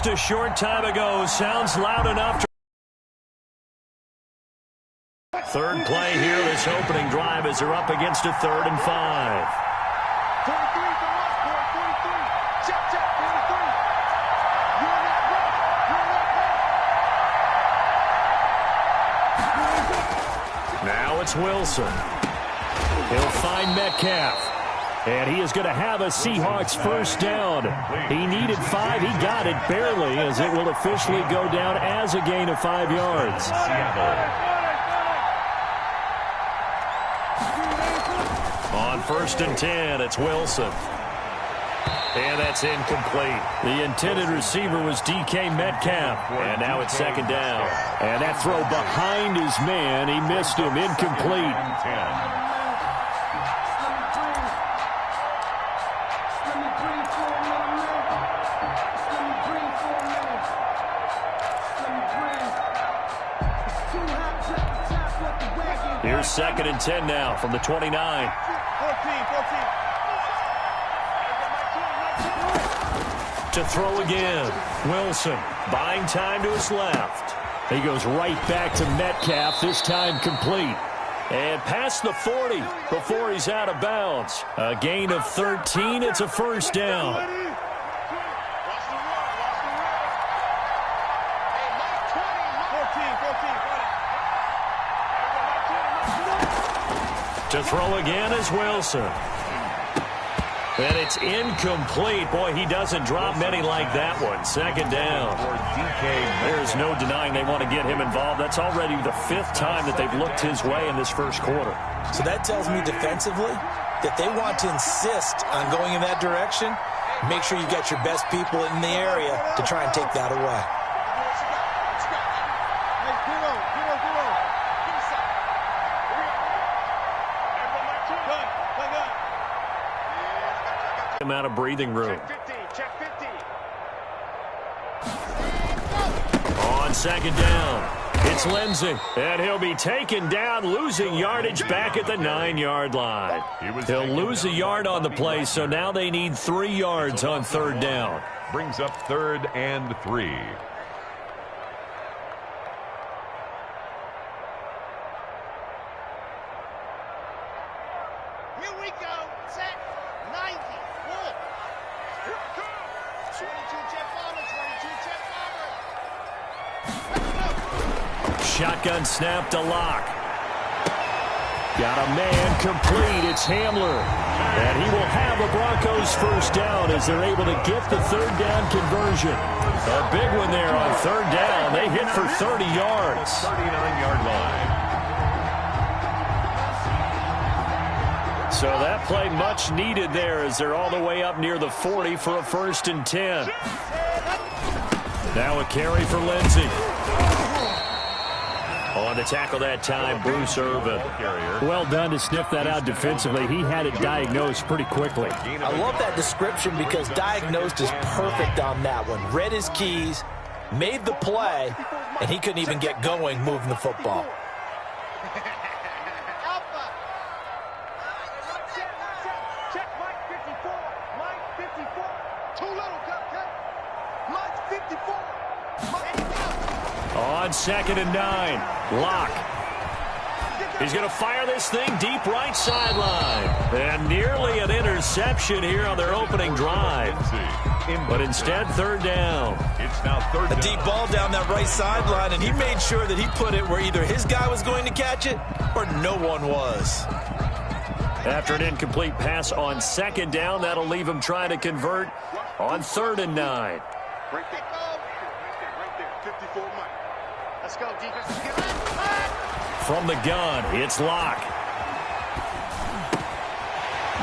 A short time ago sounds loud enough to third play here this opening drive as they're up against a 3rd and 5. 43 from us, boy. 43. Check, 43. You're not right. Now it's Wilson. He'll find Metcalf. And he is going to have a Seahawks first down. He needed 5. He got it barely as it will officially go down as a gain of 5 yards. On 1st and 10, it's Wilson. And that's incomplete. The intended receiver was DK Metcalf. And now it's 2nd down. And that throw behind his man, he missed him. Incomplete. Here's 2nd and 10 now from the 29. 14. To throw again. Wilson buying time to his left. He goes right back to Metcalf, this time complete. And past the 40 before he's out of bounds. A gain of 13. It's a first down. To throw again is Wilson. And it's incomplete. Boy, he doesn't drop many like that one. 2nd down. There's no denying they want to get him involved. That's already the 5th time that they've looked his way in this first quarter. So that tells me defensively that they want to insist on going in that direction. Make sure you get your best people in the area to try and take that away. Out of breathing room. Check 50. On 2nd down, it's Lindsey. And he'll be taken down, losing yardage back at the 9-yard line. He'll lose a yard on the play, so now they need 3 yards on 3rd down. Brings up 3rd and 3. Here we go. Set. 90. 22 jet bomber. 22 jet bomber. Shotgun snap to Locke. Got a man complete. It's Hamler. And he will have a Broncos first down as they're able to get the 3rd down conversion. A big one there on 3rd down. They hit for 30 yards. 39-yard line. So that play much needed there as they're all the way up near the 40 for a 1st and 10. Now a carry for Lindsey. On the tackle that time, Bruce Irvin. Well done to sniff that out defensively. He had it diagnosed pretty quickly. I love that description because diagnosed is perfect on that one. Read his keys, made the play, and he couldn't even get going moving the football. Check Mike 54. Mike 54. Too little, cut. Mike 54. On 2nd and 9, Locke. He's going to fire this thing deep right sideline. And nearly an interception here on their opening drive. But instead, 3rd down. It's now 3rd down. A deep ball down that right sideline, and he made sure that he put it where either his guy was going to catch it or no one was. After an incomplete pass on 2nd down, that'll leave him trying to convert on 3rd and 9. Right there. 54 Mike. Let's go, defense. From the gun, it's Locke.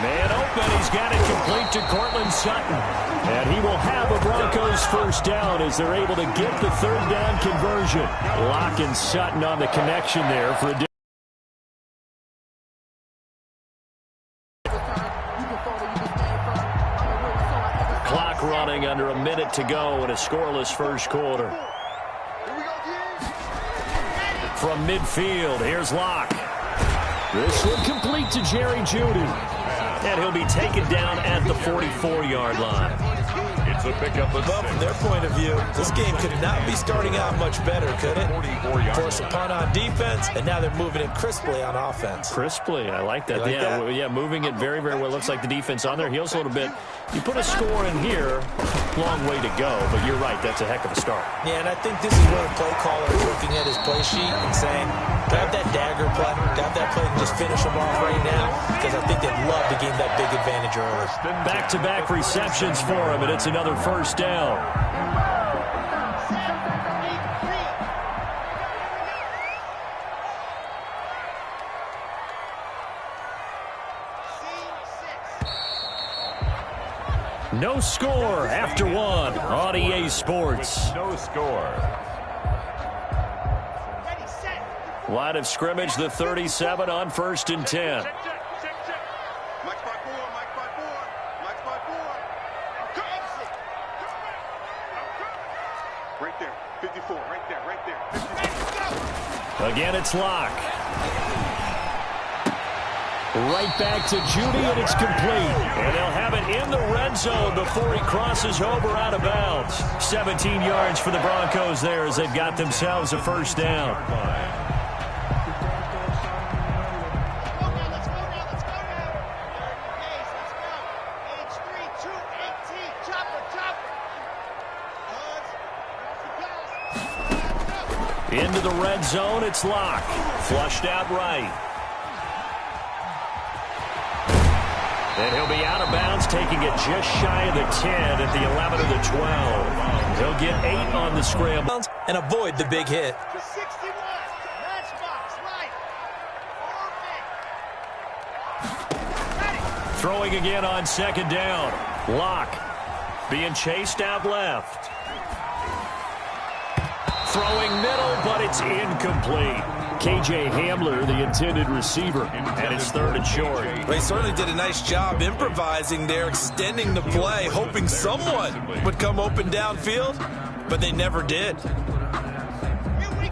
Man open, he's got it complete to Cortland Sutton. And he will have a Broncos first down as they're able to get the 3rd down conversion. Locke and Sutton on the connection there for a clock running under a minute to go in a scoreless first quarter. From midfield, here's Locke. This one complete to Jerry Jeudy. And he'll be taken down at the 44-yard line. It's a pickup of Well, from their point of view, this game could not be starting out much better, could it? Force a punt on defense, and now they're moving it crisply on offense. Crisply, I like that. Like yeah, that? yeah, moving it very, very well. Looks like the defense on their heels a little bit. You put a score in here, long way to go, but you're right, that's a heck of a start. Yeah, and I think this is where the play caller is looking at his play sheet and saying, grab that dagger play, grab that play and just finish them off right now, because I think they'd love to gain that big advantage early. Back-to-back receptions for him, and it's another first down. No score after one on EA Sports. No score. Line of scrimmage, the 37 on 1st and 10. Mike 5-4, Mike 5-4, Mike 5-4. Right there, 54, right there. 54. Again, it's Locke. Right back to Judy, and it's complete. And they'll have it in the red zone before he crosses over out of bounds. 17 yards for the Broncos there as they've got themselves a first down. Let's go now. Pace, let's go. H3, 218, chopper. Into the red zone, it's Locke. Flushed out right. And he'll be out of bounds, taking it just shy of the 10 at the 11 or the 12. He'll get 8 on the scramble. And avoid the big hit. To 61, matchbox, right. Throwing again on 2nd down. Locke being chased out left. Throwing middle, but it's incomplete. K.J. Hamler, the intended receiver, and it's 3rd and short. They certainly did a nice job improvising there, extending the play, hoping someone would come open downfield, but they never did.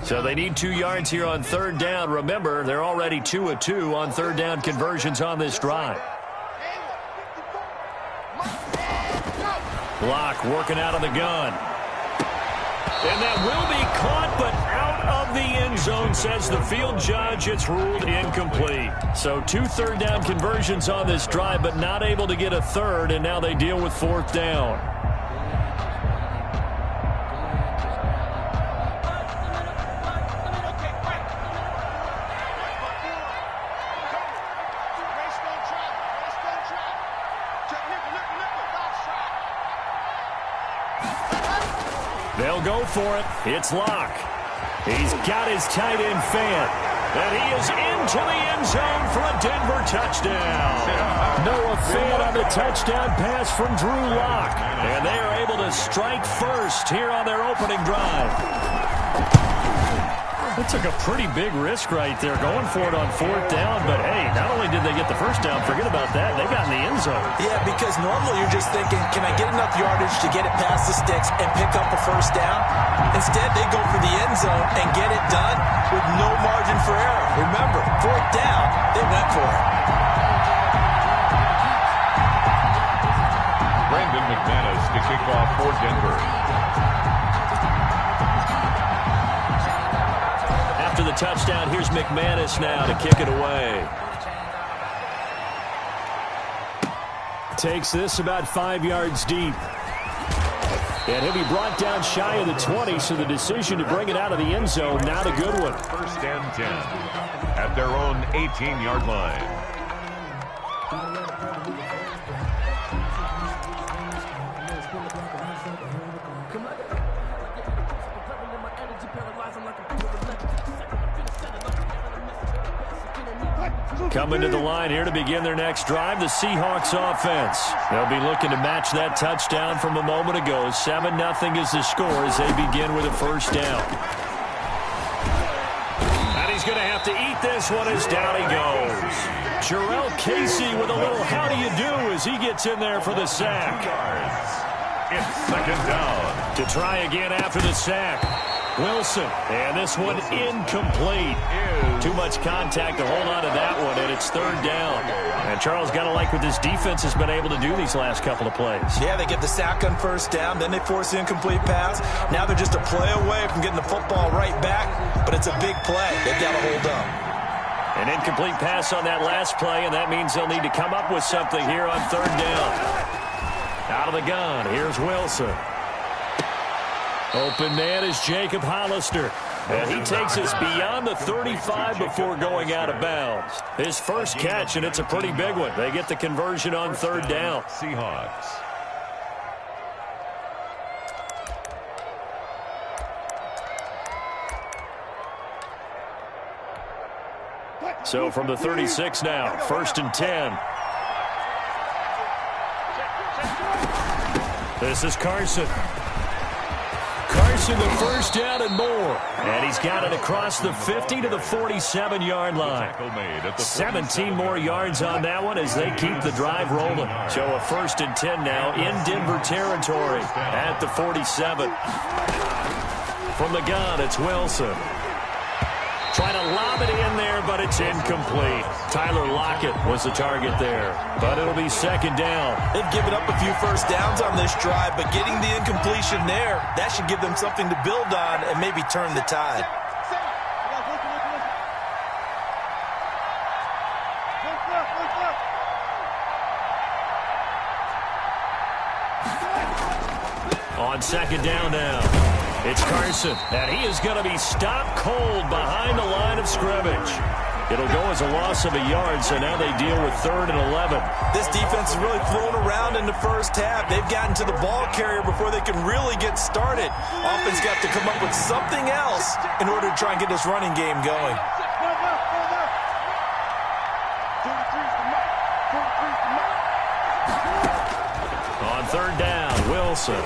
So they need 2 yards here on 3rd down. Remember, they're already 2 of 2 on 3rd down conversions on this drive. Locke working out of the gun. And that will be caught, but out of the end zone, says the field judge. It's ruled incomplete. So 2 3rd down conversions on this drive, but not able to get a 3rd, and now they deal with 4th down. They'll go for it. It's Locke. He's got his tight end Fant. And he is into the end zone for a Denver touchdown. Noah Fant on the touchdown pass from Drew Locke. And they are able to strike first here on their opening drive. They took a pretty big risk right there, going for it on 4th down. But, hey, not only did they get the first down, forget about that, they got in the end zone. Yeah, because normally you're just thinking, can I get enough yardage to get it past the sticks and pick up a first down? Instead, they go for the end zone and get it done with no margin for error. Remember, 4th down, they went for it. Brandon McManus to kick off for Denver. After the touchdown, here's McManus now to kick it away. Takes this about 5 yards deep. And he'll be brought down shy of the 20, so the decision to bring it out of the end zone, not a good one. 1st and 10 at their own 18-yard line. Coming to the line here to begin their next drive, the Seahawks offense. They'll be looking to match that touchdown from a moment ago. 7-0 is the score as they begin with a first down. And he's going to have to eat this one as down he goes. Jarrell Casey with a little how do you do as he gets in there for the sack. It's 2nd down. To try again after the sack. Wilson, and this one incomplete. Too much contact to hold on to that one, and it's third down. And Charles, got to like what this defense has been able to do these last couple of plays. Yeah, they get the sack on first down, then they force the incomplete pass. Now they're just a play away from getting the football right back, but it's a big play. They've got to hold up. An incomplete pass on that last play, and that means they'll need to come up with something here on third down. Out of the gun, here's Wilson. Open man is Jacob Hollister. And he takes us beyond the 35 before going out of bounds. His first catch, and it's a pretty big one. They get the conversion on third down. Seahawks. So from the 36 now, first and 10. This is Carson. Carson, the first down and more. And he's got it across the 50 to the 47-yard line. 17 more yards on that one as they keep the drive rolling. So a first and 10 now in Denver territory at the 47. From the gun, it's Wilson. Trying to lob it in there, but it's incomplete. Tyler Lockett was the target there, but it'll be second down. They've given up a few first downs on this drive, but getting the incompletion there, that should give them something to build on and maybe turn the tide. On second down now. It's Carson, and he is going to be stopped cold behind the line of scrimmage. It'll go as a loss of a yard, so now they deal with third and 11. This defense is really thrown around in the first half. They've gotten to the ball carrier before they can really get started. Offense got to come up with something else in order to try and get this running game going. On third down, Wilson.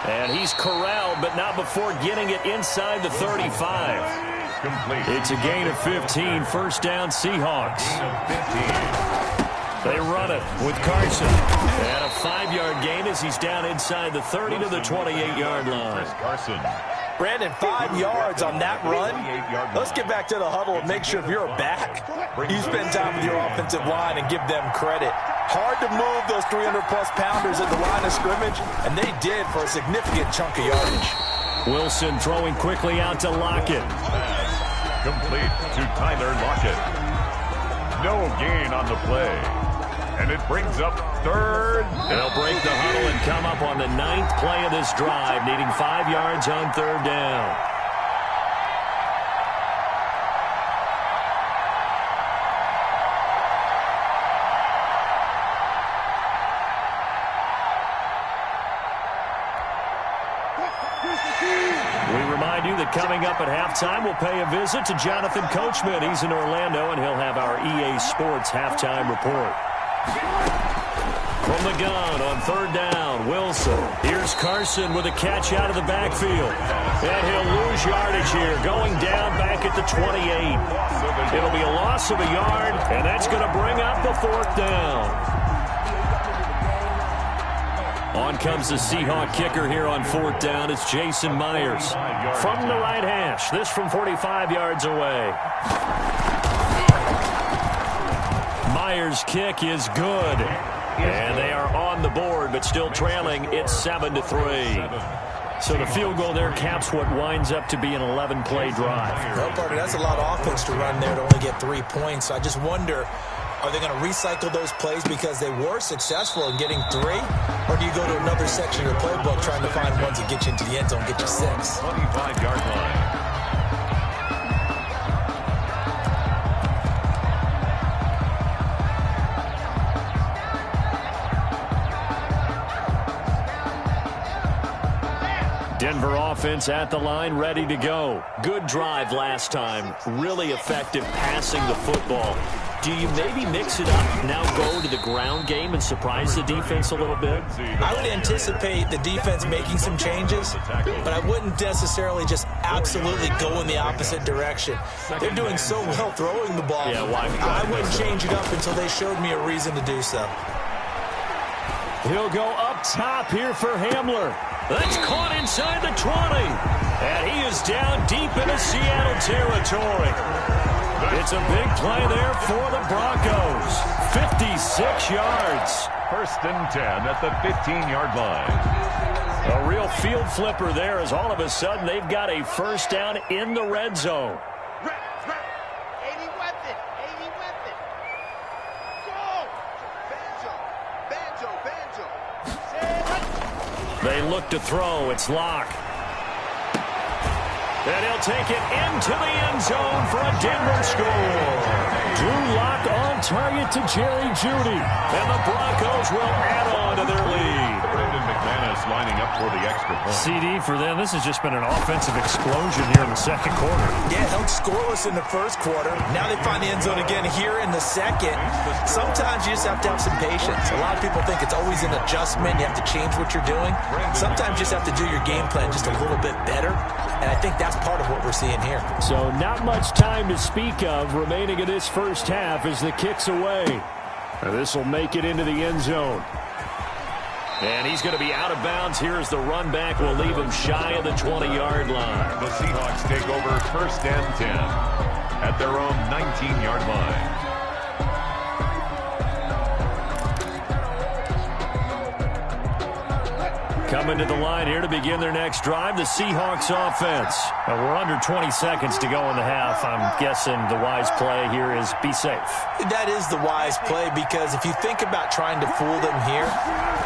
And he's corralled, but not before getting it inside the 35. Complete. It's a gain of 15. First down, Seahawks. 15. They run it with Carson. And a 5-yard gain as he's down inside the 30 to the 28-yard line. Carson. Brandon, 5 yards on that run. Let's get back to the huddle and make sure if you're back, you spend time with your offensive line and give them credit. Hard to move those 300-plus pounders at the line of scrimmage, and they did for a significant chunk of yardage. Wilson throwing quickly out to Lockett. Pass complete to Tyler Lockett. No gain on the play. And it brings up third. They'll break the huddle and come up on the 9th play of this drive, needing 5 yards on third down. We remind you that coming up at halftime, we'll pay a visit to Jonathan Coachman. He's in Orlando, and he'll have our EA Sports halftime report. From the gun on third down, Wilson. Here's Carson with a catch out of the backfield. And he'll lose yardage here, going down back at the 28. It'll be a loss of a yard, and that's going to bring up the fourth down. On comes the Seahawk kicker here on fourth down. It's Jason Myers from the right hash. This from 45 yards away. Myers' kick is good. And they are on the board, but still trailing. It's 7-3. So the field goal there caps what winds up to be an 11-play drive. Well, partner, that's a lot of offense to run there to only get 3 points. So I just wonder, are they going to recycle those plays because they were successful in getting 3? Or do you go to another section of the playbook trying to find ones that get you into the end zone, get you 6? 25-yard line. Denver offense at the line, ready to go. Good drive last time. Really effective passing the football. Do you maybe mix it up, now go to the ground game and surprise the defense a little bit? I would anticipate the defense making some changes, but I wouldn't necessarily just absolutely go in the opposite direction. They're doing so well throwing the ball. Yeah, why? I wouldn't change it up until they showed me a reason to do so. He'll go up top here for Hamler. That's caught inside the 20. And he is down deep into Seattle territory. It's a big play there for the Broncos. 56 yards. First and 10 at the 15-yard line. A real field flipper there as all of a sudden they've got a first down in the red zone. They look to throw. It's Locke. And he'll take it into the end zone for a Denver score. Drew Locke on target to Jerry Jeudy. And the Broncos will add on to their lead. Brendan McManus lining up for the extra point. CD for them. This has just been an offensive explosion here in the second quarter. Yeah, held scoreless in the first quarter. Now they find the end zone again here in the second. Sometimes you just have to have some patience. A lot of people think it's always an adjustment. You have to change what you're doing. Sometimes you just have to do your game plan just a little bit better. And I think that's part of what we're seeing here. So not much time to speak of remaining in this first half as the kick's away. This will make it into the end zone. And he's going to be out of bounds. Here's the run back. Will leave him shy of the 20-yard line. The Seahawks take over first and 10 at their own 19-yard line. Coming to the line here to begin their next drive, the Seahawks offense. We're under 20 seconds to go in the half. I'm guessing the wise play here is be safe. That is the wise play because if you think about trying to fool them here,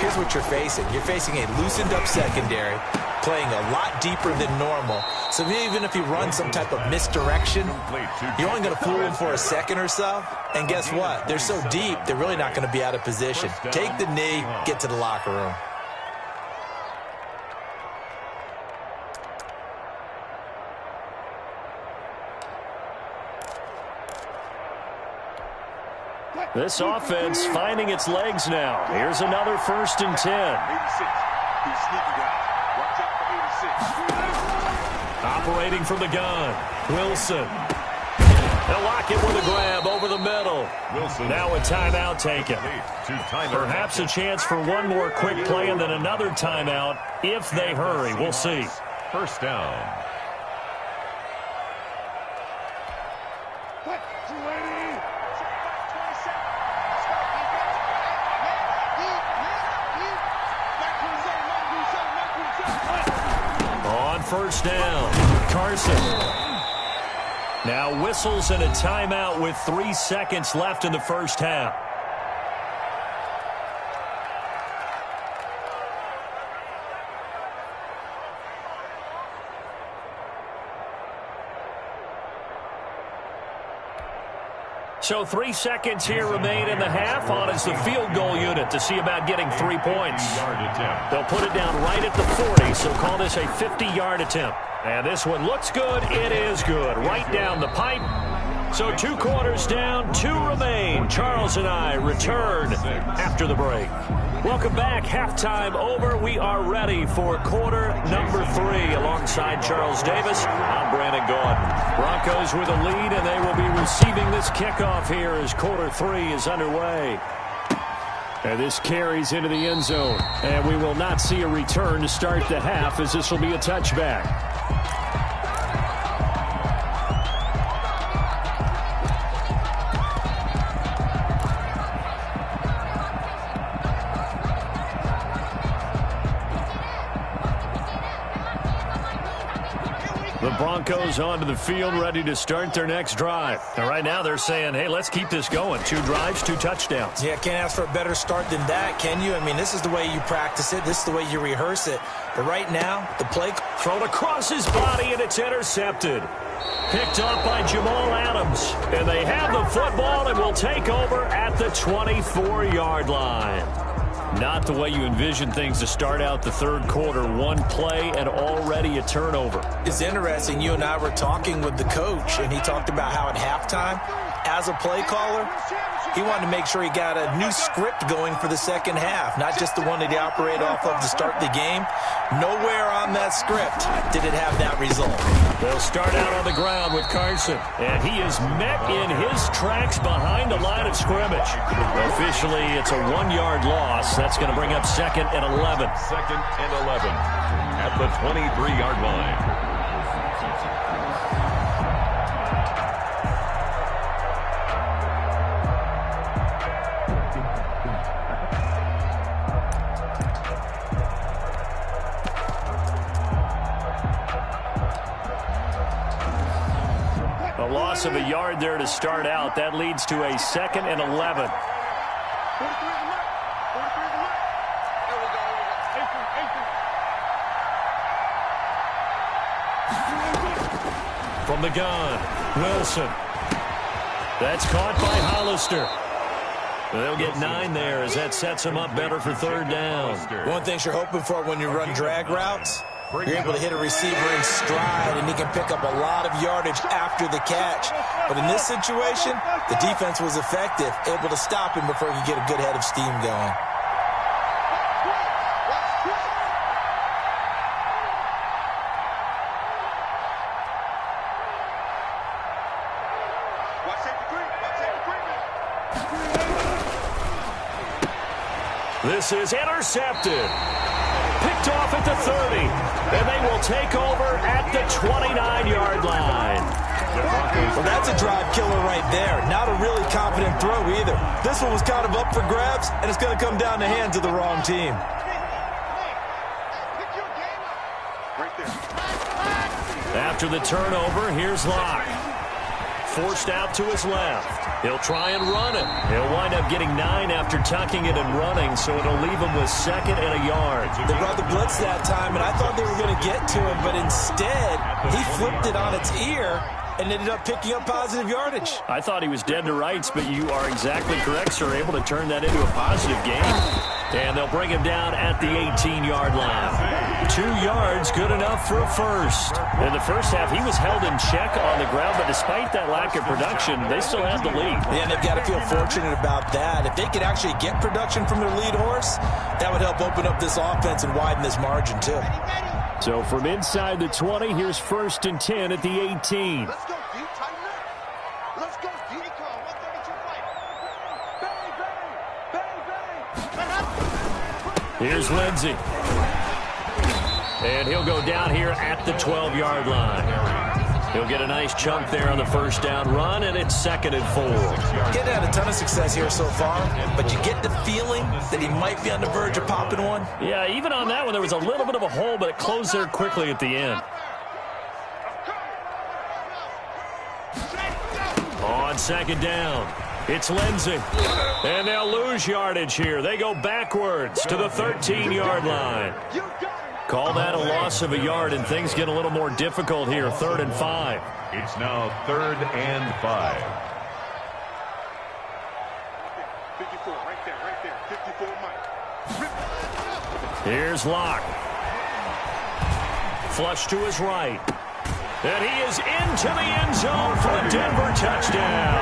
here's what you're facing. You're facing a loosened up secondary, playing a lot deeper than normal. So even if you run some type of misdirection, you're only going to fool them for a second or so. And guess what? They're so deep, they're really not going to be out of position. Take the knee, get to the locker room. This offense finding its legs now. Here's another first and 10. 86. He's sneaky guys. Watch out for 86. Operating from the gun. Wilson. They'll lock it with a grab over the middle. Wilson. Now a timeout taken. Perhaps a chance for one more quick play and then another timeout if they hurry. We'll see. First down. First down, Carson. Now whistles and a timeout with 3 seconds left in the first half. So 3 seconds here remain in the half. On is the field goal unit to see about getting 3 points. They'll put it down right at the 40, so call this a 50-yard attempt. And this one looks good. It is good. Right down the pipe. So 2 quarters down, 2 remain. Charles and I return after the break. Welcome back. Halftime over. We are ready for quarter number 3. Alongside Charles Davis, I'm Brandon Gordon. Broncos with a lead, and they will be receiving this kickoff here as quarter 3 is underway. And this carries into the end zone. And we will not see a return to start the half as this will be a touchback. The Broncos onto the field, ready to start their next drive. And right now they're saying, hey, let's keep this going. 2 drives, 2 touchdowns. Yeah, can't ask for a better start than that, can you? I mean, this is the way you practice it. This is the way you rehearse it. But right now, the play thrown across his body, and it's intercepted. Picked up by Jamal Adams. And they have the football and will take over at the 24-yard line. Not the way you envision things to start out the third quarter. 1 play and already a turnover. It's interesting. You and I were talking with the coach, and he talked about how at halftime, as a play caller, He wanted to make sure he got a new script going for the second half, not just the one that he operated off of to start the game. Nowhere on that script did it have that result. They'll start out on the ground with Carson, and he is met in his tracks behind the line of scrimmage. Officially, it's a 1-yard loss. That's going to bring up 2nd and 11. 2nd and 11 at the 23-yard line. Loss of a yard there to start out. That leads to a 2nd and 11. From the gun, Wilson. That's caught by Hollister. They'll get 9 there as that sets them up better for 3rd down. One thing you're hoping for when you run drag routes, you're able to hit a receiver in stride, and he can pick up a lot of yardage after the catch. But in this situation, the defense was effective, able to stop him before he could get a good head of steam going. This is intercepted. Picked off at the 30, and they will take over at the 29-yard line. Well, that's a drive killer right there. Not a really confident throw either. This one was kind of up for grabs, and it's going to come down the hands of the wrong team. After the turnover, here's Locke. Forced out to his left. He'll try and run it. He'll wind up getting 9 after tucking it and running, so it'll leave him with 2nd and a yard. They brought the blitz that time, and I thought they were going to get to him, but instead, he flipped it on its ear and ended up picking up positive yardage. I thought he was dead to rights, but you are exactly correct, sir. Able to turn that into a positive gain. And they'll bring him down at the 18-yard line. 2 yards, good enough for a first. In the first half, he was held in check on the ground, but despite that lack of production, they still have the lead. Yeah, and they've got to feel fortunate about that. If they could actually get production from their lead horse, that would help open up this offense and widen this margin, too. So from inside the 20, here's 1st and 10 at the 18. Let's go deep, tighten up. Let's go deep. 132 fight. Here's Lindsey. And he'll go down here at the 12-yard line. He'll get a nice chunk there on the first down run, and it's 2nd and 4. Getting had a ton of success here so far, but you get the feeling that he might be on the verge of popping one. Yeah, even on that one, there was a little bit of a hole, but it closed there quickly at the end. On 2nd down, it's Lindsey. And they'll lose yardage here. They go backwards to the 13-yard line. Call that a loss of a yard, and things get a little more difficult here. 3rd and 5. It's now 3rd and 5. 54, right there. 54, Mike. Here's Locke. Flush to his right. And he is into the end zone for the Denver touchdown.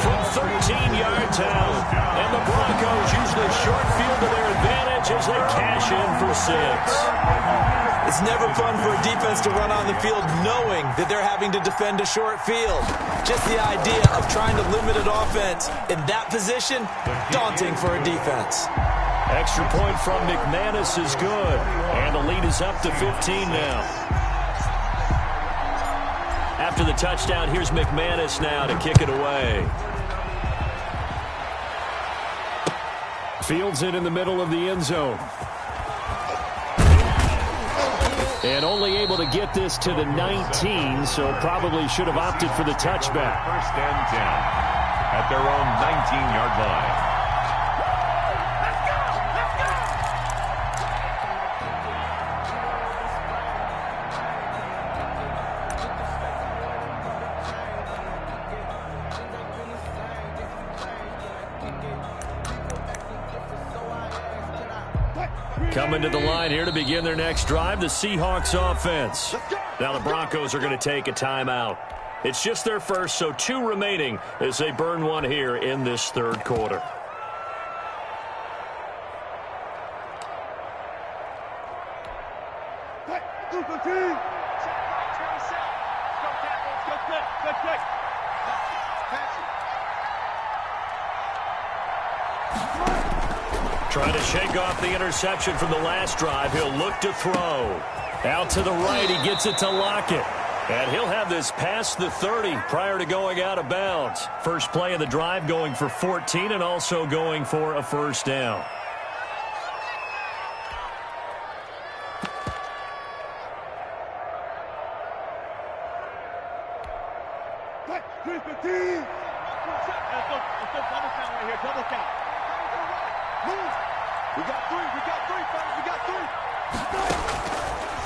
From 13 yards out. And the Broncos use the short field to their advantage as they cash in for 6. It's never fun for a defense to run on the field knowing that they're having to defend a short field. Just the idea of trying to limit an offense in that position, daunting for a defense. Extra point from McManus is good. And the lead is up to 15 now. After the touchdown, here's McManus now to kick it away. Fields it in the middle of the end zone. And only able to get this to the 19, so probably should have opted for the touchback. 1st and 10 at their own 19-yard line. Coming to the line here to begin their next drive, the Seahawks offense. Now the Broncos are going to take a timeout. It's just their first, so 2 remaining as they burn one here in this third quarter. Trying to shake off the interception from the last drive. He'll look to throw. Out to the right, he gets it to Lockett. And he'll have this past the 30 prior to going out of bounds. First play of the drive going for 14 and also going for a first down.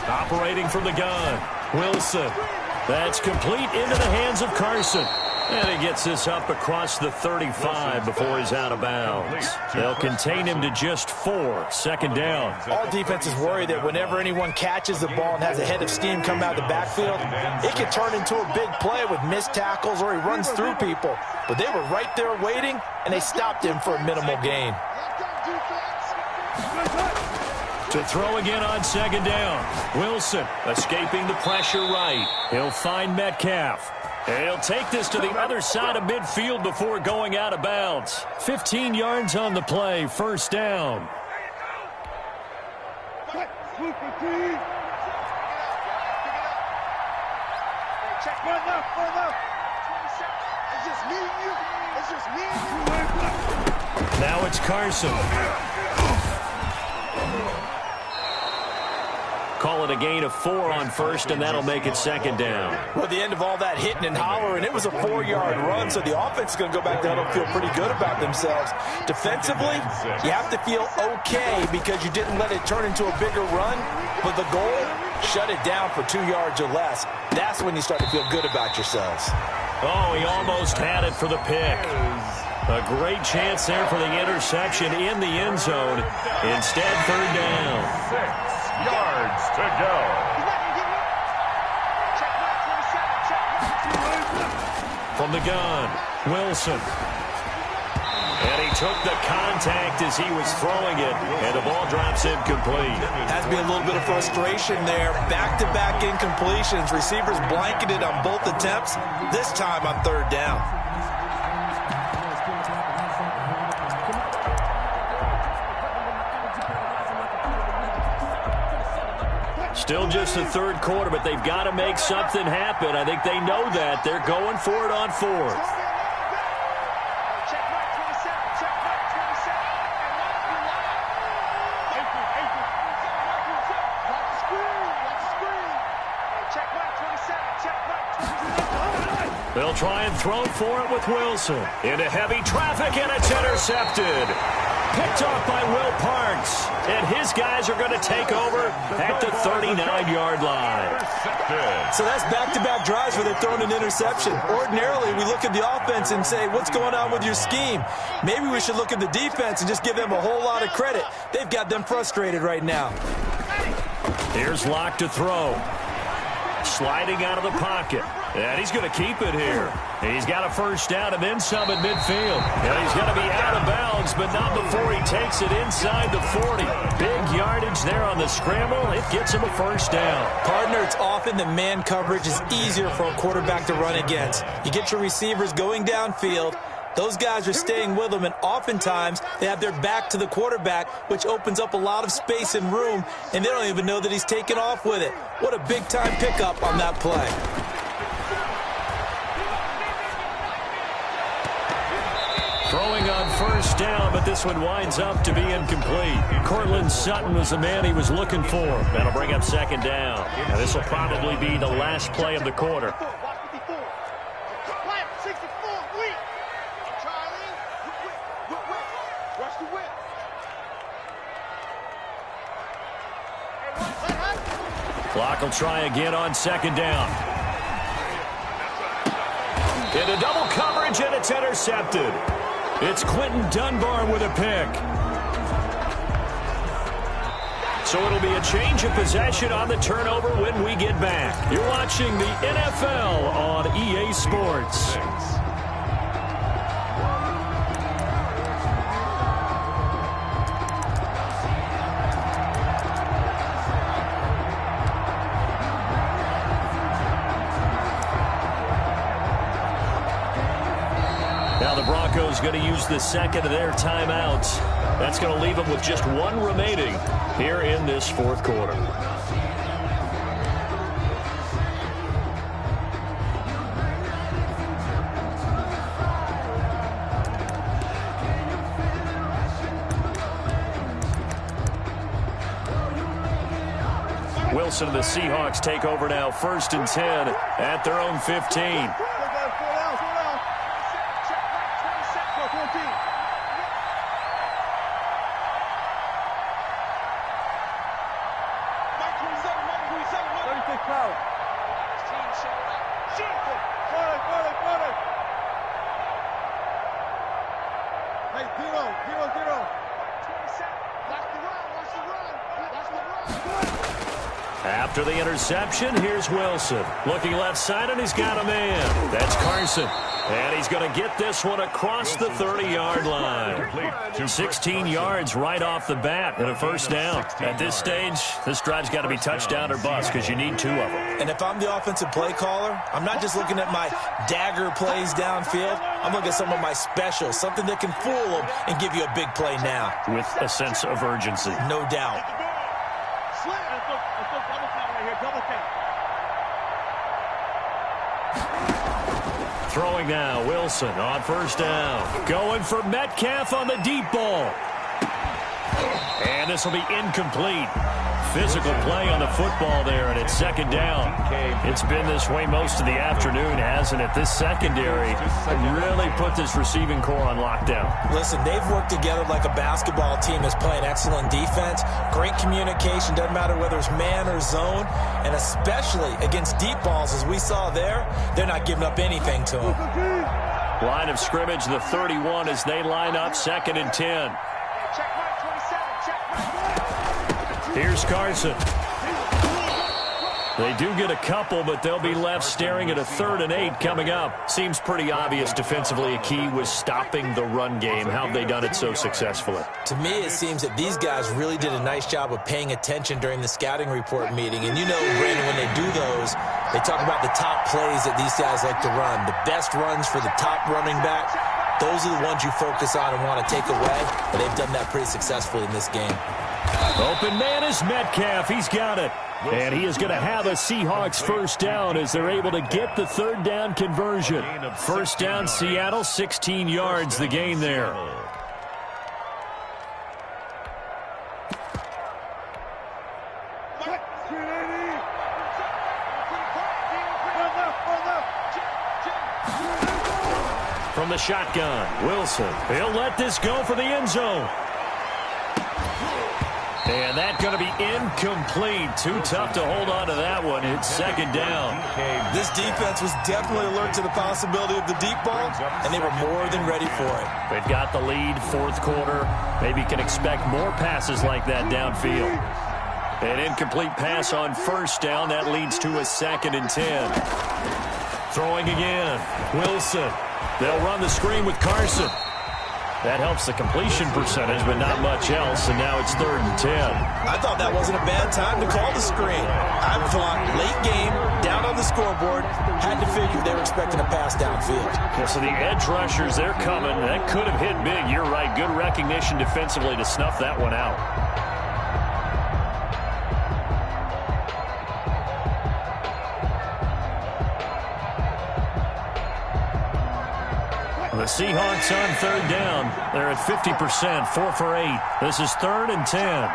Operating from the gun, Wilson. That's complete into the hands of Carson. And he gets this up across the 35 before he's out of bounds. They'll contain him to just 4, second down. All defenses worry that whenever anyone catches the ball and has a head of steam come out of the backfield, it can turn into a big play with missed tackles or he runs through people. But they were right there waiting, and they stopped him for a minimal gain. To throw again on second down. Wilson escaping the pressure right. He'll find Metcalf. And he'll take this to the other side of midfield before going out of bounds. 15 yards on the play, first down. Check one up. It's just me and you. Now it's Carson. Call it a gain of 4 on first, and that'll make it second down. Well, at the end of all that hitting and hollering, it was a 4-yard run, so the offense is going to go back down and feel pretty good about themselves. Defensively, you have to feel okay because you didn't let it turn into a bigger run, but the goal, shut it down for 2 yards or less. That's when you start to feel good about yourselves. Oh, he almost had it for the pick. A great chance there for the interception in the end zone. Instead, third down. 6 yards to go. From the gun, Wilson. And he took the contact as he was throwing it, and the ball drops incomplete. Has to be a little bit of frustration there. Back-to-back incompletions. Receivers blanketed on both attempts, this time on third down. Still just the third quarter, but they've got to make something happen. I think they know that. They're going for it on fourth. They'll try and throw for it with Wilson. Into heavy traffic, and it's intercepted. Picked off by Will Parks. And his guys are going to take over at the 39-yard line. So that's back-to-back drives where they're throwing an interception. Ordinarily, we look at the offense and say, what's going on with your scheme? Maybe we should look at the defense and just give them a whole lot of credit. They've got them frustrated right now. Here's Locke to throw. Sliding out of the pocket. And he's going to keep it here. He's got a first down and then some at midfield. And he's going to be out of bounds, but not before he takes it inside the 40. Big yardage there on the scramble. It gets him a first down. Partner, it's often that man coverage is easier for a quarterback to run against. You get your receivers going downfield. Those guys are staying with them, and oftentimes they have their back to the quarterback, which opens up a lot of space and room, and they don't even know that he's taken off with it. What a big-time pickup on that play. Throwing on first down, but this one winds up to be incomplete. Cortland Sutton was the man he was looking for. That'll bring up second down. And this will probably be the last play of the quarter. Clock will try again on second down. Into double coverage, and it's intercepted. It's Quentin Dunbar with a pick. So it'll be a change of possession on the turnover when we get back. You're watching the NFL on EA Sports. Now the Broncos going to use the second of their timeouts. That's going to leave them with just one remaining here in this fourth quarter. Wilson and the Seahawks take over now, 1st and 10 at their own 15. After the interception, here's Wilson. Looking left side, and he's got a man. That's Carson. And he's going to get this one across the 30-yard line. 16 yards right off the bat and a first down. At this stage, this drive's got to be touchdown or bust because you need 2 of them. And if I'm the offensive play caller, I'm not just looking at my dagger plays downfield. I'm looking at some of my specials, something that can fool them and give you a big play now. With a sense of urgency. No doubt. Throwing now, Wilson on first down. Going for Metcalf on the deep ball. And this will be incomplete. Physical play on the football there, and it's second down. It's been this way most of the afternoon, hasn't it? This secondary really put this receiving core on lockdown. Listen, they've worked together like a basketball team that's playing excellent defense. Great communication, doesn't matter whether it's man or zone, and especially against deep balls, as we saw there, they're not giving up anything to them. Line of scrimmage, the 31 as they line up, 2nd and 10. Here's Carson. They do get a couple, but they'll be left staring at a 3rd and 8 coming up. Seems pretty obvious defensively a key was stopping the run game. How have they done it so successfully? To me, it seems that these guys really did a nice job of paying attention during the scouting report meeting. And you know, Brandon, when they do those, they talk about the top plays that these guys like to run. The best runs for the top running back. Those are the ones you focus on and want to take away. But they've done that pretty successfully in this game. Open man is Metcalf. He's got it. And he is going to have a Seahawks first down as they're able to get the 3rd down conversion. First down, Seattle, 16 yards, the gain there. From the shotgun, Wilson. He'll let this go for the end zone. And that's going to be incomplete. Too tough to hold on to that one. It's 2nd down. This defense was definitely alert to the possibility of the deep ball, and they were more than ready for it. They've got the lead, 4th quarter. Maybe can expect more passes like that downfield. An incomplete pass on first down. That leads to a 2nd and 10. Throwing again. Wilson. They'll run the screen with Carson. That helps the completion percentage, but not much else, and now it's 3rd and 10. I thought that wasn't a bad time to call the screen. I thought late game, down on the scoreboard, had to figure they were expecting a pass downfield. Yeah, so the edge rushers, they're coming. That could have hit big. You're right. Good recognition defensively to snuff that one out. The Seahawks on 3rd down. They're at 50%, 4 for 8. This is 3rd and 10.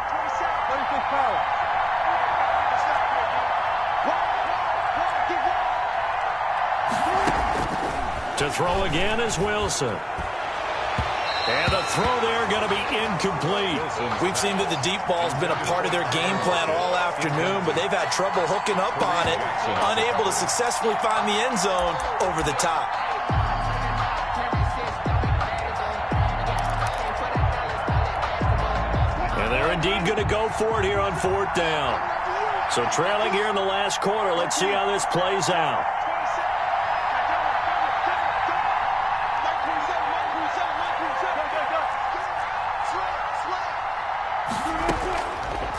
To throw again is Wilson. And the throw there going to be incomplete. We've seen that the deep ball's been a part of their game plan all afternoon, but they've had trouble hooking up on it, unable to successfully find the end zone over the top. And there indeed going to go for it here on 4th down. So trailing here in the last quarter. Let's see how this plays out.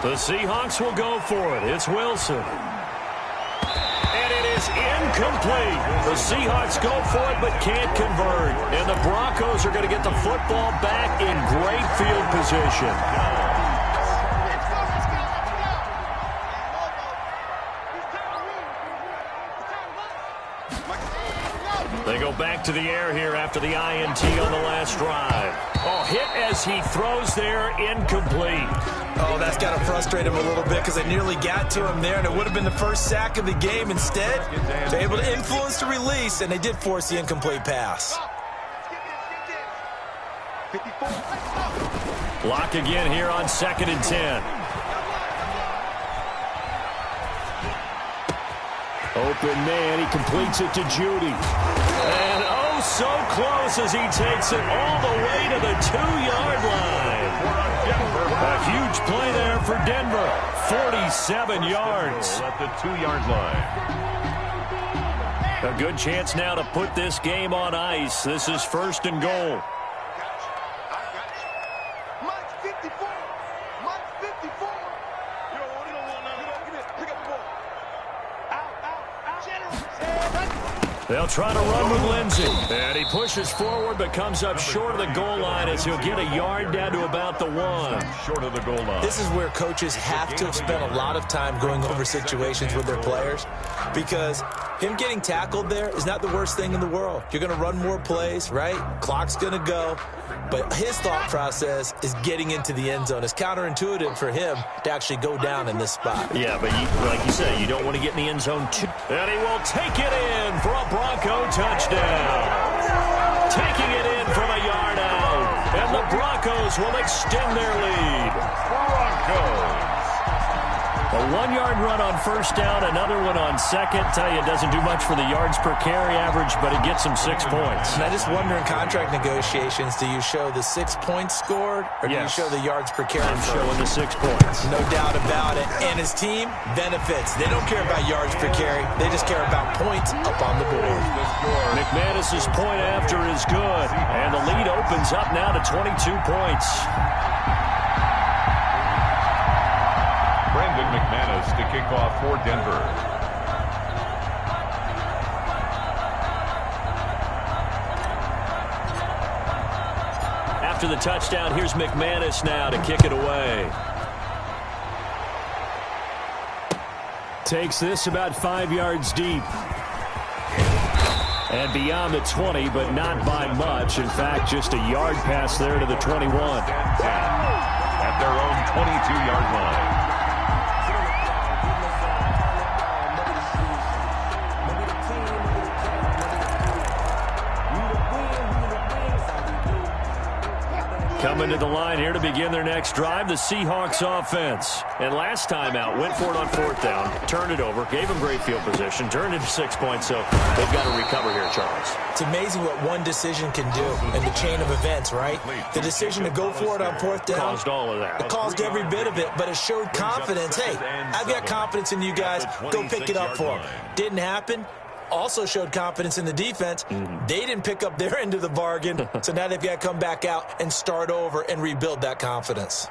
The Seahawks will go for it. It's Wilson. And it is incomplete. The Seahawks go for it but can't convert. And the Broncos are going to get the football back in great field position. They go back to the air here after the INT on the last drive. Oh, hit as he throws there, incomplete. Oh, that's got to frustrate him a little bit because they nearly got to him there, and it would have been the first sack of the game. Instead, they're able to influence the release, and they did force the incomplete pass. Block again here on 2nd and 10. Open man, he completes it to Judy. And oh, so close as he takes it all the way to the 2-yard line. A huge play there for Denver. 47 yards. At the 2-yard line. A good chance now to put this game on ice. This is 1st and goal. They'll try to run with Lindsey. And he pushes forward but comes up short of the goal line as he'll get a yard down to about the 1. Short of the goal line. This is where coaches have to have spent a lot of time going over situations with their players because him getting tackled there is not the worst thing in the world. You're going to run more plays, right? Clock's going to go. But his thought process is getting into the end zone. It's counterintuitive for him to actually go down in this spot. Yeah, but like you said, you don't want to get in the end zone too. And he will take it in for a Bronco touchdown. Taking it in from a yard out. And the Broncos will extend their lead. Broncos. A 1-yard run on 1st down, another one on 2nd. Tell you, it doesn't do much for the yards per carry average, but it gets them 6 points. And I just wonder in contract negotiations, do you show the 6 points scored or do you show the yards per carry? I'm showing the 6 points. No doubt about it. And his team benefits. They don't care about yards per carry. They just care about points up on the board. McManus's point after is good. And the lead opens up now to 22 points. McManus to kick off for Denver. After the touchdown, here's McManus now to kick it away. Takes this about 5 yards deep. And beyond the 20, but not by much. In fact, just a yard pass there to the 21. At their own 22-yard line. Coming to the line here to begin their next drive, the Seahawks offense. And last time out, went for it on 4th down, turned it over, gave them great field position, turned it to 6 points, so they've got to recover here, Charles. It's amazing what one decision can do in the chain of events, right? The decision to go for it on 4th down. Caused all of that. It caused every bit of it, but it showed confidence. Hey, I've got confidence in you guys. Go pick it up for them. Didn't happen. Also showed confidence in the defense. They didn't pick up their end of the bargain, so now they've got to come back out and start over and rebuild that confidence.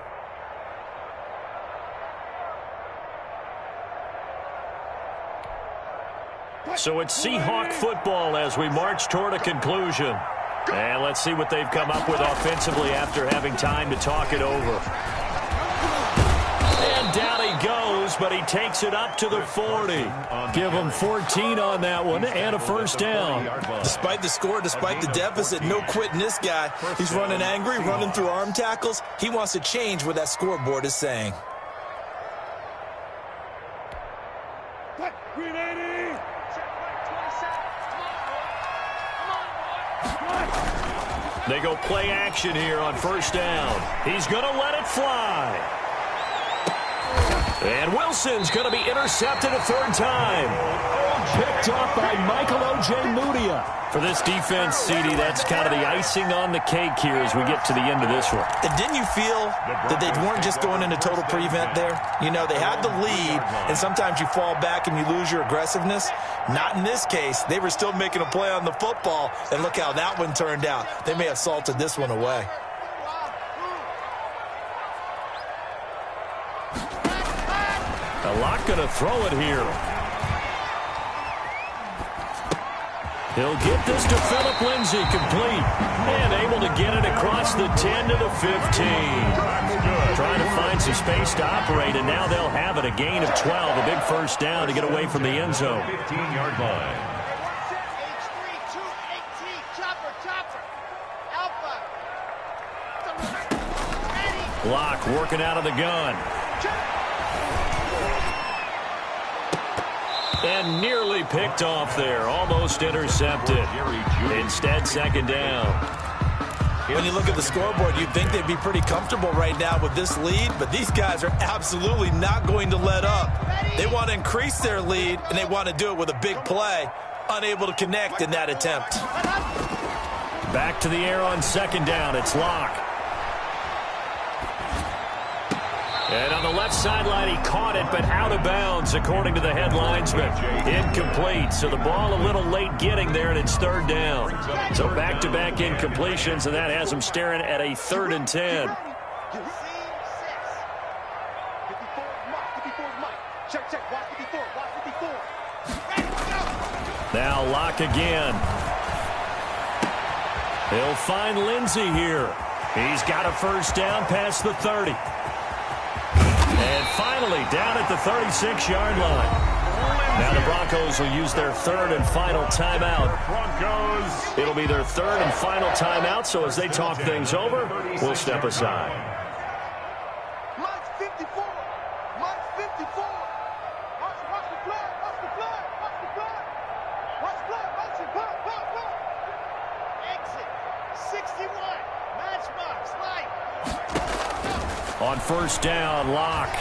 So it's Seahawk football as we march toward a conclusion. And let's see what they've come up with offensively after having time to talk it over. And down he goes, but he takes it up to the 40. Give him 14 on that one and a 1st down. Despite the score, despite the deficit, no quitting this guy. He's running angry, running through arm tackles. He wants to change what that scoreboard is saying. They go play action here on 1st down. He's going to let it fly. And Wilson's going to be intercepted a third time. Picked up by Michael O.J. Mudia. For this defense, CD, that's kind of the icing on the cake here as we get to the end of this one. And didn't you feel that they weren't just going into total prevent there? You know, they had the lead, and sometimes you fall back and you lose your aggressiveness. Not in this case. They were still making a play on the football, and look how that one turned out. They may have salted this one away. A lot going to throw it here. He'll get this to Phillip Lindsay, complete. And able to get it across the 10 to the 15. Trying to find some space to operate, and now they'll have it. A gain of 12, a big first down to get away from the end zone. 15-yard line. Locke working out of the gun. And nearly picked off there. Almost intercepted. Instead, second down. When you look at the scoreboard, you'd think they'd be pretty comfortable right now with this lead, but these guys are absolutely not going to let up. They want to increase their lead, and they want to do it with a big play. Unable to connect in that attempt. Back to the air on second down. It's Locke. And on the left sideline, he caught it, but out of bounds, according to the headlinesman. Incomplete, so the ball a little late getting there, and it's third down. So back-to-back incompletions, and that has him staring at a 3rd and 10. Now Locke again. He'll find Lindsay here. He's got a first down past the 30. And finally, down at the 36-yard line. Now the Broncos will use their 3rd and final timeout. It'll be their 3rd and final timeout, so as they talk things over, we'll step aside. Mike's 54. Mike's 54. Watch the blood. Watch the blood. Watch the blood. Watch blood. Watch it. Blood. Exit. 61. Match marks. Light. On first down, Locke.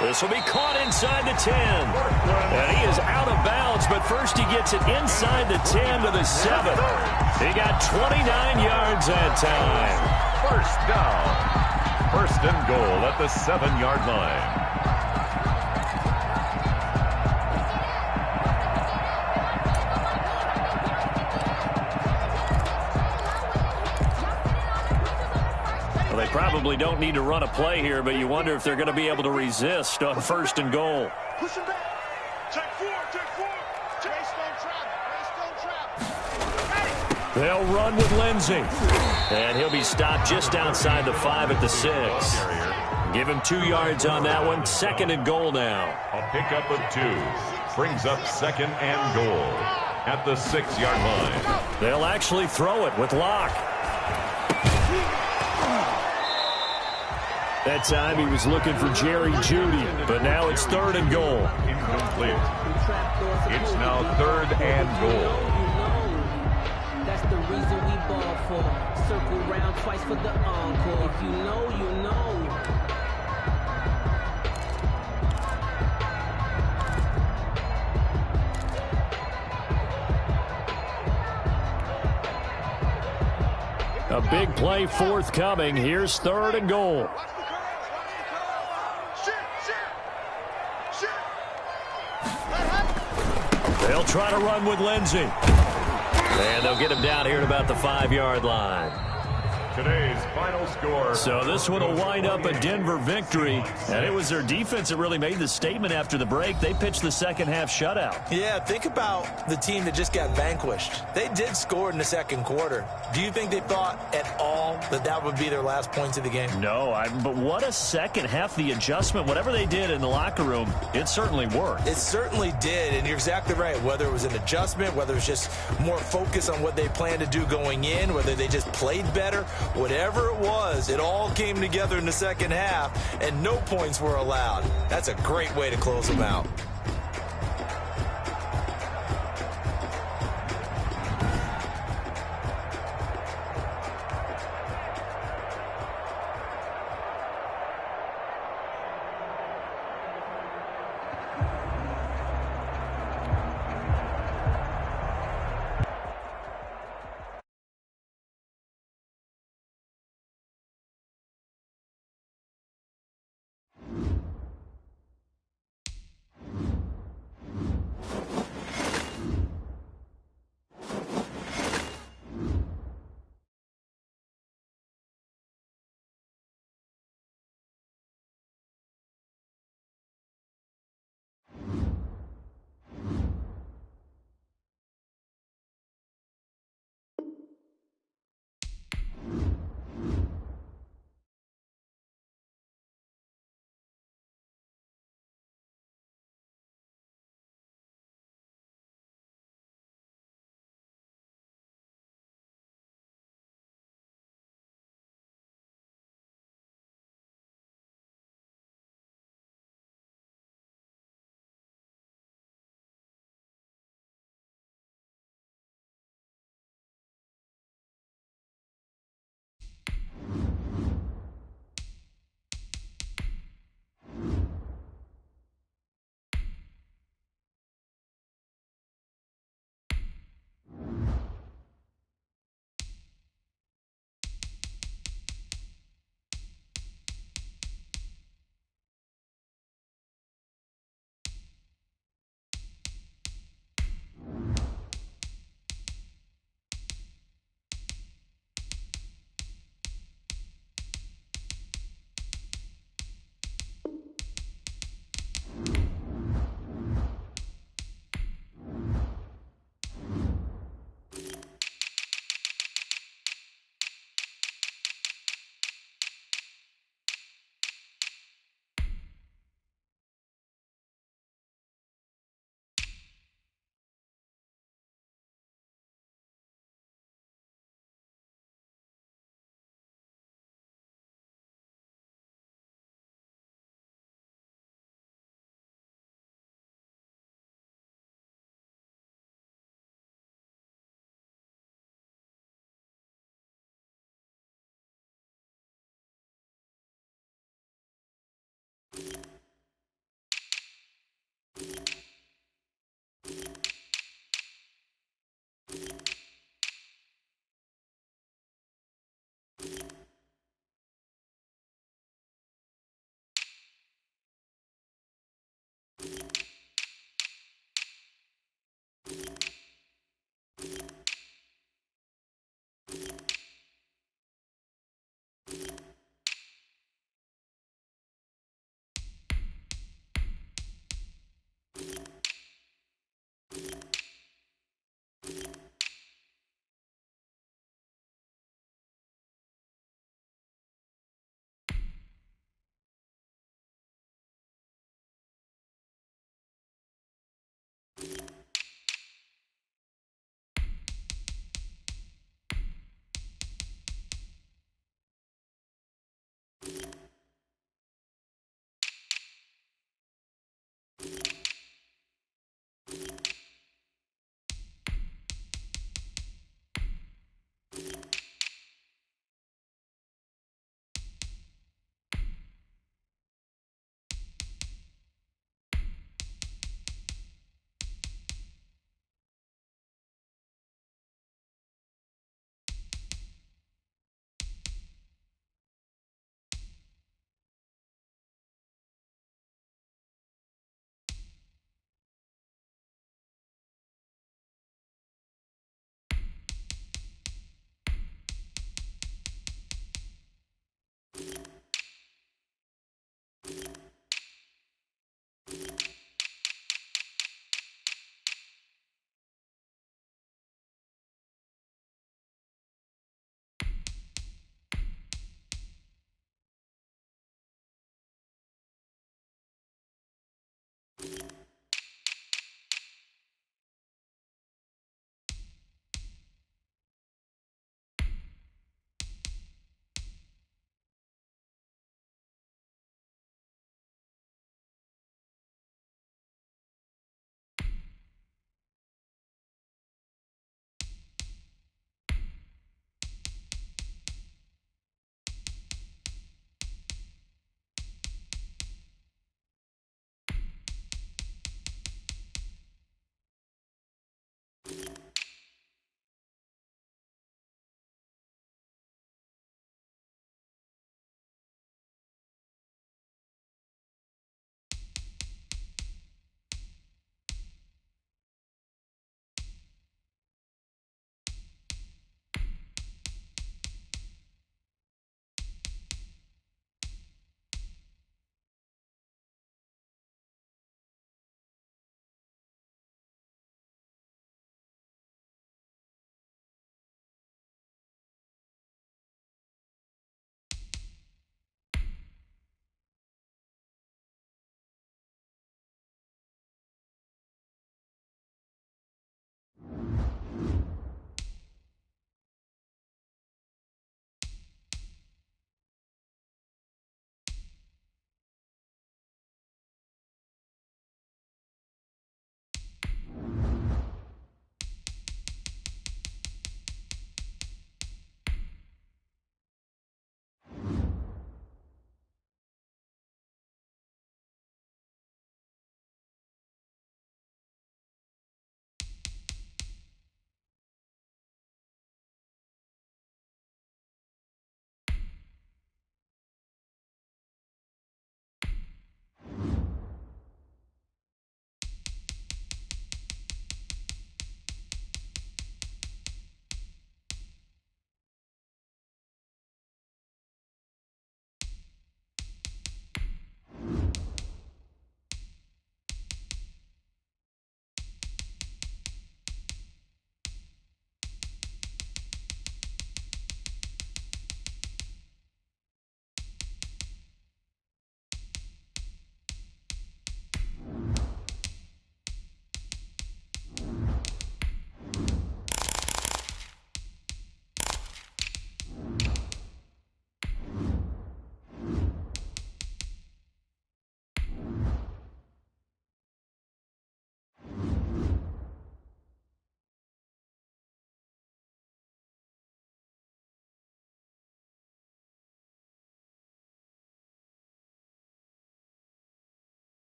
This will be caught inside the 10. And he is out of bounds, but first he gets it inside the 10 to the 7. He got 29 yards that time. First down. First and goal at the 7-yard line. They probably don't need to run a play here, but you wonder if they're going to be able to resist on first and goal. Push him back. Take four. They'll run with Lindsay. And he'll be stopped just outside the 5 at the 6. Give him 2 yards on that one. Second and goal now. A pickup of 2 brings up second and goal at the 6-yard line. They'll actually throw it with Locke. That time he was looking for Jerry Jeudy, but now it's 3rd and goal. Incomplete. It's now 3rd and goal. That's the reason we ball for. Circle round twice for the encore. If you know, you know. A big play forthcoming. Here's 3rd and goal. They'll try to run with Lindsay. And they'll get him down here at about the 5-yard line. Today's final score. So this one will wind up a Denver victory. And it was their defense that really made the statement after the break. They pitched the second half shutout. Yeah, think about the team that just got vanquished. They did score in the second quarter. Do you think they thought at all that that would be their last points of the game? No, but what a second half. The adjustment, whatever they did in the locker room, it certainly worked. It certainly did, and you're exactly right. Whether it was an adjustment, whether it was just more focus on what they planned to do going in, whether they just played better, whatever it was, it all came together in the second half, and no points were allowed. That's a great way to close them out.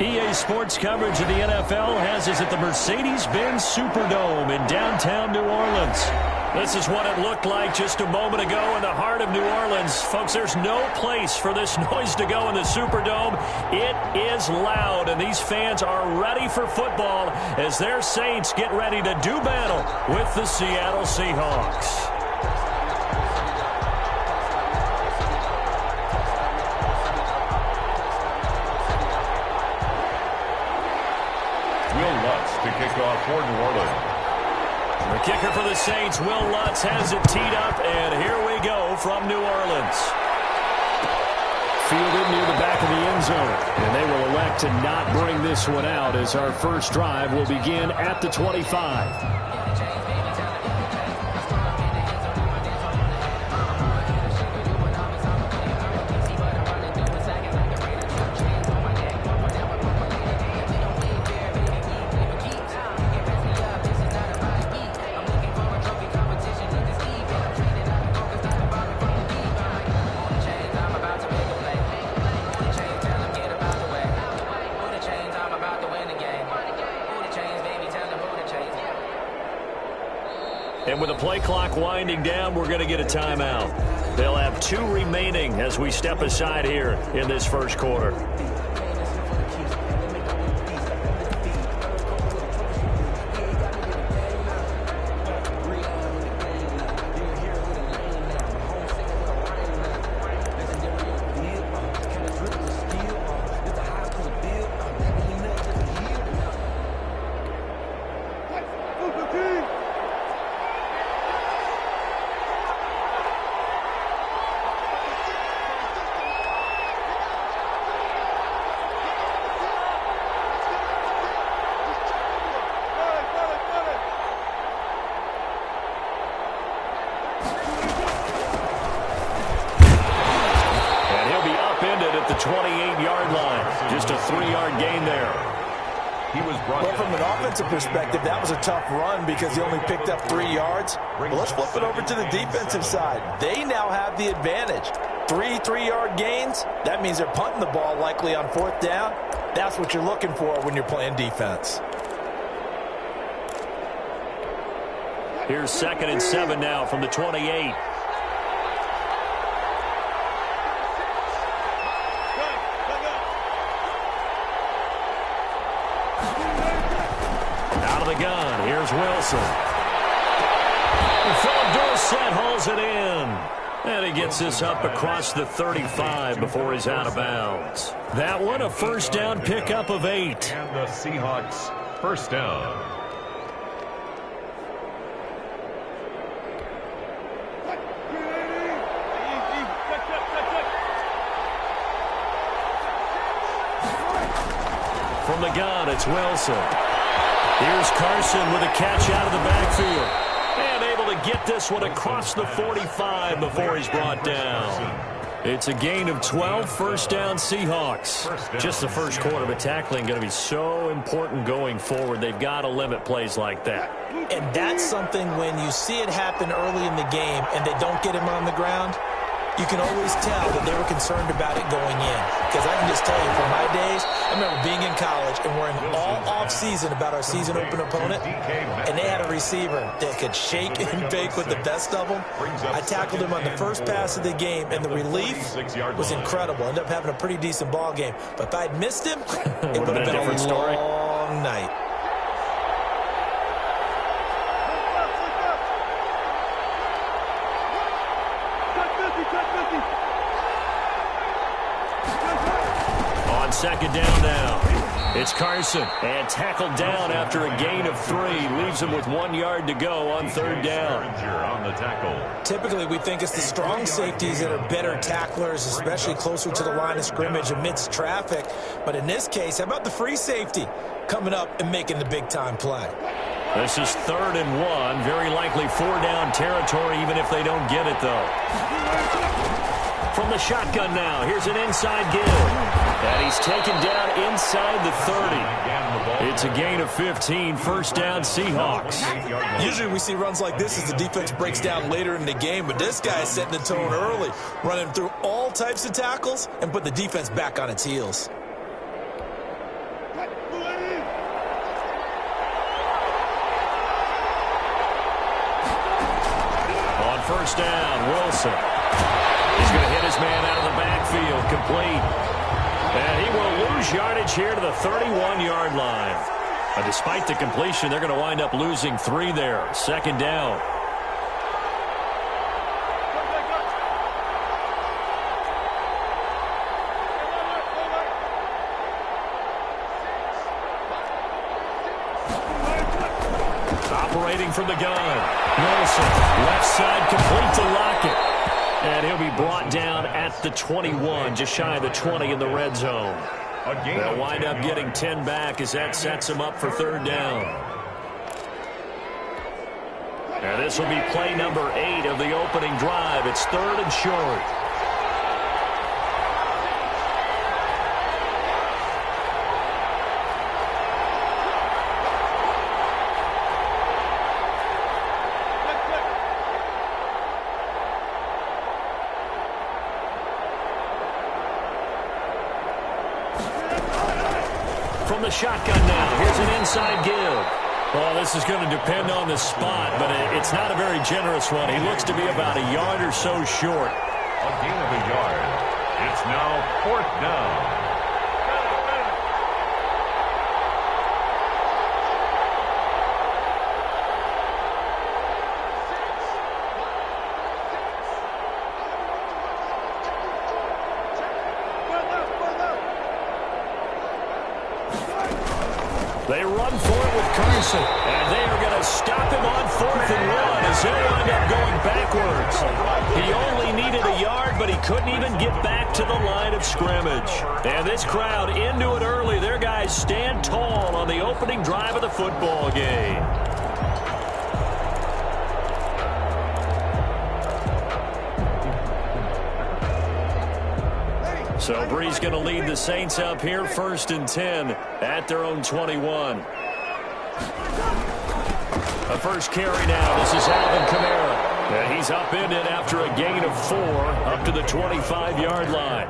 EA Sports coverage of the NFL has us at the Mercedes-Benz Superdome in downtown New Orleans. This is what it looked like just a moment ago in the heart of New Orleans. Folks, there's no place for this noise to go in the Superdome. It is loud, and these fans are ready for football as their Saints get ready to do battle with the Seattle Seahawks. To kick off for New Orleans. The kicker for the Saints, Will Lutz, has it teed up, and here we go from New Orleans. Fielded near the back of the end zone, and they will elect to not bring this one out as our first drive will begin at the 25. And with the play clock winding down, we're going to get a timeout. They'll have 2 remaining as we step aside here in this first quarter. At the 28-yard line. Just a 3-yard gain there. Well, from an offensive perspective, that was a tough run because he only picked up 3 yards. But let's flip it over to the defensive side. They now have the advantage. 3 3-yard gains. That means they're punting the ball likely on 4th down. That's what you're looking for when you're playing defense. Here's 2nd and 7 now from the 28. The gun. Here's Wilson. Philip Dorsett hauls it in. And he gets this up across the 35 before he's out of bounds. That one a first down pickup of 8. And the Seahawks first down. From the gun, it's Wilson. Here's Carson with a catch out of the backfield. And able to get this one across the 45 before he's brought down. It's a gain of 12, first down Seahawks. Just the first quarter, but tackling going to be so important going forward. They've got to limit plays like that. And that's something when you see it happen early in the game and they don't get him on the ground, you can always tell that they were concerned about it going in. Because I can just tell you, from my days, I remember being in college and worrying all off-season about our season open opponent, and they had a receiver that could shake and bake with the best of them. I tackled him on the first pass of the game, and the relief was incredible. Ended up having a pretty decent ball game. But if I'd missed him, it would have been a different story. Long night. On 2nd down now, it's Carson, and tackled down after a gain of 3. Leaves him with 1 yard to go on 3rd down. On the tackle. Typically, we think it's the strong safeties that are better tacklers, especially closer to the line of scrimmage amidst traffic. But in this case, how about the free safety coming up and making the big-time play? This is 3rd and 1. Very likely 4-down territory, even if they don't get it, though. From the shotgun now, here's an inside give. And he's taken down inside the 30. It's a gain of 15, first down Seahawks. Usually we see runs like this as the defense breaks down later in the game, but this guy is setting the tone early, running through all types of tackles and put the defense back on its heels. first down. Wilson. He's going to hit his man out of the backfield. Complete. And he will lose yardage here to the 31-yard line. Despite the completion, they're going to wind up losing 3 there. Second down. Operating from the gun. Wilson, left side, complete to Lockett. And he'll be brought down at the 21, just shy of the 20 in the red zone. They'll wind up getting 10 back as that sets them up for third down. Now this will be play number 8 of the opening drive. It's third and short. From the shotgun now, here's an inside give. Well, this is going to depend on the spot, but it's not a very generous one. He looks to be about a yard or so short. A gain of a yard. It's now fourth down. They run for it with Carson, and they are going to stop him on 4th and 1 as he'll wind up going backwards. He only needed a yard, but he couldn't even get back to the line of scrimmage. And this crowd into it early. Their guys stand tall on the opening drive of the football game. So Bree's going to lead the Saints up here, 1st and 10 at their own 21. The first carry now. This is Alvin Kamara. And he's upended after a gain of 4 up to the 25-yard line.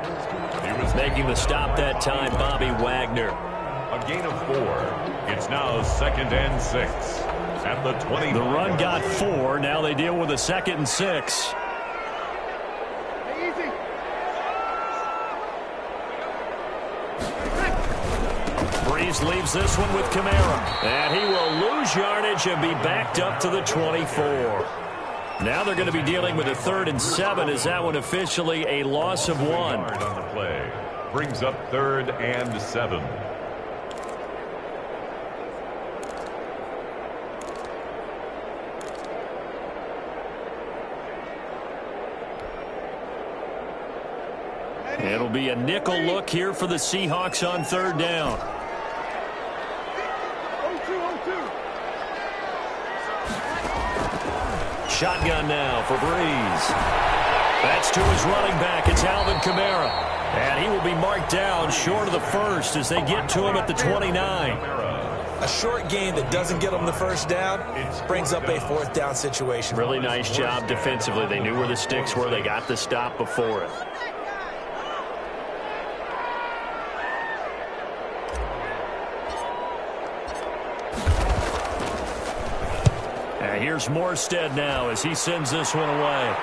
He was making the stop that time, Bobby Wagner. A gain of 4. It's now 2nd and 6 at the 20. The run got 4. Now they deal with a 2nd and 6. Breeze leaves this one with Kamara. And he will lose yardage and be backed up to the 24. Now they're going to be dealing with a 3rd and 7. Is that one officially a loss of 1? On the play. Brings up 3rd and 7. It'll be a nickel look here for the Seahawks on 3rd down. Shotgun now for Breeze. That's to his running back. It's Alvin Kamara. And he will be marked down short of the 1st as they get to him at the 29. A short gain that doesn't get them the first down brings up a 4th down situation. Really nice job defensively. They knew where the sticks were. They got the stop before it. Here's Morstead now as he sends this one away.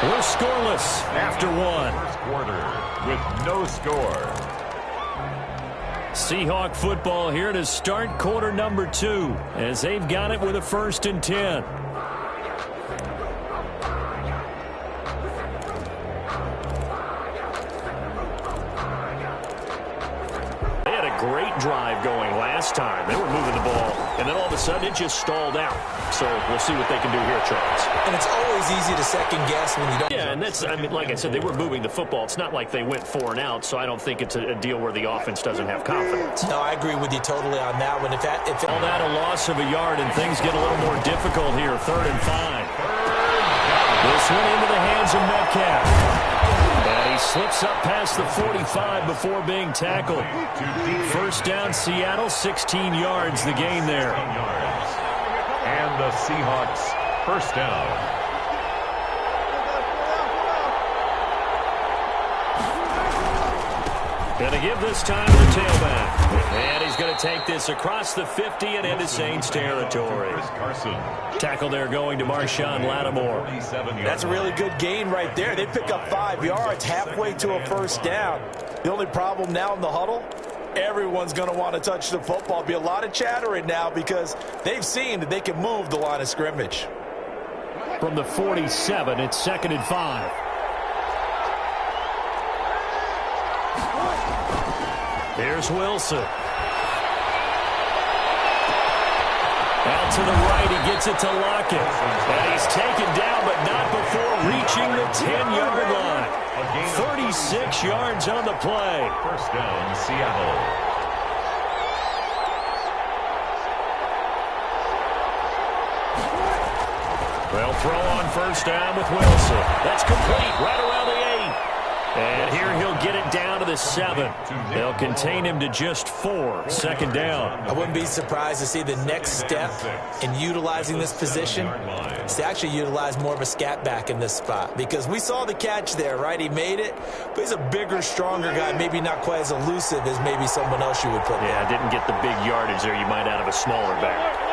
We're scoreless after 1. First quarter with no score. Seahawk football here to start quarter number 2 as they've got it with a 1st and 10. Great drive going last time. They were moving the ball, and then all of a sudden it just stalled out. So we'll see what they can do here, Charles. And it's always easy to second guess when you don't. Yeah, and that's, I mean, like I said, they were moving the football. It's not like they went 4 and out, so I don't think it's a deal where the offense doesn't have confidence. No, I agree with you totally on that one. If all that a loss of a yard, and things get a little more difficult here, 3rd and 5. This one into the hands of Metcalf. And he slips up past the 45 before being tackled. First down, Seattle, 16 yards, the gain there. And the Seahawks, first down. Going to give this time to the tailback. And he's going to take this across the 50 and into Saints territory. Tackle there going to Marshawn Lattimore. That's a really good gain right there. They pick up 5 yards halfway to a first down. The only problem now in the huddle, everyone's going to want to touch the football. Be a lot of chattering now because they've seen that they can move the line of scrimmage. From the 47, it's 2nd and 5. Here's Wilson. Out to the right, he gets it to Lockett. And he's taken down, but not before reaching the 10-yard line. 36 yards on the play. First down, Seattle. Well, throw on first down with Wilson. That's complete right around the 8. And here he'll get it down to the 7. They'll contain him to just 4. 2nd down. I wouldn't be surprised to see the next step in utilizing this position is to actually utilize more of a scat back in this spot. Because we saw the catch there, right? He made it, but he's a bigger, stronger guy, maybe not quite as elusive as maybe someone else you would put there. Yeah, didn't get the big yardage there you might out of a smaller back.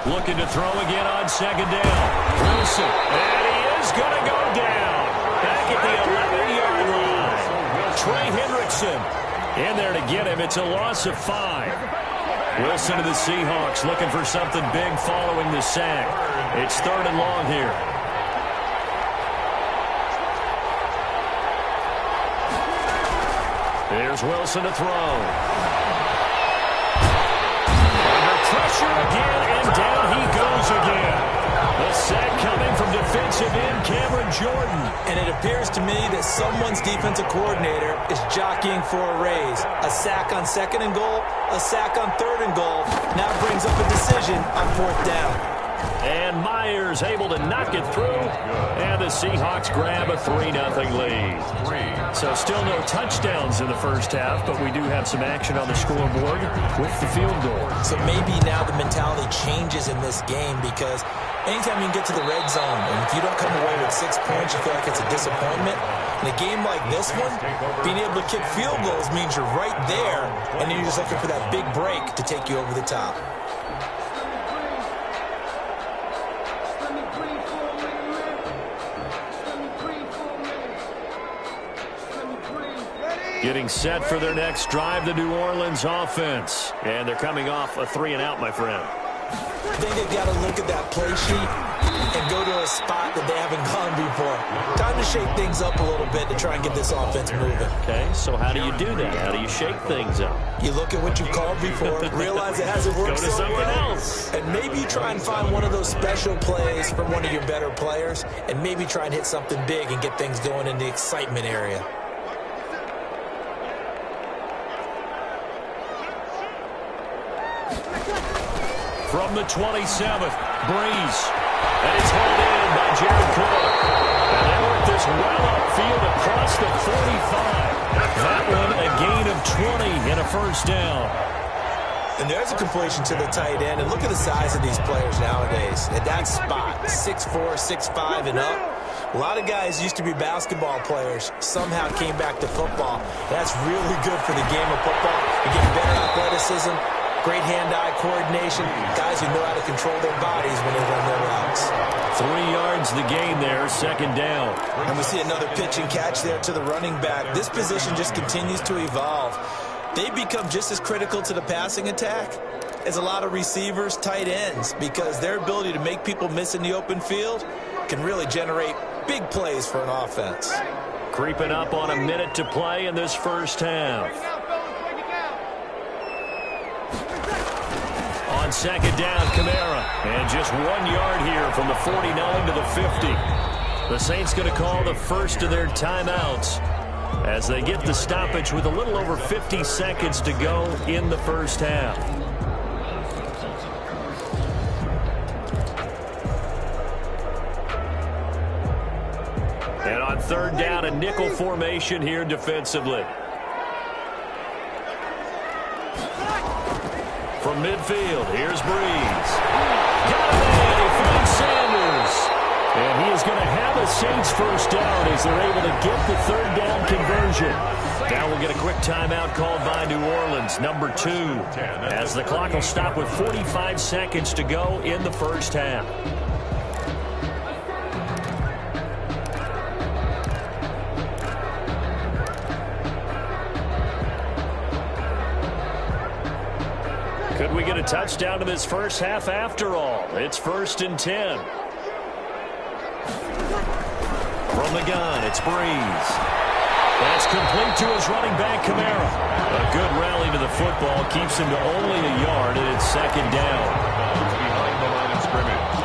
Looking to throw again on 2nd down. Wilson, and he is going to go down. Back at the 11-yard line. Trey Hendrickson in there to get him. It's a loss of 5. Wilson to the Seahawks looking for something big following the sack. It's 3rd and long here. Here's Wilson to throw. Pressure again, and down he goes again. The sack coming from defensive end Cameron Jordan. And it appears to me that someone's defensive coordinator is jockeying for a raise. A sack on 2nd and goal, a sack on 3rd and goal. Now brings up a decision on 4th down. And Myers able to knock it through. And the Seahawks grab a 3-0 lead. So still no touchdowns in the first half, but we do have some action on the scoreboard with the field goal. So maybe now the mentality changes in this game because anytime you can get to the red zone, and if you don't come away with 6 points, you feel like it's a disappointment. In a game like this one, being able to kick field goals means you're right there, and then you're just looking for that big break to take you over the top. Getting set for their next drive, the New Orleans offense. And they're coming off a 3-and-out, my friend. I think they've got to look at that play sheet and go to a spot that they haven't gone before. Time to shake things up a little bit to try and get this offense moving. Okay, so how do you do that? How do you shake things up? You look at what you called before, realize it hasn't worked Go to so something well, else. and maybe try and find one of those special plays from one of your better players, and maybe try and hit something big and get things going in the excitement area. From the 27th, Breeze. And it's held in by Jared Cook. And they work this well upfield across the 45. That one a gain of 20 and a first down. And there's a completion to the tight end. And look at the size of these players nowadays. At that spot, 6'4", 6'5", and up. A lot of guys used to be basketball players, somehow came back to football. That's really good for the game of football. You get better athleticism, great hand-eye coordination, guys who know how to control their bodies when they run their routes. 3 yards the gain there, 2nd down. And we see another pitch and catch there to the running back. This position just continues to evolve. They become just as critical to the passing attack as a lot of receivers, tight ends, because their ability to make people miss in the open field can really generate big plays for an offense. Creeping up on a minute to play in this first half. On 2nd down, Kamara. And just 1 yard here from the 49 to the 50. The Saints going to call the first of their timeouts as they get the stoppage with a little over 50 seconds to go in the first half. And on On third down, a nickel formation here defensively. From midfield, here's Breeze. Got a man, he finds Sanders. And he is going to have a Saints first down as they're able to get the third down conversion. Now we'll get a quick timeout called by New Orleans, number 2, as the clock will stop with 45 seconds to go in the first half. Could we get a touchdown in this first half after all? It's 1st and 10. From the gun, it's Breeze. That's complete to his running back, Kamara. A good rally to the football keeps him to only a yard, and it's 2nd down. Behind the line of scrimmage.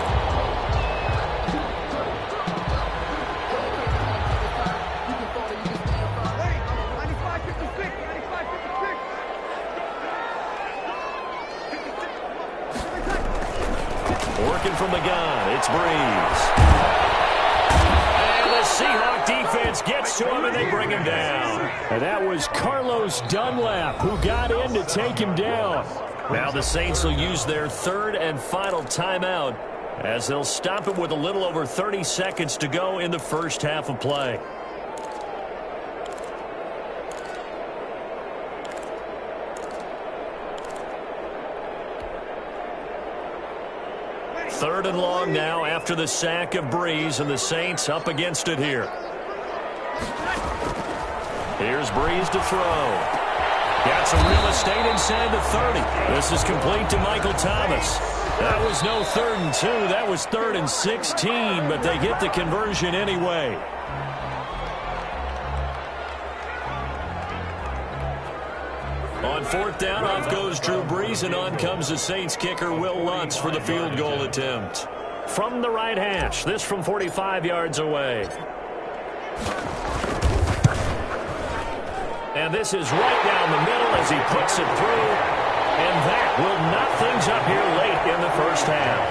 Working from the gun, it's Breeze. And the Seahawk defense gets to him, and they bring him down. And that was Carlos Dunlap who got in to take him down. Now the Saints will use their 3rd and final timeout as they'll stop it with a little over 30 seconds to go in the first half of play. Third and long now after the sack of Breeze, and the Saints up against it here. Here's Breeze to throw. Got some real estate inside the 30. This is complete to Michael Thomas. That was no 3rd and 2. That was 3rd and 16, but they get the conversion anyway. On 4th down, off goes Drew Brees, and on comes the Saints kicker, Will Lutz, for the field goal attempt. From the right hash, this from 45 yards away. And this is right down the middle as he puts it through. And that will knock things up here late in the first half.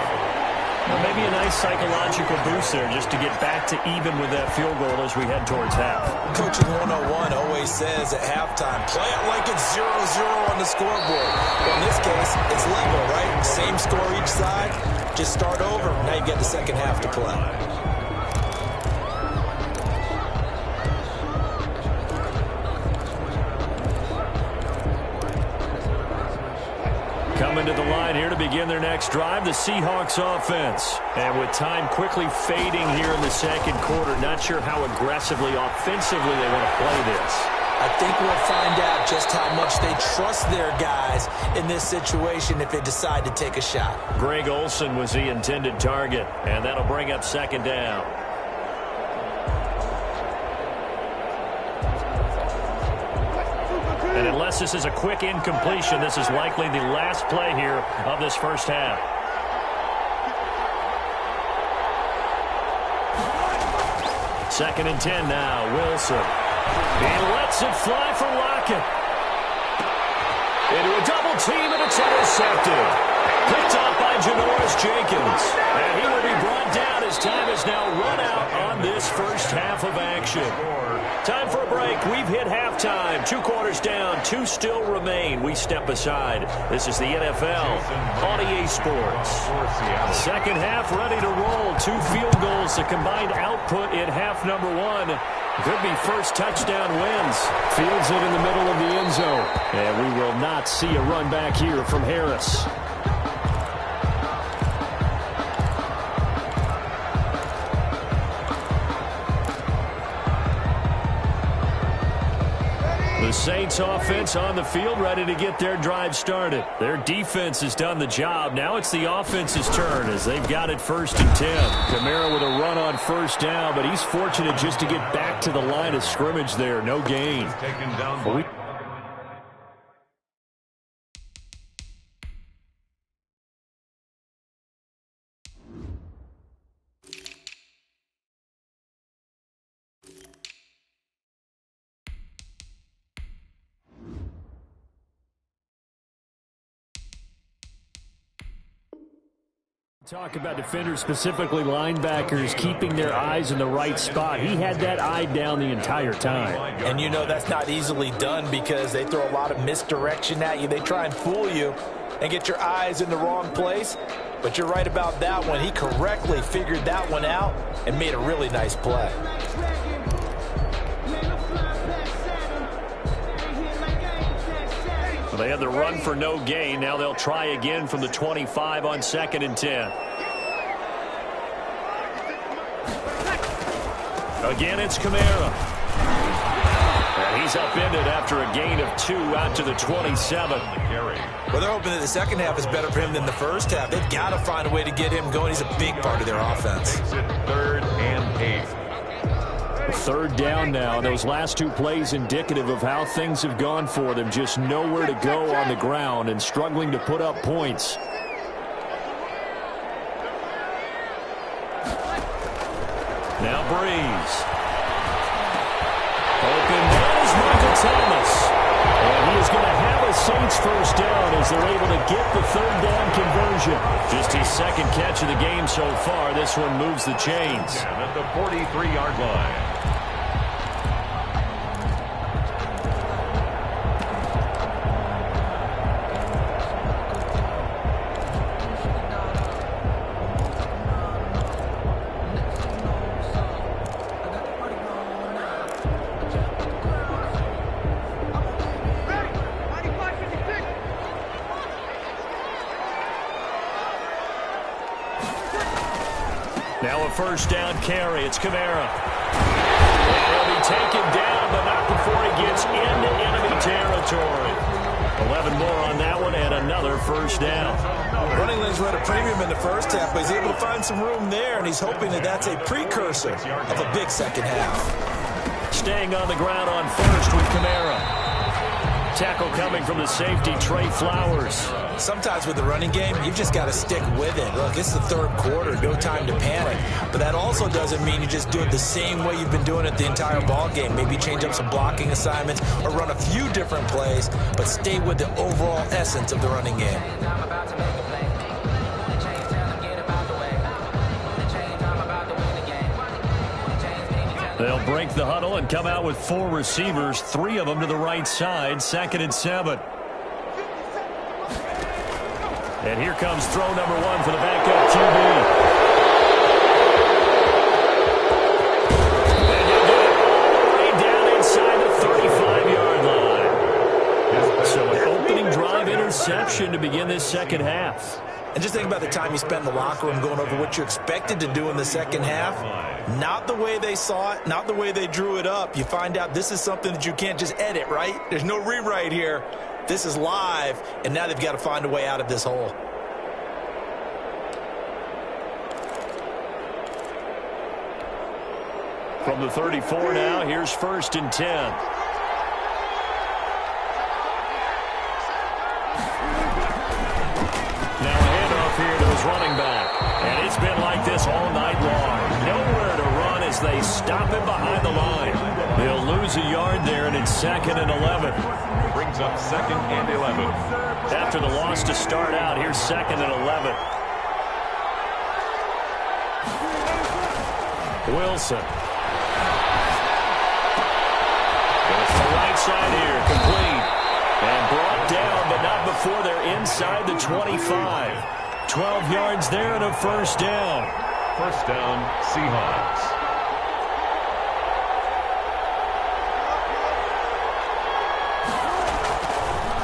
Well, maybe a nice psychological boost there just to get back to even with that field goal as we head towards half. Coaching 101 always says at halftime, play it like it's 0-0 on the scoreboard. Well, in this case, it's level, right? Same score each side. Just start over. Now you get the second half to play. Coming to the line here to begin their next drive, the Seahawks offense. And with time quickly fading here in the second quarter, not sure how aggressively, offensively they want to play this. I think we'll find out just how much they trust their guys in this situation if they decide to take a shot. Greg Olsen was the intended target, and that'll bring up 2nd down. And unless this is a quick incompletion, this is likely the last play here of this first half. Second and 10 now, Wilson. He lets it fly for Lockett. Into a double team, and it's intercepted. Picked off by Janoris Jenkins. And he will be brought down as time is now run out on this first half of action. Time for a break. We've hit halftime. 2 quarters down. 2 still remain. We step aside. This is the NFL on EA Sports. Second half ready to roll. 2 field goals. The combined output in half number 1. Could be first touchdown wins. Fields it in the middle of the end zone. And we will not see a run back here from Harris. The Saints offense on the field ready to get their drive started. Their defense has done the job. Now it's the offense's turn as they've got it 1st and 10. Kamara with a run on 1st down, but he's fortunate just to get back to the line of scrimmage there. No gain. Taken down by Talk about defenders, specifically linebackers, keeping their eyes in the right spot. He had that eye down the entire time. And you know that's not easily done because they throw a lot of misdirection at you. They try and fool you and get your eyes in the wrong place. But you're right about that one. He correctly figured that one out and made a really nice play. They had the run for no gain. Now they'll try again from the 25 on 2nd and 10. Again, it's Kamara. And he's upended after a gain of 2 out to the 27. Well, they're hoping that the second half is better for him than the first half. They've got to find a way to get him going. He's a big part of their offense. 3rd and 8. 3rd down now. Those last 2 plays indicative of how things have gone for them. Just nowhere to go on the ground and struggling to put up points. Now Breeze. Open man is Michael Thomas. And he is going to have a Saints first down as they're able to get the 3rd down conversion. Just his 2nd catch of the game so far. This one moves the chains. And at the 43-yard line. Now a first down carry. It's Kamara. He'll be taken down, but not before he gets into enemy territory. 11 more on that one and another first down. Running lanes were at a premium in the first half, but he's able to find some room there, and he's hoping that that's a precursor of a big second half. Staying on the ground on first with Kamara. Tackle coming from the safety, Trey Flowers. Sometimes with the running game, you've just got to stick with it. Look, it's the 3rd quarter, no time to panic. But that also doesn't mean you just do it the same way you've been doing it the entire ball game. Maybe change up some blocking assignments or run a few different plays, but stay with the overall essence of the running game. They'll break the huddle and come out with 4 receivers, 3 of them to the right side, 2nd and 7. And here comes throw number 1 for the backup QB. And he'll get it all the way down inside the 35-yard line. So an opening drive interception to begin this second half. And just think about the time you spent in the locker room going over what you expected to do in the second half. Not the way they saw it, not the way they drew it up. You find out this is something that you can't just edit, right? There's no rewrite here. This is live, and now they've got to find a way out of this hole. From the 34 now, here's 1st and 10. Here to his running back. And it's been like this all night long. Nowhere to run as they stop him behind the line. They'll lose a yard there, and it's 2nd and 11. Brings up 2nd and 11. After the loss to start out, here's 2nd and 11. Wilson. Goes to the right side here, complete. And brought down, but not before they're inside the 25. 12 yards there and a first down. First down, Seahawks.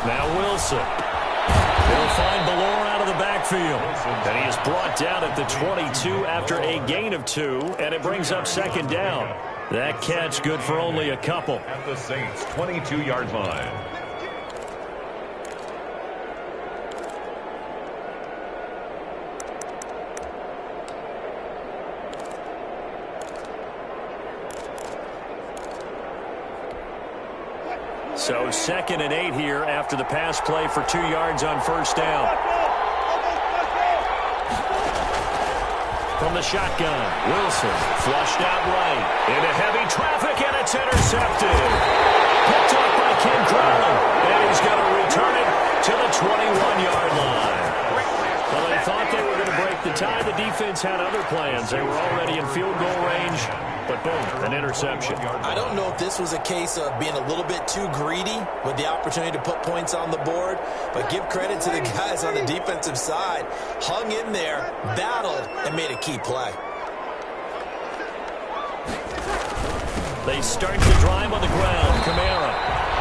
Now Wilson. They'll find Ballore out of the backfield. And he is brought down at the 22 after a gain of 2, and it brings up 2nd down. That catch good for only a couple. At the Saints' 22-yard line. So 2nd and 8 here after the pass play for 2 yards on first down. From the shotgun, Wilson flushed out right. Into heavy traffic, and it's intercepted. Picked up by Ken Crowley. And he's going to return it to the 21-yard line. Well, they thought they were going to break the tie defense had other plans. They were already in field goal range, but boom, an interception. I don't know if this was a case of being a little bit too greedy with the opportunity to put points on the board, but give credit to the guys on the defensive side. Hung in there, battled, and made a key play. They start the drive on the ground. Kamara.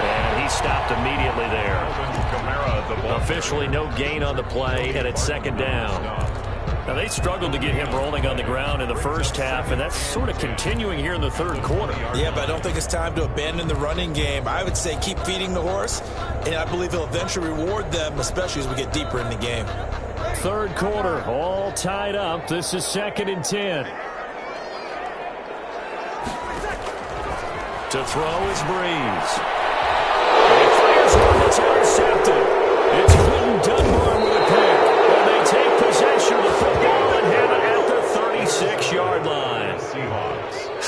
And he stopped immediately there. Officially no gain on the play, and it's second down. Now, they struggled to get him rolling on the ground in the first half, and that's sort of continuing here in the third quarter. Yeah, but I don't think it's time to abandon the running game. I would say keep feeding the horse, and I believe he'll eventually reward them, especially as we get deeper in the game. Third quarter, all tied up. This is 2nd and 10. To throw is Breeze. He fires one that's intercepted. It's Clinton Dunbar with a pick. And they take possession of the football and have it at the 36-yard line.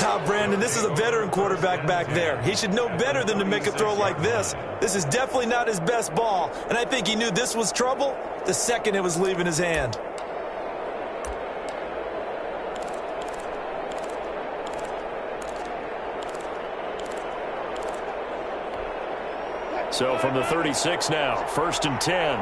Ah, Brandon, this is a veteran quarterback back there. He should know better than to make a throw like this. This is definitely not his best ball, and I think he knew this was trouble the second it was leaving his hand. So from the 36 now, 1st and 10.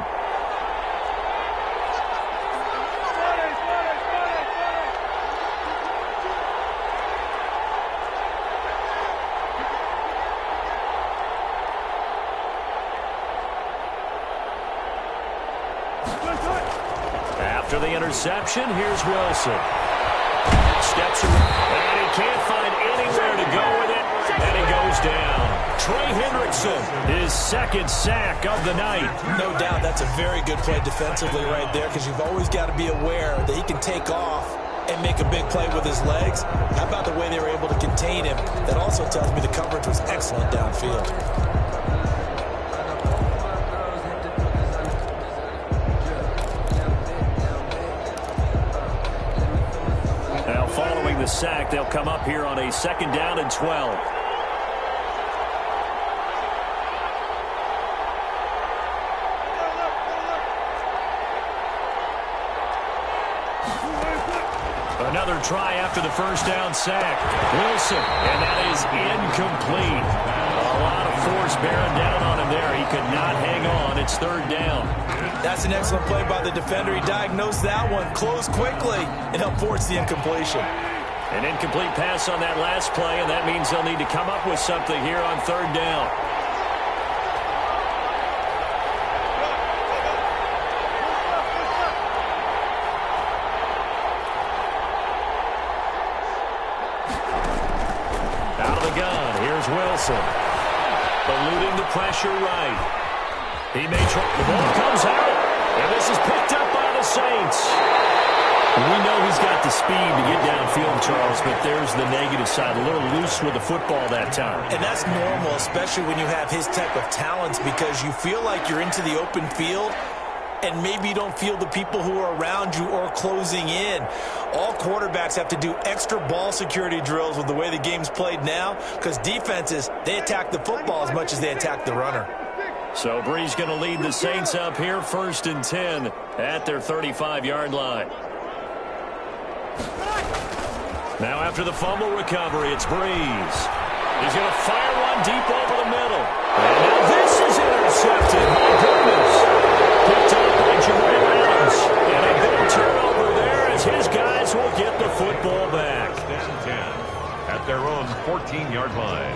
After the interception, here's Wilson. Steps around, and he can't find anywhere to go with it, and he goes down. Trey Hendrickson, his second sack of the night. No doubt that's a very good play defensively right there, because you've always got to be aware that he can take off and make a big play with his legs. How about the way they were able to contain him? That also tells me the coverage was excellent downfield. Now following the sack, they'll come up here on a 2nd down and 12. Another try after the first down sack. Wilson, and that is incomplete. A lot of force bearing down on him there. He could not hang on. It's 3rd down. That's an excellent play by the defender. He diagnosed that one, closed quickly, and helped force the incompletion. An incomplete pass on that last play, and that means they'll need to come up with something here on 3rd down. Wilson, eluding the pressure right. He may try. The ball comes out, and this is picked up by the Saints. We know he's got the speed to get downfield, Charles, but there's the negative side. A little loose with the football that time. And that's normal, especially when you have his type of talents, because you feel like you're into the open field, and maybe you don't feel the people who are around you or closing in. All quarterbacks have to do extra ball security drills with the way the game's played now, because defenses, they attack the football as much as they attack the runner. So Breeze going to lead the Saints up here, 1st and 10 at their 35-yard line. Now after the fumble recovery, it's Breeze. He's going to fire one deep over the middle. And now this is intercepted. My goodness. Picked up by Jermaine Adams. And a big turnover there as his guys will get the football back. 10 at their own 14-yard line.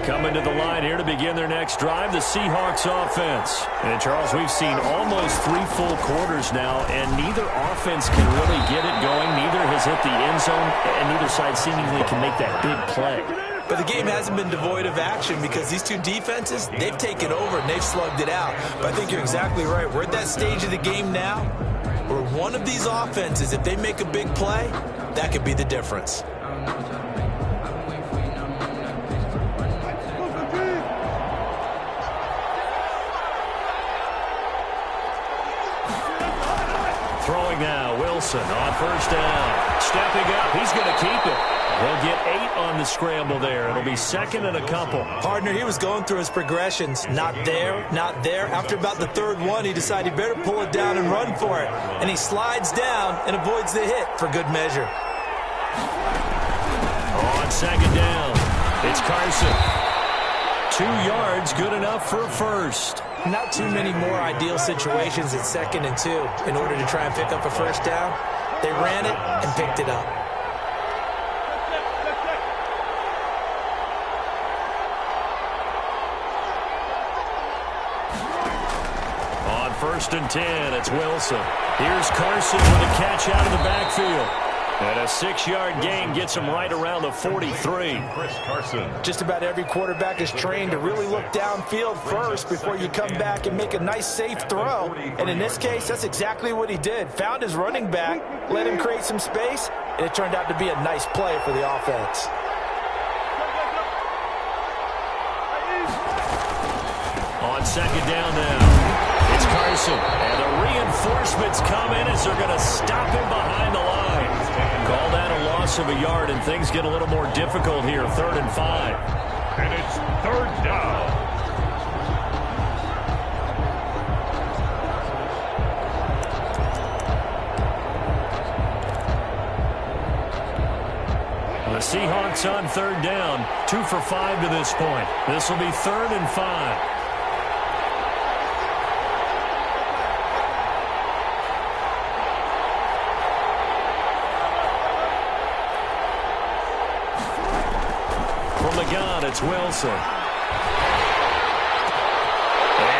Coming to the line here to begin their next drive, the Seahawks offense. And, Charles, we've seen almost 3 full quarters now, and neither offense can really get it going. Neither has hit the end zone, and neither side seemingly can make that big play. But the game hasn't been devoid of action, because these two defenses, they've taken over and they've slugged it out. But I think you're exactly right. We're at that stage of the game now where one of these offenses, if they make a big play, that could be the difference. Wilson on first down. Stepping up, he's going to keep it. He'll get 8 on the scramble there. It'll be second and a couple. Partner, he was going through his progressions. Not there, not there. After about the third one, he decided he better pull it down and run for it. And he slides down and avoids the hit for good measure. On second down, it's Carson. 2 yards, good enough for a first. Not too many more ideal situations at 2nd and 2 in order to try and pick up a first down. They ran it and picked it up. On first and 10, it's Wilson. Here's Carson with a catch out of the backfield. And a 6-yard gain gets him right around the 43. Chris Carson. Just about every quarterback is trained to really look downfield first before you come back and make a nice, safe throw. And in this case, that's exactly what he did. Found his running back, let him create some space, and it turned out to be a nice play for the offense. On second down now, it's Carson. And the reinforcements come in as they're going to stop him behind the line. Call that a loss of a yard, and things get a little more difficult here. 3rd and 5. And it's 3rd down. The Seahawks on 3rd down. 2 for 5 to this point. This will be 3rd and 5. It's Wilson. And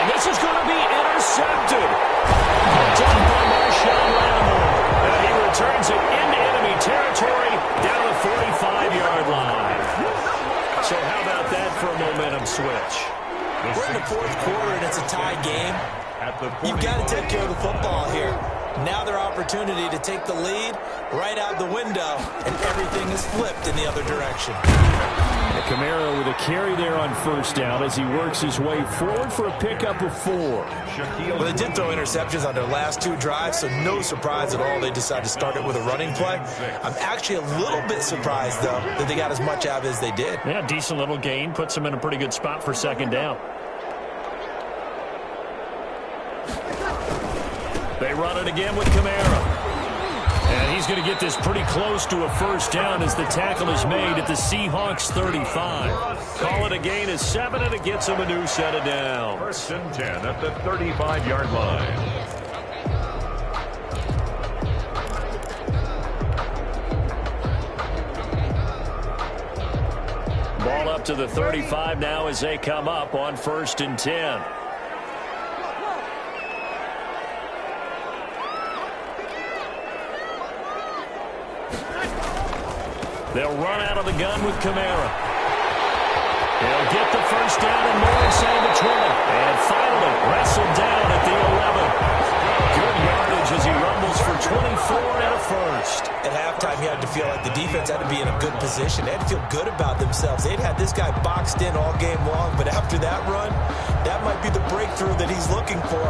this is going to be intercepted. Picked up by Marshawn Lattimore. And he returns it into enemy territory down the 45-yard line. So how about that for a momentum switch? We're in the 4th quarter and it's a tie game. You've got to take care of the football here. Now their opportunity to take the lead right out the window, and everything is flipped in the other direction. Kamara with a carry there on first down as he works his way forward for a pickup of 4. Well, they did throw interceptions on their last 2 drives, so no surprise at all they decided to start it with a running play. I'm actually a little bit surprised, though, that they got as much out as they did. Yeah, decent little gain. Puts them in a pretty good spot for second down. They run it again with Kamara. And he's going to get this pretty close to a first down as the tackle is made at the Seahawks 35. Call it a gain of 7, and it gets him a new set of downs. 1st and 10 at the 35-yard line. Ball up to the 35 now as they come up on 1st and 10. They'll run out of the gun with Kamara. He'll get the first down and more inside the 20. And finally wrestled down at the 11. Good yardage as he rumbles for 24 and a first. At halftime, you had to feel like the defense had to be in a good position. They had to feel good about themselves. They'd had this guy boxed in all game long, but after that run, that might be the breakthrough that he's looking for.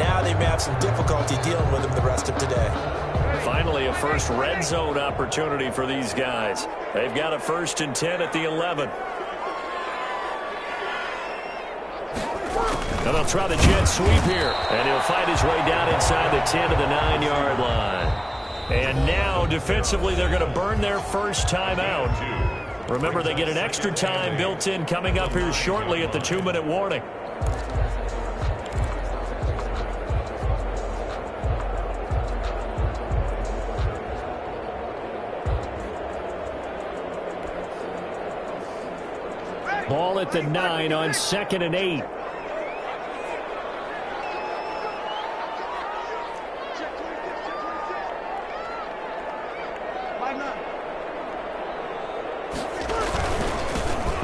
Now they may have some difficulty dealing with him the rest of today. Finally, a first red zone opportunity for these guys. They've got a 1st and 10 at the 11. And they'll try the jet sweep here. And he'll find his way down inside the 10 to the 9-yard line. And now, defensively, they're going to burn their first timeout. Remember, they get an extra time built in coming up here shortly at the 2-minute warning. Ball at the 9 on 2nd and 8.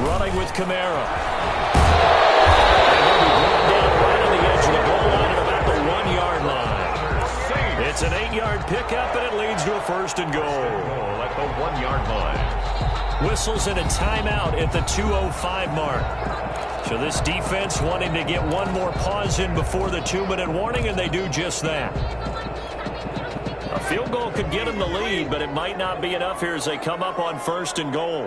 Running with Kamara. And he'll be brought down right on the edge of the goal line at about the 1-yard line. It's an 8-yard pickup, and it leads to a 1st and goal. At the 1-yard line. Whistles in a timeout at the 2:05 mark. So this defense wanting to get one more pause in before the 2-minute warning, and they do just that. A A field goal could get them the lead, but it might not be enough here as they come up on 1st and goal.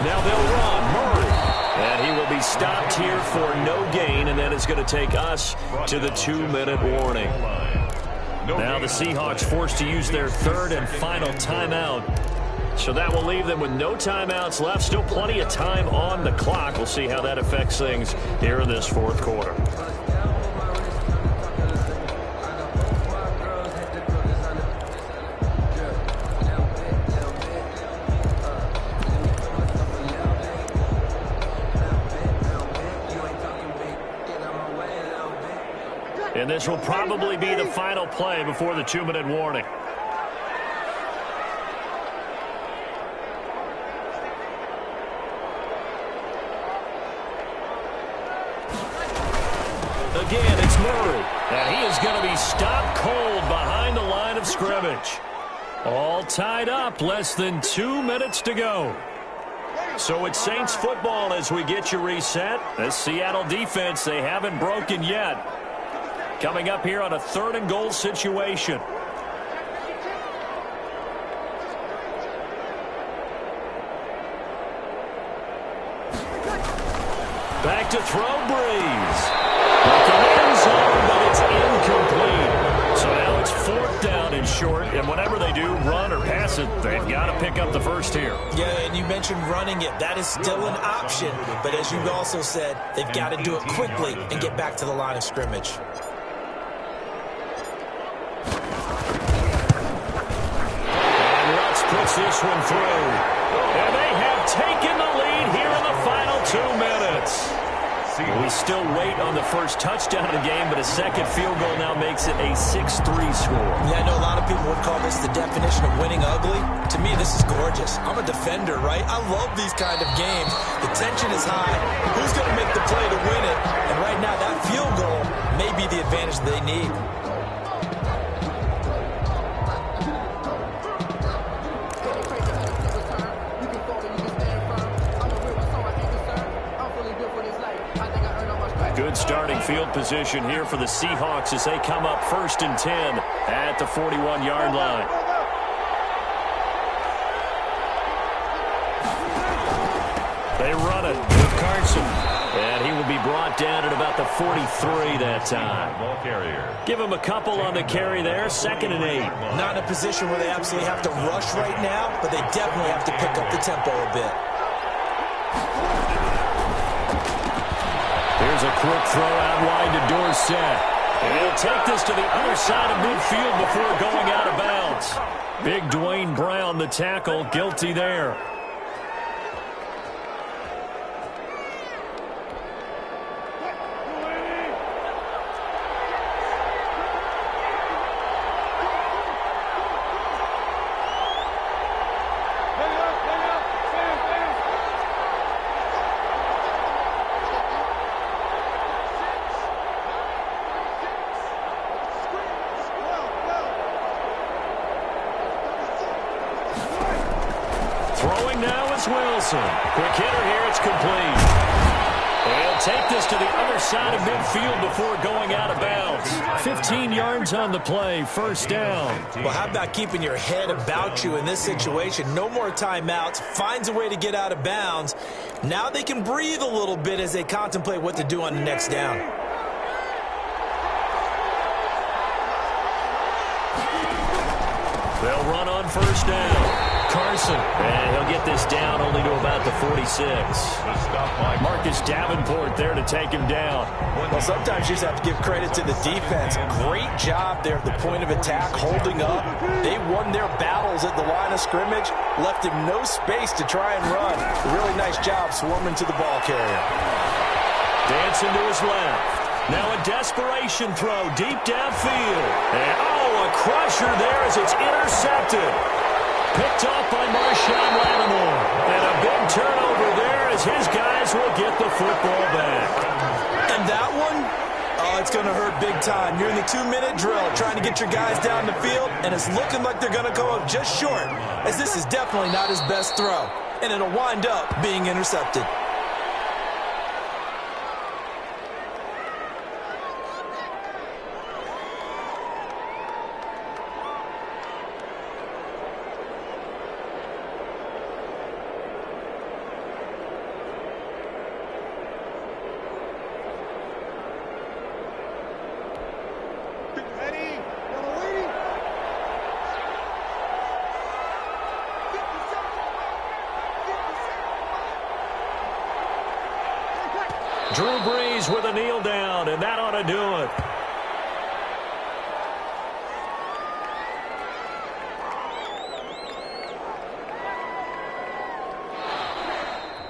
Now they'll run. Murray. And he will be stopped here for no gain, and then it's going to take us to the 2-minute warning. Now the Seahawks forced to use their 3rd and final timeout. So that will leave them with no timeouts left. Still plenty of time on the clock. We'll see how that affects things here in this 4th quarter. And this will probably be the final play before the 2-minute warning. Again, it's Murray. And he is going to be stopped cold behind the line of scrimmage. All tied up, less than 2 minutes to go. So it's Saints football as we get you reset. This Seattle defense, they haven't broken yet. Coming up here on a 3rd and goal situation. Back to throw, Breeze. Looking end zone, but it's incomplete. So now it's 4th down and short, and whenever they do run or pass it, they've got to pick up the first here. Yeah, and you mentioned running it. That is still an option, but as you also said, they've got to do it quickly and get back to the line of scrimmage. Puts this one through. And they have taken the lead here in the final 2 minutes. We still wait on the first touchdown of the game, but a second field goal now makes it a 6-3 score. Yeah, I know a lot of people would call this the definition of winning ugly. To me, this is gorgeous. I'm a defender, right? I love these kind of games. The tension is high. Who's going to make the play to win it? And right now, that field goal may be the advantage they need. Good starting field position here for the Seahawks as they come up 1st and 10 at the 41-yard line. They run it with Carson, and he will be brought down at about the 43 that time. Ball carrier. Give him a couple on the carry there, 2nd and 8. Not in a position where they absolutely have to rush right now, but they definitely have to pick up the tempo a bit. Here's a quick throw out wide to Dorsett. And he'll take this to the other side of midfield before going out of bounds. Big Dwayne Brown, the tackle, guilty there. Throwing now is Wilson. Quick hitter here, it's complete. He'll take this to the other side of midfield before going out of bounds. 15 yards on the play, 1st down. Well, how about keeping your head about you in this situation? No more timeouts. Finds a way to get out of bounds. Now they can breathe a little bit as they contemplate what to do on the next down. They'll run on 1st down. Carson, and he'll get this down only to about the 46. Marcus Davenport there to take him down. Well, sometimes you just have to give credit to the defense. Great job there at the point of attack, holding up. They won their battles at the line of scrimmage, left him no space to try and run. A really nice job swarming to the ball carrier. Dancing to his left. Now a desperation throw deep downfield. And, a crusher there as it's intercepted. Picked off by Marshawn Lattimore. And a big turnover there as his guys will get the football back. And that one, it's going to hurt big time. You're in the 2-minute drill trying to get your guys down the field, and it's looking like they're going to go up just short, as this is definitely not his best throw. And it'll wind up being intercepted. Drew Brees with a kneel down, and that ought to do it.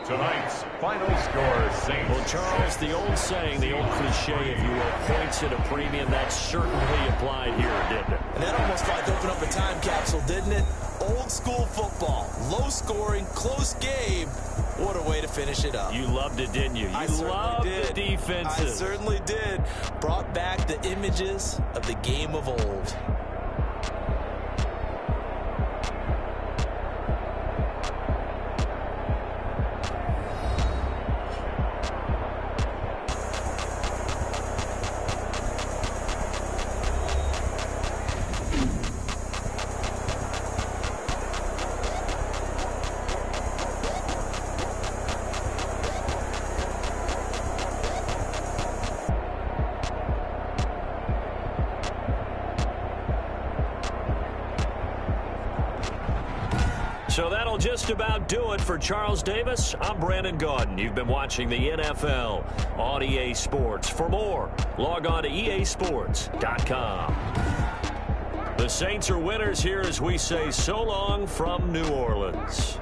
Tonight's final score, Saints. Well, Charles, the old saying, the old cliche, if you will, points at a premium, that certainly applied here, didn't it? And that almost like opened up a time capsule, didn't it? Old school football, low scoring, close game. What a way to finish it up. You loved it, didn't you? You loved the defenses. I certainly did. Brought back the images of the game of old. So that'll just about do it for Charles Davis. I'm Brandon Gaudin. You've been watching the NFL on EA Sports. For more, log on to easports.com. The Saints are winners here as we say so long from New Orleans.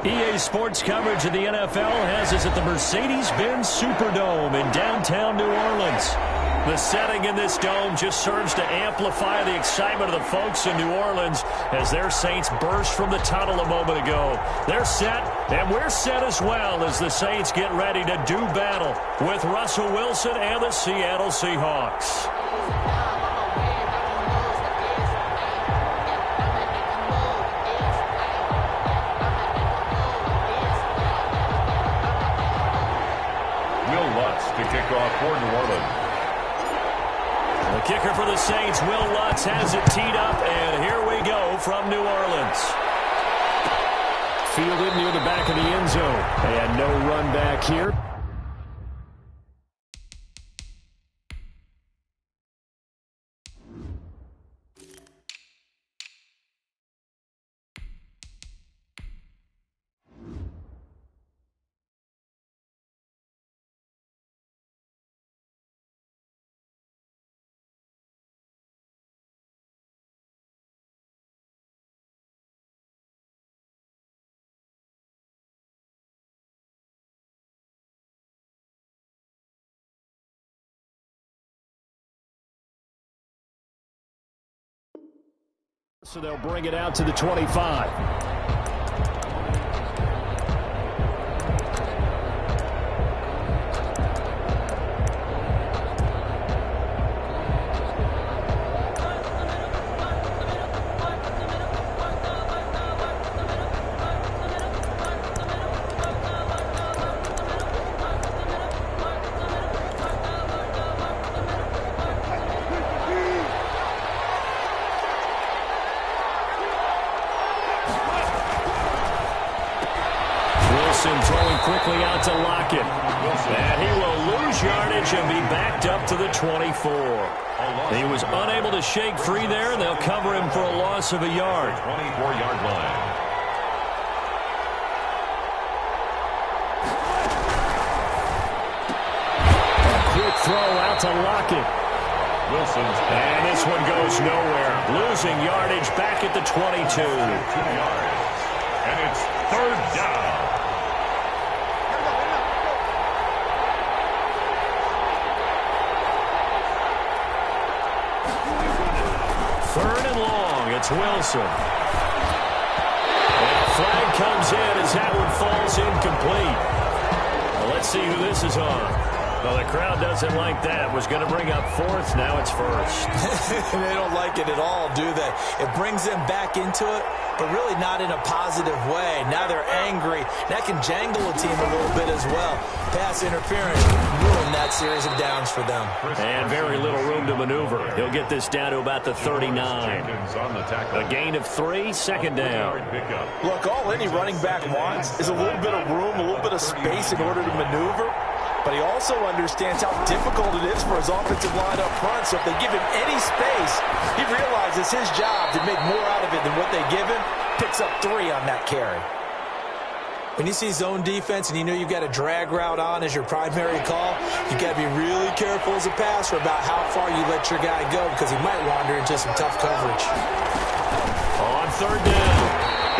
EA Sports coverage of the NFL has us at the Mercedes-Benz Superdome in downtown New Orleans. The setting in this dome just serves to amplify the excitement of the folks in New Orleans as their Saints burst from the tunnel a moment ago. They're set, and we're set as well as the Saints get ready to do battle with Russell Wilson and the Seattle Seahawks. To kick off for New Orleans. The kicker for the Saints, Will Lutz, has it teed up, and here we go from New Orleans. Fielded near the back of the end zone, and no run back here. So they'll bring it out to the 25. Throwing quickly out to Lockett. And he will lose yardage and be backed up to the 24. He was unable to shake free there, and they'll cover him for a loss of a yard. 24-yard line. A quick throw out to Lockett. Wilson's and this one goes nowhere. Losing yardage back at the 22. 2 yards. And it's third down. Third and long, it's Wilson. And a flag comes in as that one falls incomplete. Well, let's see who this is on. Well, the crowd doesn't like that. Was going to bring up fourth, now it's first. They don't like it at all, do they? It brings them back into it, but really not in a positive way. Now they're angry. That can jangle a team a little bit as well. Pass interference ruined that series of downs for them. And very little room to maneuver. He'll get this down to about the 39. A gain of 3, second down. Look, all any running back wants is a little bit of room, a little bit of space in order to maneuver. But he also understands how difficult it is for his offensive line up front. So if they give him any space, he realizes his job to make more out of it than what they give him. Picks up 3 on that carry. When you see zone defense and you know you've got a drag route on as your primary call, you've got to be really careful as a passer about how far you let your guy go because he might wander into some tough coverage. On third down,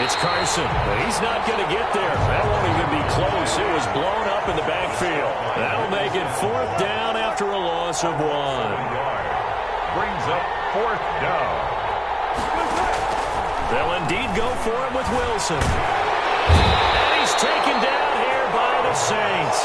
it's Carson. But he's not going to get there. That won't even be close. It was blown up in the backfield. That'll make it fourth down after a loss of 1. Brings up fourth down. They'll indeed go for it with Wilson. And he's taken down here by the Saints.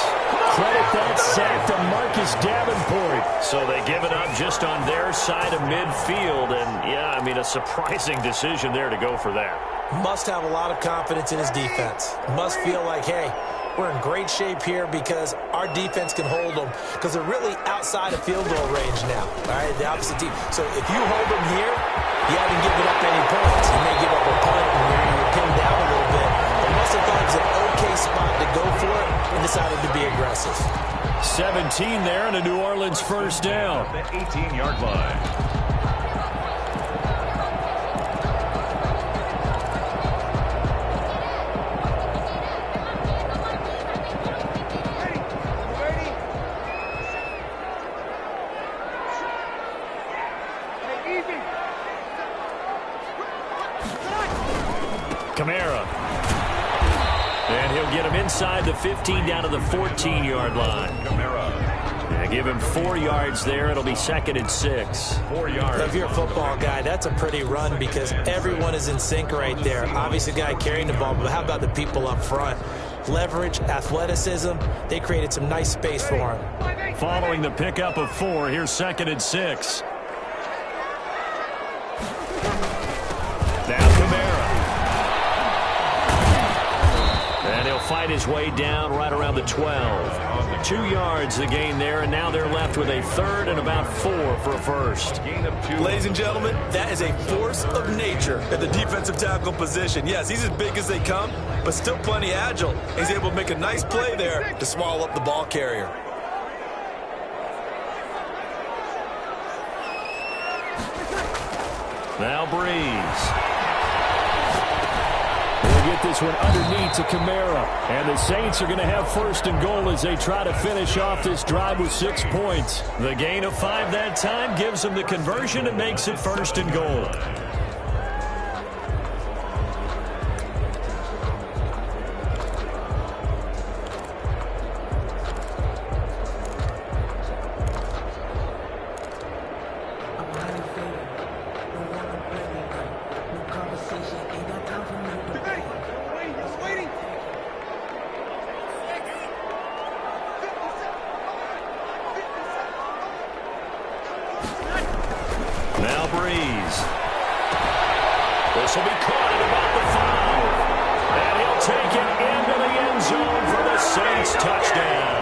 Credit that sack to Marcus Davenport. So they give it up just on their side of midfield. And, yeah, I mean, a surprising decision there to go for that. Must have a lot of confidence in his defense. Must feel like, hey, we're in great shape here because our defense can hold them because they're really outside of field goal range now, all right, the opposite team. So if you hold them here, you haven't given up any points. You may give up a punt and you're pinned down a little bit. But must have thought it was an okay spot to go for it and decided to be aggressive. 17 there and a New Orleans first down. The 18-yard line. And he'll get him inside the 15 down to the 14-yard line. And give him 4 yards there. It'll be 2nd and 6. 4 yards. If you're a football guy, that's a pretty run because everyone is in sync right there. Obviously, the guy carrying the ball, but how about the people up front? Leverage, athleticism, they created some nice space for him. Following the pickup of 4, here's 2nd and 6. Now Kamara. And he'll fight his way down right around the 12. 2 yards the gain there, and now they're left with a 3rd and about 4 for a first. Ladies and gentlemen, that is a force of nature at the defensive tackle position. Yes, he's as big as they come, but still plenty agile. He's able to make a nice play there to swallow up the ball carrier. Now Breeze. They'll get this one underneath to Kamara. And the Saints are going to have 1st and goal as they try to finish off this drive with 6 points. The gain of 5 that time gives them the conversion and makes it 1st and goal. Now Breeze. This will be caught at about the 5. And he'll take it into the end zone for the Saints touchdown.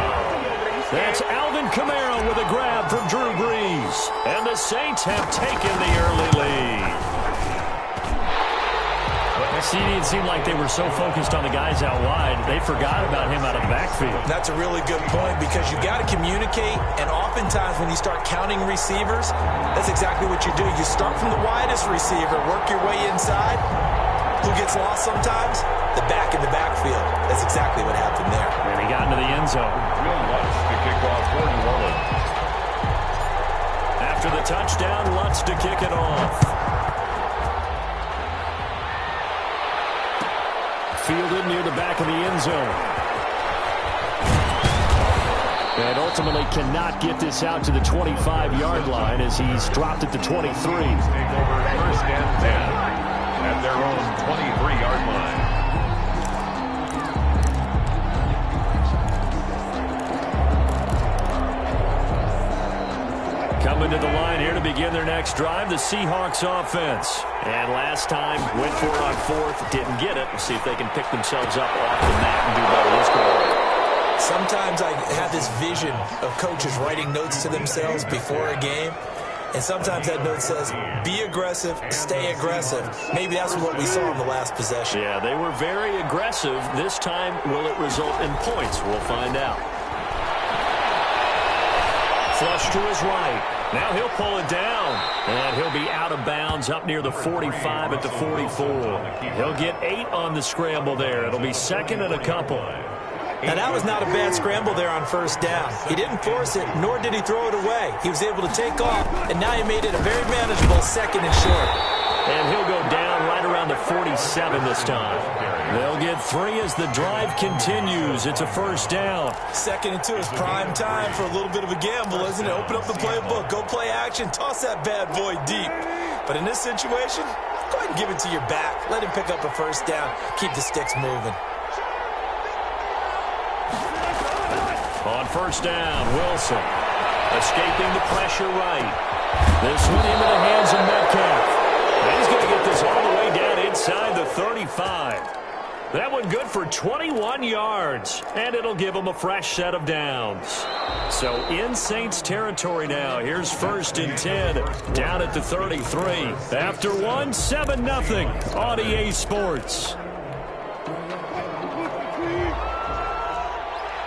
That's Alvin Kamara with a grab from Drew Brees. And the Saints have taken the early lead. See, it seemed like they were so focused on the guys out wide, they forgot about him out of the backfield. That's a really good point because you got to communicate, and oftentimes when you start counting receivers, that's exactly what you do. You start from the widest receiver, work your way inside. Who gets lost sometimes? The back in the backfield. That's exactly what happened there. And he got into the end zone. Real Lutz to kick off for New Orleans. After the touchdown, Lutz to kick it off. Fielded near the back of the end zone. And ultimately cannot get this out to the 25-yard line as he's dropped it to 23. Take over 1st and 10 at their own 23-yard line. Coming to the line here to begin their next drive, the Seahawks offense. And last time, went for it on 4th, didn't get it. We'll see if they can pick themselves up off the mat and do better this go. Sometimes I have this vision of coaches writing notes to themselves before a game. And sometimes that note says, be aggressive, stay aggressive. Maybe that's what we saw in the last possession. Yeah, they were very aggressive. This time, will it result in points? We'll find out. Flush to his right. Now he'll pull it down. And he'll be out of bounds up near the 45 at the 44. He'll get 8 on the scramble there. It'll be 2nd and a couple. Now, that was not a bad scramble there on 1st down. He didn't force it, nor did he throw it away. He was able to take off, and now he made it a very manageable 2nd and short. And he'll go down right around the 47 this time. They'll get 3 as the drive continues. It's a 1st down. 2nd and 2 is prime time for a little bit of a gamble, isn't it? Open up the playbook, go play action, toss that bad boy deep. But in this situation, go ahead and give it to your back. Let him pick up a 1st down. Keep the sticks moving. On 1st down, Wilson escaping the pressure right. This one into the hands of Metcalf. And he's going to get this all the way down inside the 35. That one good for 21 yards, and it'll give them a fresh set of downs. So in Saints territory now. Here's 1st and 10 down at the 33. After one, 7-0 on EA Sports.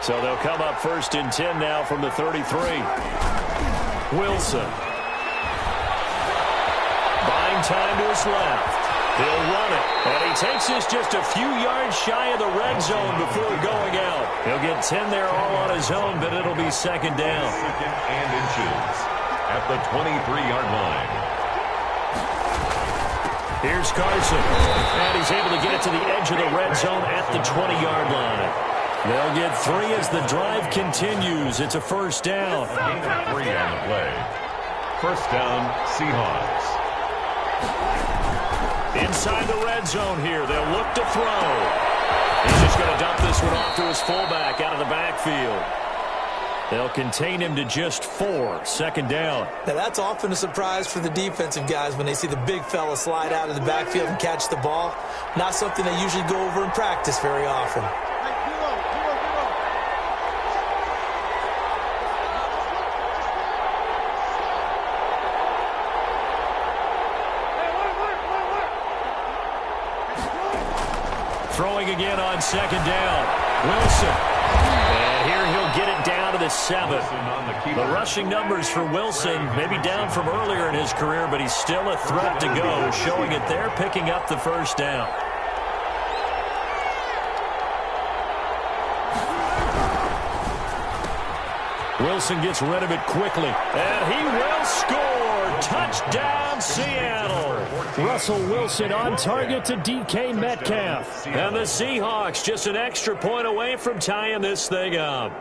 So they'll come up 1st and 10 now from the 33. Wilson. Buying time to his left. He'll run it. And he takes this just a few yards shy of the red zone before going out. He'll get 10 there all on his own, but it'll be 2nd down. 2nd and inches at the 23-yard line. Here's Carson. And he's able to get it to the edge of the red zone at the 20-yard line. They'll get 3 as the drive continues. It's a first down. Gain of 3 on the play. First down, Seahawks. Inside the red zone here. They'll look to throw. He's just going to dump this one off to his fullback out of the backfield. They'll contain him to just 4. Second down. Now, that's often a surprise for the defensive guys when they see the big fella slide out of the backfield and catch the ball. Not something they usually go over in practice very often. Throwing again on second down. Wilson. And here he'll get it down to the 7. The rushing numbers for Wilson maybe down from earlier in his career, but he's still a threat to go, showing it there, picking up the first down. Wilson gets rid of it quickly, and he will score. Touchdown, Seattle. Russell Wilson on target to DK Metcalf. And the Seahawks just an extra point away from tying this thing up.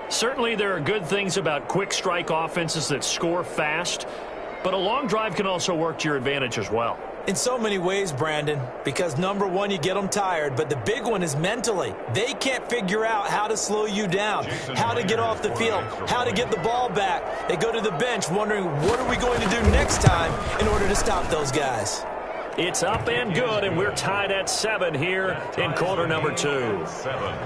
Certainly there are good things about quick strike offenses that score fast, but a long drive can also work to your advantage as well. In so many ways, Brandon, because number one, you get them tired, but the big one is mentally. They can't figure out how to slow you down, how to get off the field, how to get the ball back. They go to the bench wondering, what are we going to do next time in order to stop those guys? It's up and good, and we're tied at 7 here in quarter number 2. 7.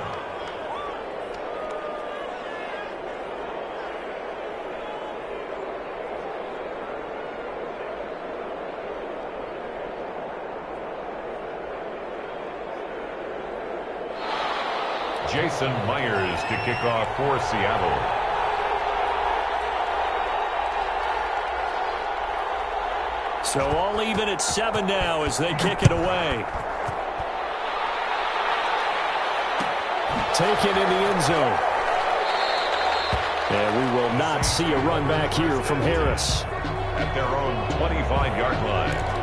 Jason Myers to kick off for Seattle. So all even at 7 now as they kick it away. Taken in the end zone. And we will not see a run back here from Harris. At their own 25-yard line.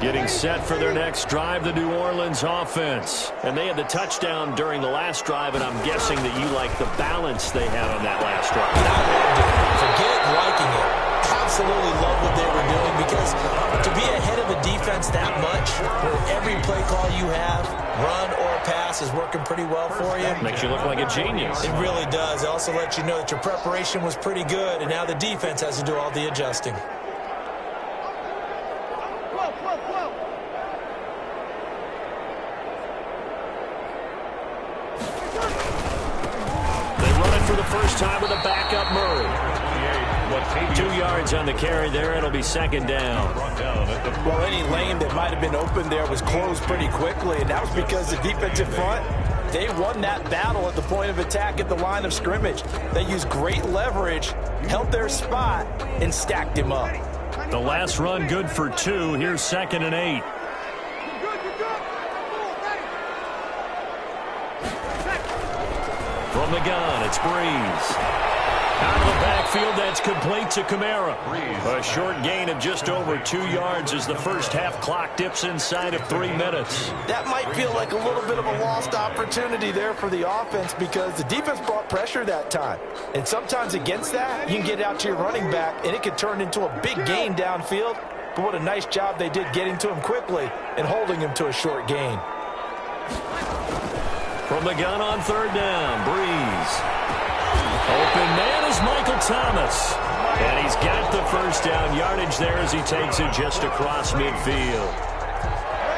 Getting set for their next drive, the New Orleans offense. And they had the touchdown during the last drive, and I'm guessing that you like the balance they had on that last drive. I loved it. Forget liking it. Absolutely love what they were doing, because to be ahead of a defense that much, where every play call you have, run or pass, is working pretty well for you. Makes you look like a genius. It really does. It also lets you know that your preparation was pretty good, and now the defense has to do all the adjusting. First time with a backup Murray. 2 yards on the carry there. It'll be second down. Well, any lane that might have been open there was closed pretty quickly, and that was because the defensive front, they won that battle at the point of attack at the line of scrimmage. They used great leverage, held their spot, and stacked him up. The last run good for 2. Here's 2nd and 8. From the gun, it's Breeze. Out of the backfield, that's complete to Kamara. A short gain of just over 2 yards as the first half clock dips inside of 3 minutes. That might feel like a little bit of a lost opportunity there for the offense, because the defense brought pressure that time. And sometimes against that, you can get out to your running back, and it could turn into a big gain downfield. But what a nice job they did getting to him quickly and holding him to a short gain. From the gun on 3rd down, Breeze. Open man is Michael Thomas. And he's got the first down yardage there as he takes it just across midfield.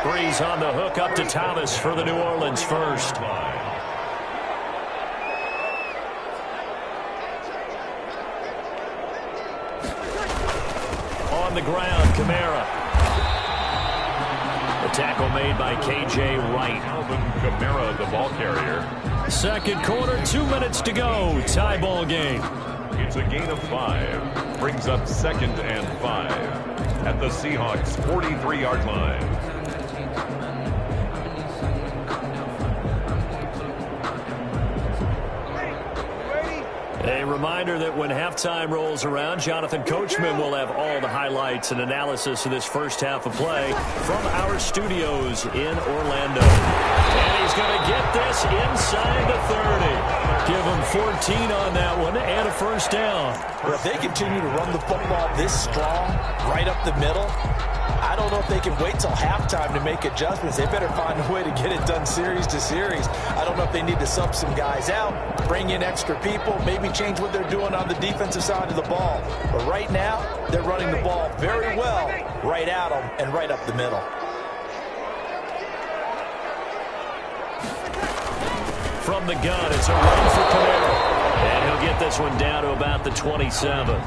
Breeze on the hook up to Thomas for the New Orleans first. On the ground, Kamara. The tackle made by K.J. Wright. Alvin Kamara, the ball carrier. Second quarter, 2 minutes to go. Tie ball game. It's a gain of 5. Brings up 2nd and 5 at the Seahawks' 43-yard line. A reminder that when halftime rolls around, Jonathan Coachman will have all the highlights and analysis of this first half of play from our studios in Orlando. And he's going to get this inside the 30. Give him 14 on that one and a first down. Well, if they continue to run the football this strong, right up the middle, I don't know if they can wait till halftime to make adjustments. They better find a way to get it done series to series. I don't know if they need to sub some guys out, bring in extra people, maybe change what they're doing on the defensive side of the ball. But right now, they're running the ball very well right at them and right up the middle. From the gun, it's a run for Kamara. And he'll get this one down to about the 27.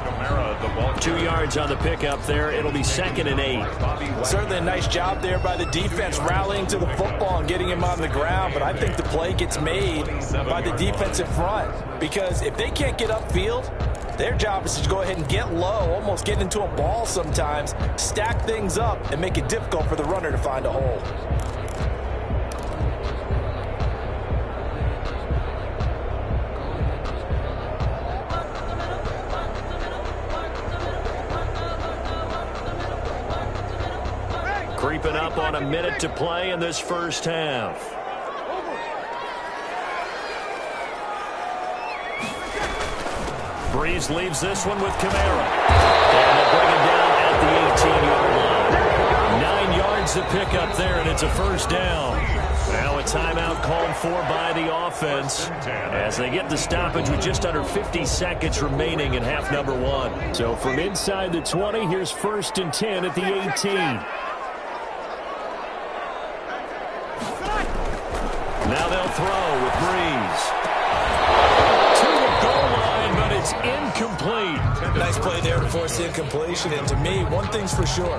2 yards on the pickup there. It'll be 2nd and 8. Certainly a nice job there by the defense rallying to the football and getting him on the ground. But I think the play gets made by the defensive front. Because if they can't get upfield, their job is to go ahead and get low, almost get into a ball sometimes, stack things up, and make it difficult for the runner to find a hole. Creeping up on a minute to play in this first half. Breeze leaves this one with Kamara. And they'll bring him down at the 18-yard line. 9 yards to pick up there, and it's a first down. Now a timeout called for by the offense as they get the stoppage with just under 50 seconds remaining in half number 1. So from inside the 20, here's 1st and 10 at the 18. Now they'll throw with Breeze. To the goal line, but it's incomplete. Nice play there to force the incompletion. And to me, one thing's for sure.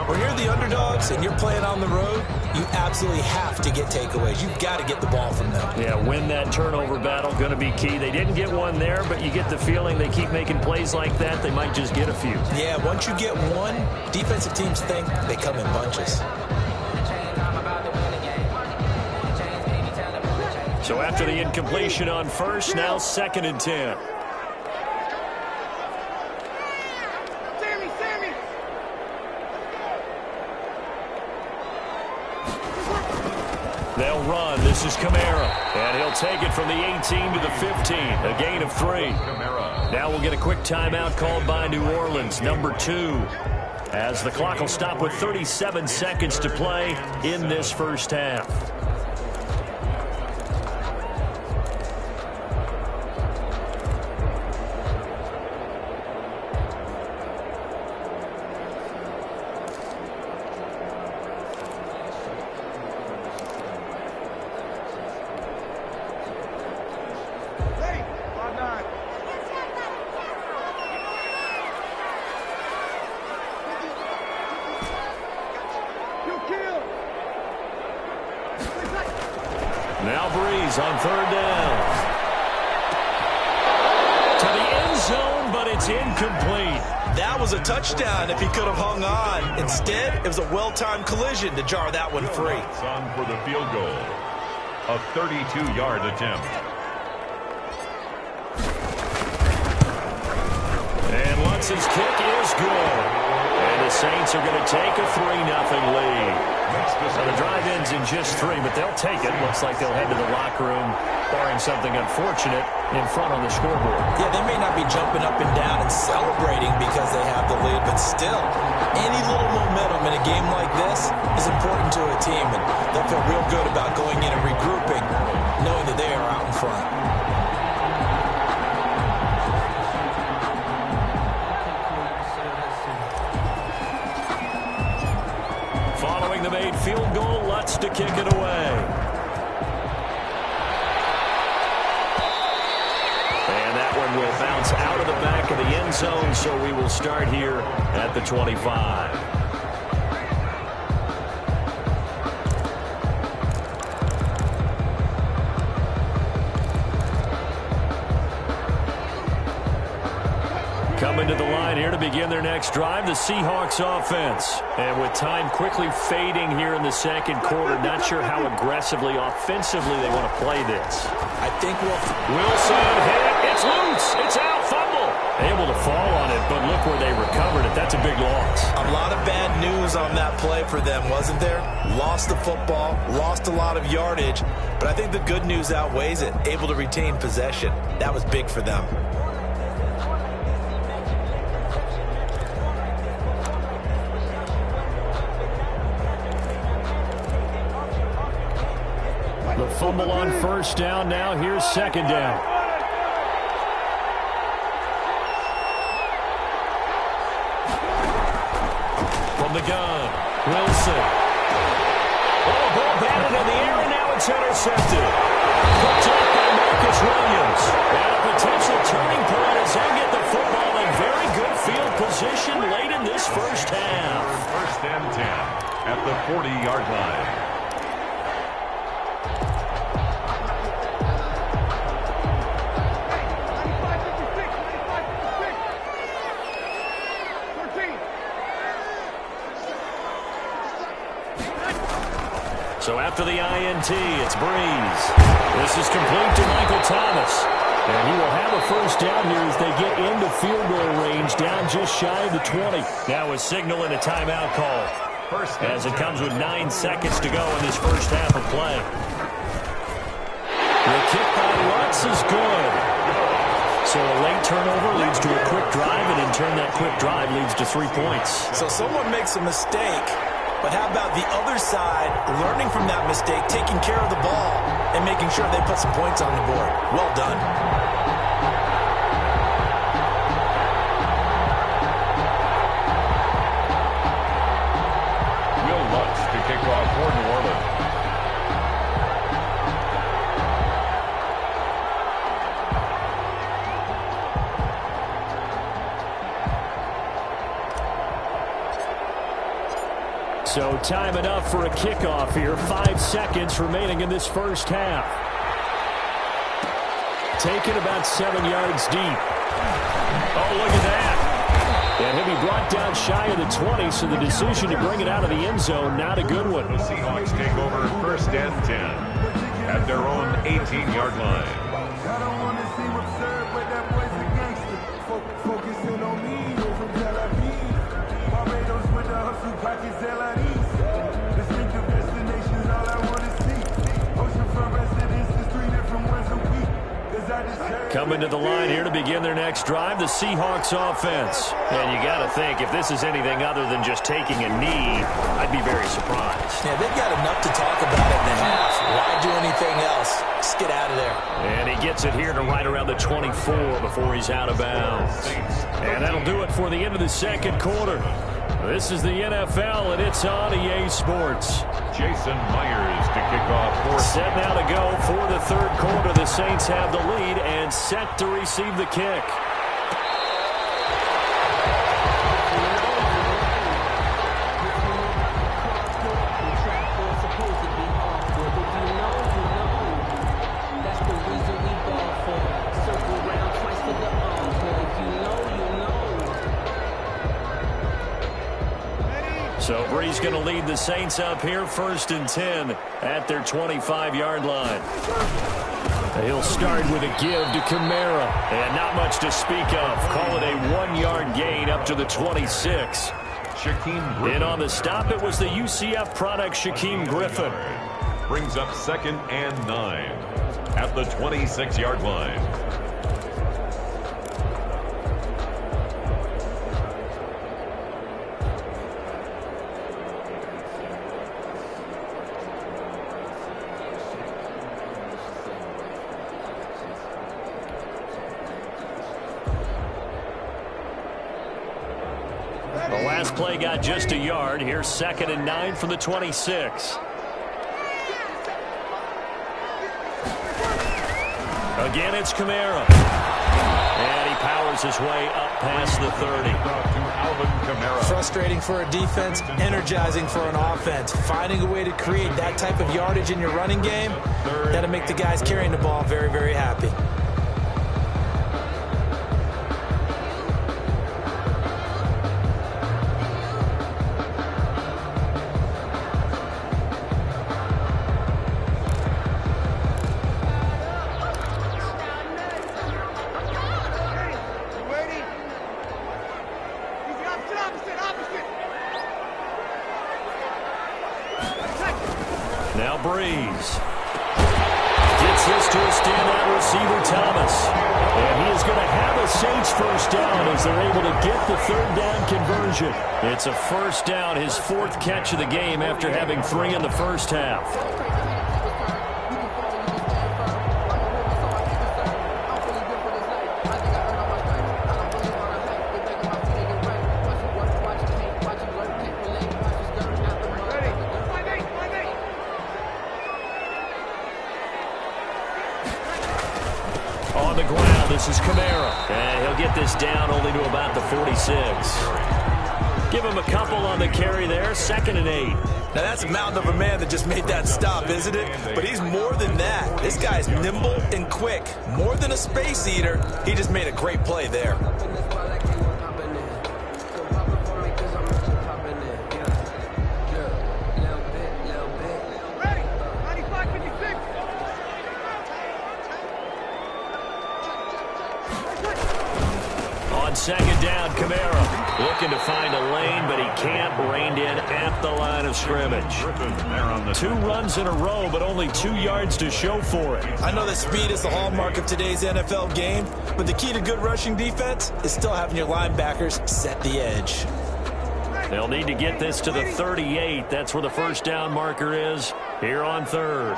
When you're the underdogs and you're playing on the road, you absolutely have to get takeaways. You've got to get the ball from them. Yeah, win that turnover battle, going to be key. They didn't get one there, but you get the feeling they keep making plays like that, they might just get a few. Yeah, once you get one, defensive teams think they come in bunches. So after the incompletion on first, now 2nd and 10. They'll run. This is Kamara. And he'll take it from the 18 to the 15. A gain of 3. Now we'll get a quick timeout called by New Orleans, number 2. As the clock will stop with 37 seconds to play in this first half. Now Breeze on 3rd down. To the end zone, but it's incomplete. That was a touchdown if he could have hung on. Instead, it was a well-timed collision to jar that one free. On for the field goal. A 32-yard attempt. And Lutz's kick is good. And the Saints are going to take a 3-0 lead. So the drive ends in just 3, but they'll take it. Looks like they'll head to the locker room, barring something unfortunate, in front on the scoreboard. Yeah, they may not be jumping up and down and celebrating because they have the lead, but still, any little momentum in a game like this is important to a team, and they'll feel real good about going in and regrouping, knowing that they are out in front. Following the made field goal, Lutz to kick it away. And that one will bounce out of the back of the end zone, so we will start here at the 25. Coming Coming to the line here to begin their next drive, the Seahawks offense. And with time quickly fading here in the second quarter, not sure how aggressively, offensively they want to play this. I think Wilson hit. It's loose. It's out. Fumble. Able to fall on it, but look where they recovered it. That's a big loss. A lot of bad news on that play for them, wasn't there? Lost the football, lost a lot of yardage, but I think the good news outweighs it. Able to retain possession. That was big for them. The fumble on first down. Now here's second down. From the gun, Wilson. Oh, ball batted in the air, and now it's intercepted. Picked up by Marcus Williams. And a potential turning point as they get the football in very good field position late in this first half. First and 10 at the 40-yard line. So after the INT, it's Breeze. This is complete to Michael Thomas. And he will have a first down here as they get into field goal range, down just shy of the 20. Now a signal and a timeout call. As it comes with 9 seconds to go in this first half of play. The kick by Lutz is good. So a late turnover leads to a quick drive, and in turn that quick drive leads to 3 points. So someone makes a mistake. But how about the other side, learning from that mistake, taking care of the ball, and making sure they put some points on the board? Well done. Will Lutz to kick off for New Orleans. So time enough for a kickoff here. 5 seconds remaining in this first half. Taken about 7 yards deep. Oh, look at that. And he'll be brought down shy of the 20, so the decision to bring it out of the end zone, not a good one. The Seahawks take over first and 10 at their own 18-yard line. I don't want to seem absurd, but that boy's a gangster. Focusing on me, from Tel Aviv. Barbados with the hustle pockets, distinctive destinations, all I want to see. Oceanfront residences, 3 different ones a week. Coming to the line here to begin their next drive, the Seahawks offense. And you got to think, if this is anything other than just taking a knee, I'd be very surprised. Yeah, they've got enough to talk about in the half. Why do anything else? Just get out of there. And he gets it here to right around the 24 before he's out of bounds. And that'll do it for the end of the second quarter. This is the NFL, and it's on EA Sports. Jason Myers to kick off. Set now to go for the third quarter. The Saints have the lead and set to receive the kick. So Bree's going to lead the Saints up here, 1st and 10 at their 25-yard line. He'll start with a give to Kamara, and not much to speak of. Call it a 1-yard gain up to the 26. And on the stop, it was the UCF product, Shaquem Griffin. Brings up 2nd and 9 at the 26-yard line. The last play got just a yard. Here's 2nd and 9 from the 26. Again, it's Kamara. And he powers his way up past the 30. Frustrating for a defense, energizing for an offense. Finding a way to create that type of yardage in your running game, that'll make the guys carrying the ball very, very happy. Now Breeze. Gets this to a standout receiver, Thomas. And he is going to have a Saints first down as they're able to get the third down conversion. It's a first down, his fourth catch of the game after having 3 in the first half. On the ground, this is Kamara. And he'll get this down only to about the 46. Give him a couple on the carry there, 2nd and 8. Now that's a mountain of a man that just made that stop, isn't it? But he's more than that. This guy's nimble and quick. More than a space eater, he just made a great play there. On 2nd down, Kamara looking to find a lane, but he can't. Reined in at the line of scrimmage. 2 runs in a row, but only 2 yards to show for it. I know that speed is the hallmark of today's NFL game, but the key to good rushing defense is still having your linebackers set the edge. They'll need to get this to the 38. That's where the first down marker is here on 3rd.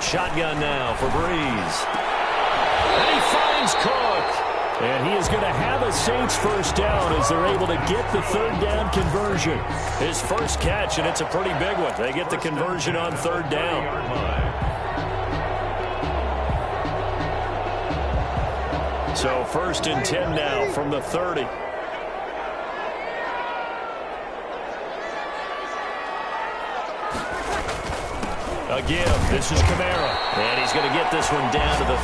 Shotgun now for Breeze. And he finds Cook. And he is going to have a Saints first down as they're able to get the third down conversion. His first catch, and it's a pretty big one. They get the conversion on 3rd down. So 1st and 10 now from the 30. Again, this is Kamara. And he's going to get this one down to the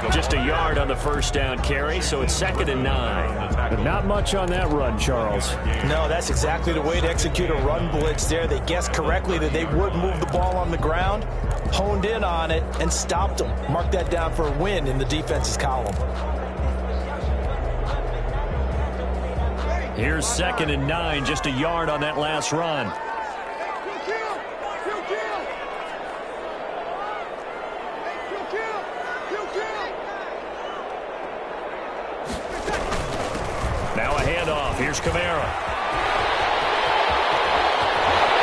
30. Just a yard on the first down carry, so it's 2nd and 9. But not much on that run, Charles. No, that's exactly the way to execute a run blitz there. They guessed correctly that they would move the ball on the ground, honed in on it, and stopped them. Mark that down for a win in the defense's column. Here's 2nd and 9, just a yard on that last run. Now a handoff. Here's Kamara.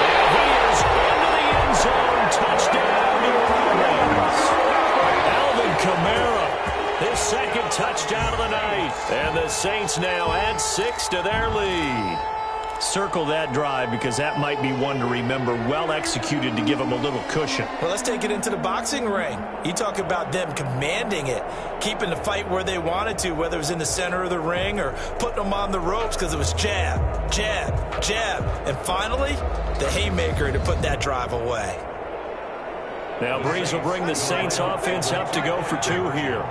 And he is into the end zone. Touchdown, New Orleans. Alvin Kamara, his 2nd touchdown of the night. And the Saints now add 6 to their lead. Circle that drive because that might be one to remember. Well executed to give them a little cushion. Well, let's take it into the boxing ring. You talk about them commanding it, keeping the fight where they wanted to, whether it was in the center of the ring or putting them on the ropes because it was jab, jab, jab. And finally, the haymaker to put that drive away. Now Breeze will bring the Saints offense up to go for 2 here.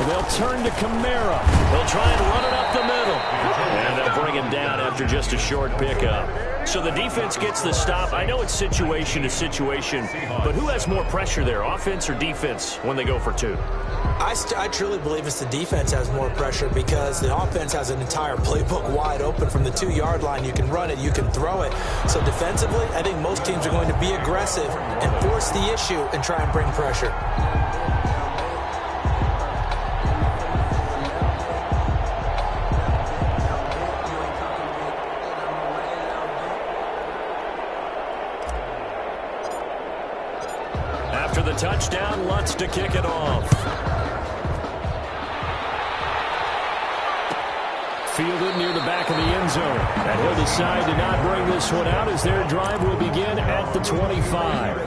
They'll turn to Kamara. He'll try and run it up the middle. And they'll bring him down after just a short pickup. So the defense gets the stop. I know it's situation to situation, but who has more pressure there, offense or defense, when they go for 2? I truly believe it's the defense has more pressure because the offense has an entire playbook wide open from the 2-yard line. You can run it, you can throw it. So defensively, I think most teams are going to be aggressive and force the issue and try and bring pressure. After the touchdown, Lutz to kick it off. Fielded near the back of the end zone. And he'll decide to not bring this one out as their drive will begin at the 25.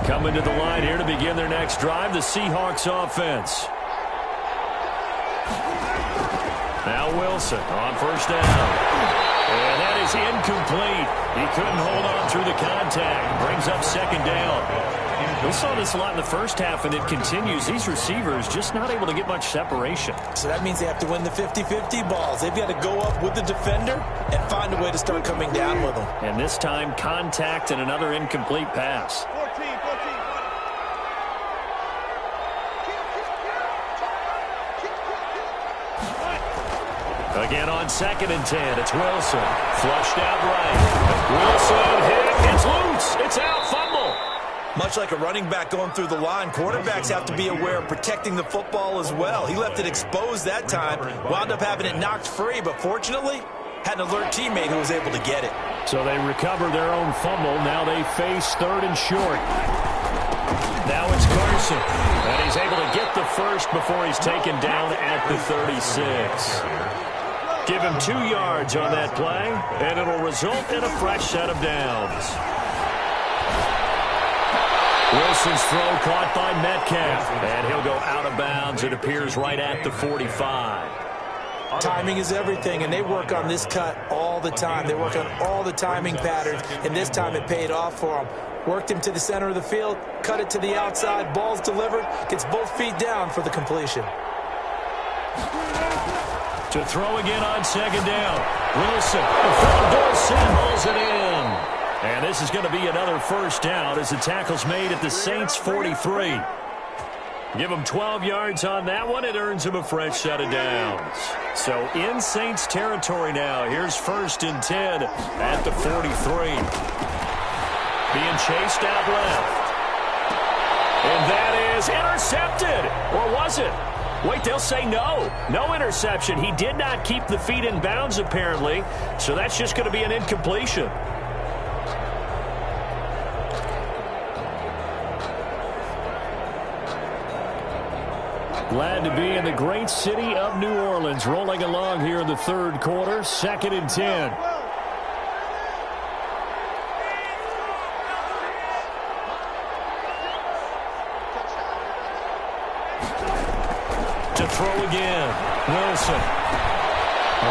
Coming to the line here to begin their next drive, the Seahawks offense. Now Wilson on first down. And that is incomplete. He couldn't hold on through the contact. Brings up second down. We saw this a lot in the first half, and it continues. These receivers just not able to get much separation. So that means they have to win the 50-50 balls. They've got to go up with the defender and find a way to start coming down with them. And this time, contact and another incomplete pass. 14. Again on 2nd and 10, it's Wilson. Flushed out right. Wilson hit. It's loose. It's out. Fumble. Much like a running back going through the line, quarterbacks have to be aware of protecting the football as well. He left it exposed that time, wound up having it knocked free, but fortunately, had an alert teammate who was able to get it. So they recover their own fumble. Now they face 3rd and short. Now it's Carson, and he's able to get the first before he's taken down at the 36. Give him 2 yards on that play, and it'll result in a fresh set of downs. Wilson's throw caught by Metcalf, and he'll go out of bounds. It appears right at the 45. Timing is everything, and they work on this cut all the time. They work on all the timing patterns, and this time it paid off for them. Worked him to the center of the field, cut it to the outside, ball's delivered, gets both feet down for the completion. To throw again on 2nd down. Wilson, the front door symbols it in. And this is going to be another first down as the tackle's made at the Saints' 43. Give him 12 yards on that one. It earns him a fresh set of downs. So in Saints territory now. Here's 1st and 10 at the 43. Being chased out left. And that is intercepted. Or was it? Wait, they'll say no. No interception. He did not keep the feet in bounds, apparently. So that's just going to be an incompletion. Glad to be in the great city of New Orleans. Rolling along here in the 3rd quarter. 2nd and 10. To throw again. Wilson.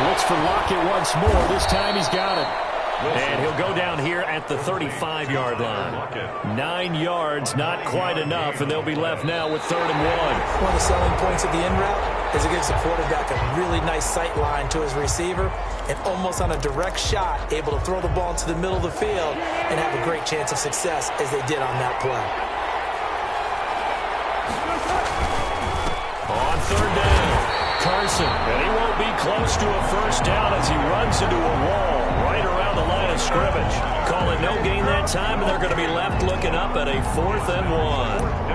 Looks for Lockett once more. This time he's got it. And he'll go down here at the 35-yard line. 9 yards, not quite enough, and they'll be left now with 3rd and 1. One of the selling points of the in route is it gives the quarterback a really nice sight line to his receiver and almost on a direct shot able to throw the ball into the middle of the field and have a great chance of success as they did on that play. On 3rd down, Carson, and he won't be close to a first down as he runs into a wall right around the line of scrimmage. Call it no gain that time, and they're going to be left looking up at a 4th and 1.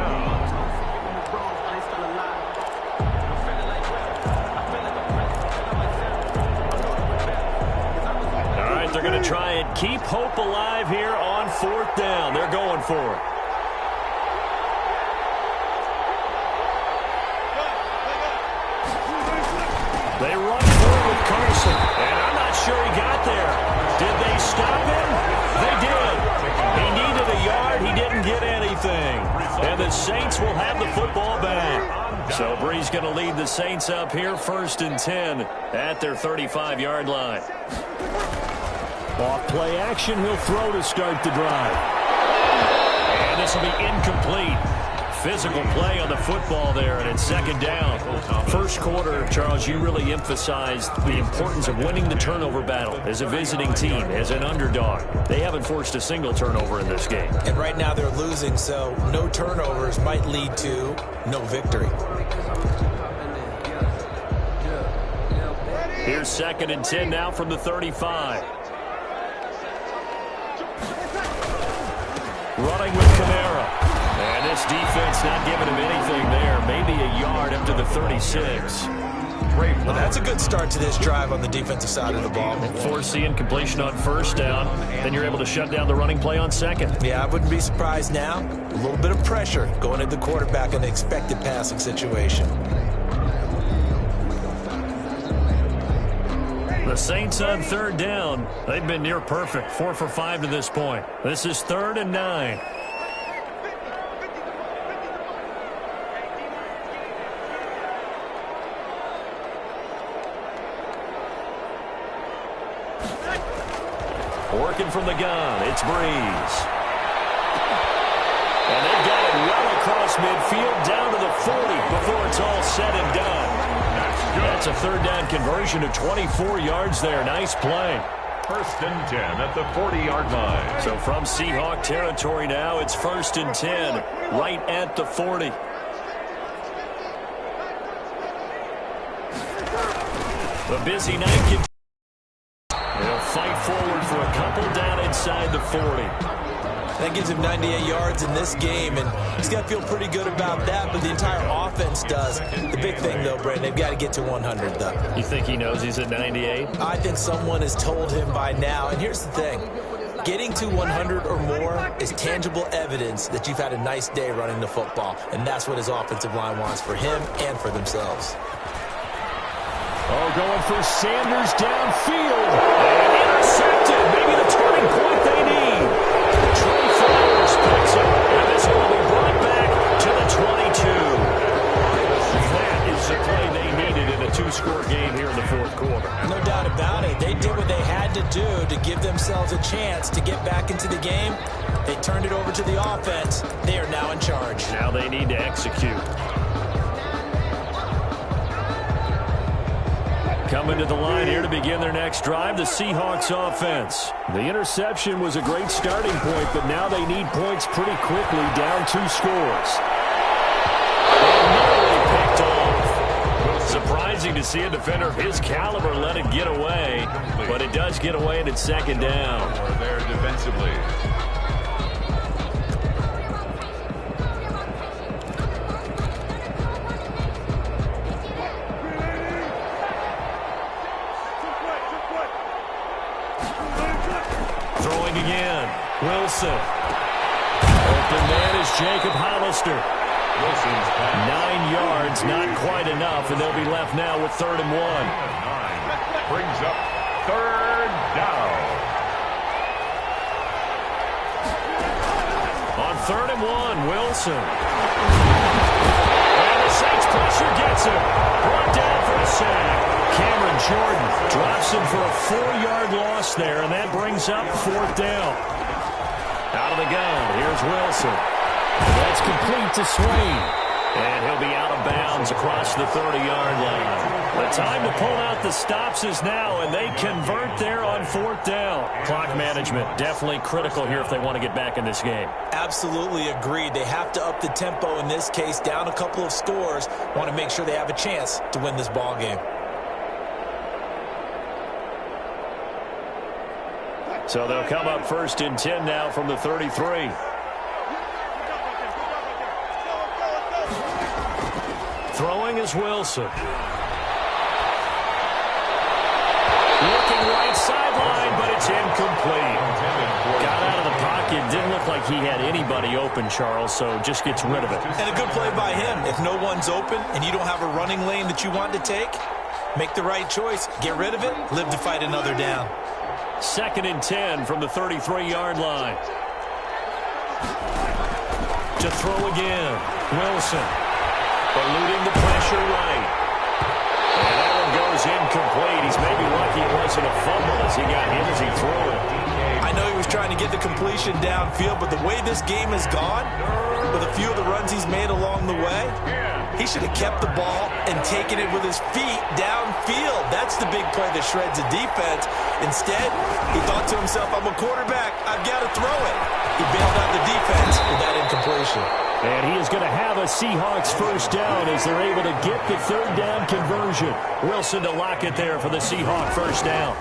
They're going to try and keep hope alive here on 4th down. They're going for it. They run through with Carson, and I'm not sure he got there. Did they stop him? They did. He needed a yard. He didn't get anything. And the Saints will have the football back. So Bree's going to lead the Saints up here 1st and 10 at their 35-yard line. Off play action, he'll throw to start the drive. And this will be incomplete. Physical play on the football there, and it's 2nd down. First quarter, Charles, you really emphasized the importance of winning the turnover battle as a visiting team, as an underdog. They haven't forced a single turnover in this game. And right now they're losing, so no turnovers might lead to no victory. Here's 2nd and 10 now from the 35. Running with Kamara. And this defense not giving him anything there. Maybe a yard up to the 36. Well, that's a good start to this drive on the defensive side of the ball. Force the incompletion on 1st down. Then you're able to shut down the running play on 2nd. Yeah, I wouldn't be surprised now. A little bit of pressure going at the quarterback in an expected passing situation. The Saints on 3rd down. They've been near perfect. 4 for 5 to this point. This is 3rd and 9. Working from the gun, it's Breeze. And they've got it well across midfield down to the 40 before it's all said and done. That's a third down conversion of 24 yards there. Nice play. First and 10 at the 40-yard line. So from Seahawk territory now, it's first and 10 right at the 40. A busy night. They'll fight forward for a couple down inside the 40. That gives him 98 yards in this game, and he's got to feel pretty good about that, but the entire offense does. The big thing, though, Brandon, they've got to get to 100, though. You think he knows he's at 98? I think someone has told him by now, and here's the thing. Getting to 100 or more is tangible evidence that you've had a nice day running the football, and that's what his offensive line wants for him and for themselves. Oh, going for Sanders downfield. And intercepted. Maybe the turning point they need. Trey Flowers picks it. And this will be brought back to the 22. That is the play they needed in a two-score game here in the fourth quarter. No doubt about it. They did what they had to do to give themselves a chance to get back into the game. They turned it over to the offense. They are now in charge. Now they need to execute. Coming to the line here to begin their next drive, the Seahawks offense. The interception was a great starting point, but now they need points pretty quickly, down 2 scores. And nearly picked off. Surprising to see a defender of his caliber let it get away, but it does get away and it's second down. There defensively. Wilson. Open man is Jacob Hollister. 9 yards, not quite enough, and they'll be left now with 3rd and 1. Brings up 3rd down. On 3rd and 1, Wilson. And the Saints pressure gets him. Brought down for a sack. Cameron Jordan drops him for a 4-yard loss there, and that brings up 4th down. Out of the gun, here's Wilson. That's complete to Swain. And he'll be out of bounds across the 30-yard line. The time to pull out the stops is now, and they convert there on 4th down. Clock management, definitely critical here if they want to get back in this game. Absolutely agreed. They have to up the tempo in this case, down a couple of scores. Want to make sure they have a chance to win this ball game. So they'll come up first and 10 now from the 33. Throwing is Wilson. Looking right sideline, but it's incomplete. Got out of the pocket. Didn't look like he had anybody open, Charles, so just gets rid of it. And a good play by him. If no one's open and you don't have a running lane that you want to take, make the right choice. Get rid of it. Live to fight another down. 2nd and 10 from the 33-yard line. To throw again. Wilson. Eluding the pressure right. And that one goes incomplete. He's maybe lucky it wasn't a fumble as he got hit as he threw it. I know he was trying to get the completion downfield, but the way this game has gone, with a few of the runs he's made along the way, he should have kept the ball and taken it with his feet downfield. That's the big play that shreds the defense. Instead, he thought to himself, I'm a quarterback. I've got to throw it. He bailed out the defense with that incompletion. And he is going to have a Seahawks first down as they're able to get the 3rd down conversion. Wilson to lock it there for the Seahawk first down.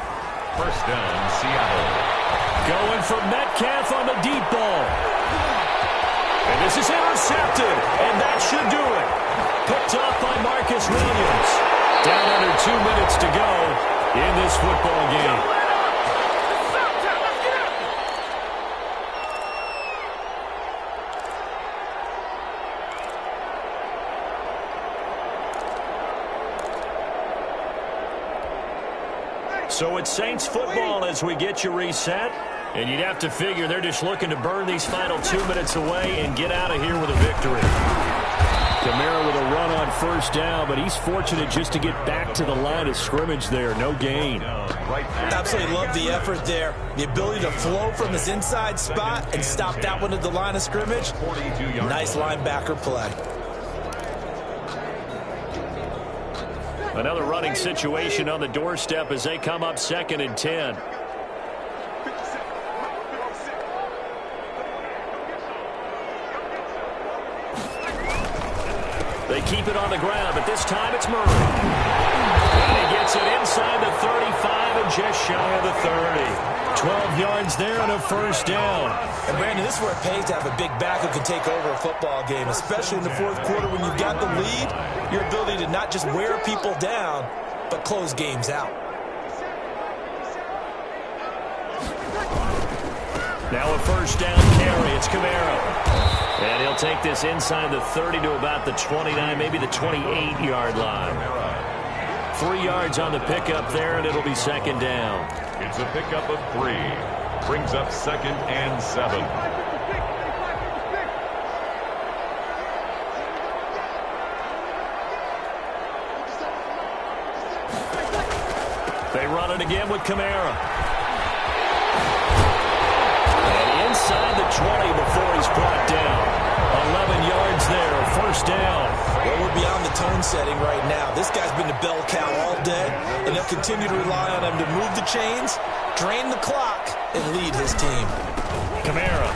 First down, Seattle. Going for Metcalf on the deep ball. And this is intercepted, and that should do it. Picked off by Marcus Williams. Down under 2 minutes to go in this football game. So it's Saints football as we get you reset. And you'd have to figure they're just looking to burn these final 2 minutes away and get out of here with a victory. Kamara with a run on first down, but he's fortunate just to get back to the line of scrimmage there. No gain. Absolutely love the effort there. The ability to flow from his inside spot and stop that one at the line of scrimmage. Nice linebacker play. Another running situation on the doorstep as they come up 2nd and 10. They keep it on the ground, but this time it's Murray. And he gets it inside the 35 and just shy of the 30. 12 yards there and a first down. And Brandon, this is where it pays to have a big back who can take over a football game, especially in the fourth quarter when you've got the lead. Your ability to not just wear people down, but close games out. Now a first down carry. It's Kamara. And he'll take this inside the 30 to about the 29, maybe the 28-yard line. 3 yards on the pickup there, and it'll be 2nd down. It's a pickup of 3. Brings up 2nd and 7. They run it again with Kamara. And inside the 20 before he's brought down. 11 yards there, first down. Well, we're beyond the tone setting right now. This guy's been the bell cow all day, and they'll continue to rely on him to move the chains, drain the clock, and lead his team. Kamara.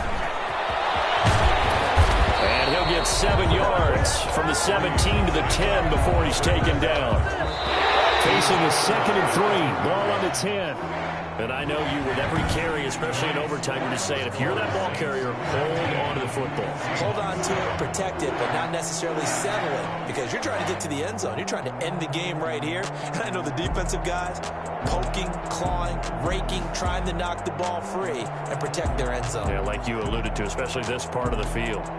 And he'll get 7 yards from the 17 to the 10 before he's taken down. Facing a 2nd and 3, ball on the 10. And I know you with every carry, especially in overtime, you're just saying, if you're that ball carrier, hold on to the football. Hold on to it, protect it, but not necessarily settle it, because you're trying to get to the end zone. You're trying to end the game right here. And I know the defensive guys poking, clawing, raking, trying to knock the ball free and protect their end zone. Yeah, like you alluded to, especially this part of the field.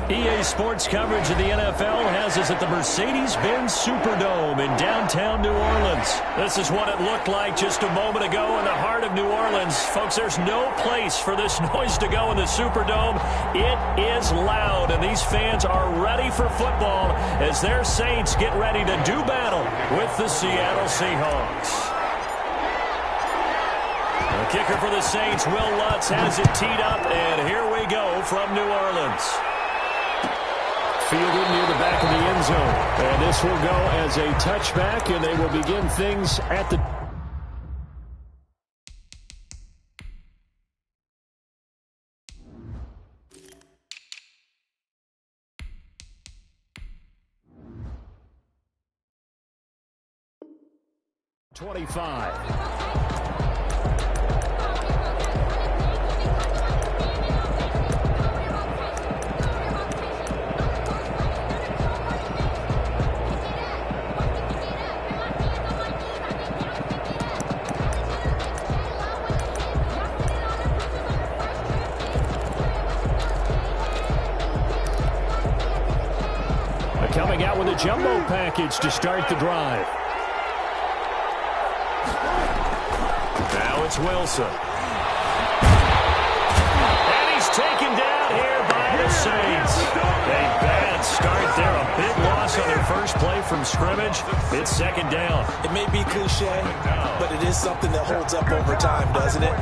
EA Sports coverage of the NFL has us at the Mercedes-Benz Superdome in downtown New Orleans. This is what it looked like just a moment ago in the heart of New Orleans. Folks, there's no place for this noise to go in the Superdome. It is loud, and these fans are ready for football as their Saints get ready to do battle with the Seattle Seahawks. The kicker for the Saints, Will Lutz, has it teed up, and here we go from New Orleans. Fielded near the back of the end zone. And this will go as a touchback, and they will begin things at the... .25. Coming out with a jumbo package to start the drive. Now it's Wilson. And he's taken down here by the Saints. A bad start there. A big loss on their first play from scrimmage. It's second down. It may be cliche, but it is something that holds up over time, doesn't it?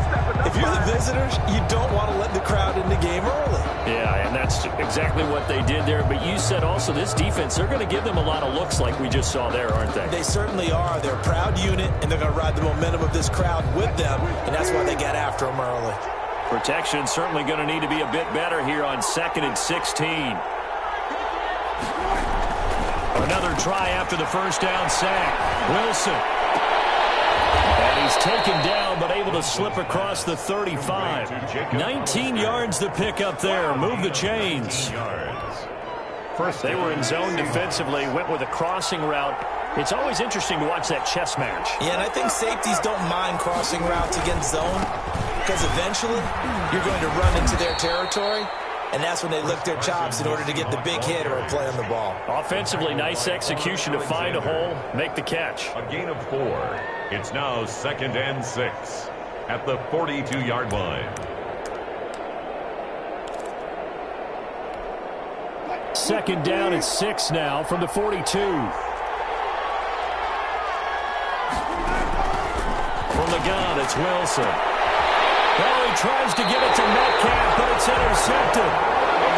If you're the visitors, you don't want to let the crowd in the game early. Yeah, and that's exactly what they did there. But you said also this defense, they're going to give them a lot of looks like we just saw there, aren't they? They certainly are. They're a proud unit, and they're going to ride the momentum of this crowd with them, and that's why they got after them early. Protection certainly going to need to be a bit better here on 2nd and 16. Another try after the first down sack. Wilson. And he's taken down, but able to slip across the 35. 19 yards to pick up there. Move the chains. They were in zone defensively, went with a crossing route. It's always interesting to watch that chess match. Yeah, and I think safeties don't mind crossing routes against zone because eventually you're going to run into their territory, and that's when they lick their chops in order to get the big hit or a play on the ball. Offensively, nice execution to find a hole, make the catch. A gain of 4. It's now 2nd and 6 at the 42-yard line. Second down and 6 now from the 42. From the gun, it's Wilson. Well, he tries to give it to Metcalf, but it's intercepted.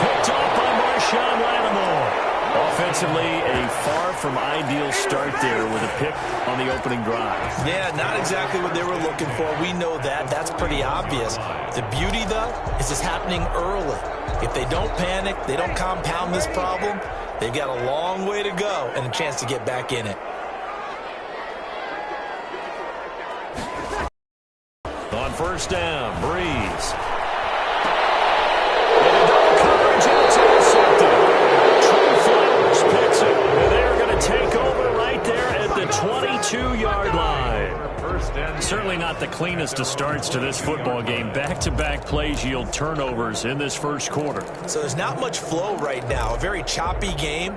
Picked off by Marshawn Lattimore. Offensively, a far from ideal start there with a pick on the opening drive. Yeah, not exactly what they were looking for. We know that. That's pretty obvious. The beauty, though, is it's happening early. If they don't panic, they don't compound this problem, they've got a long way to go and a chance to get back in it. On first down, Breeze. And a double coverage, and it's intercepted. Trey Flowers picks it, and they're going to take over right there at the 22-yard line. Certainly not the cleanest of starts to this football game. Back-to-back plays yield turnovers in this first quarter. So there's not much flow right now. A very choppy game.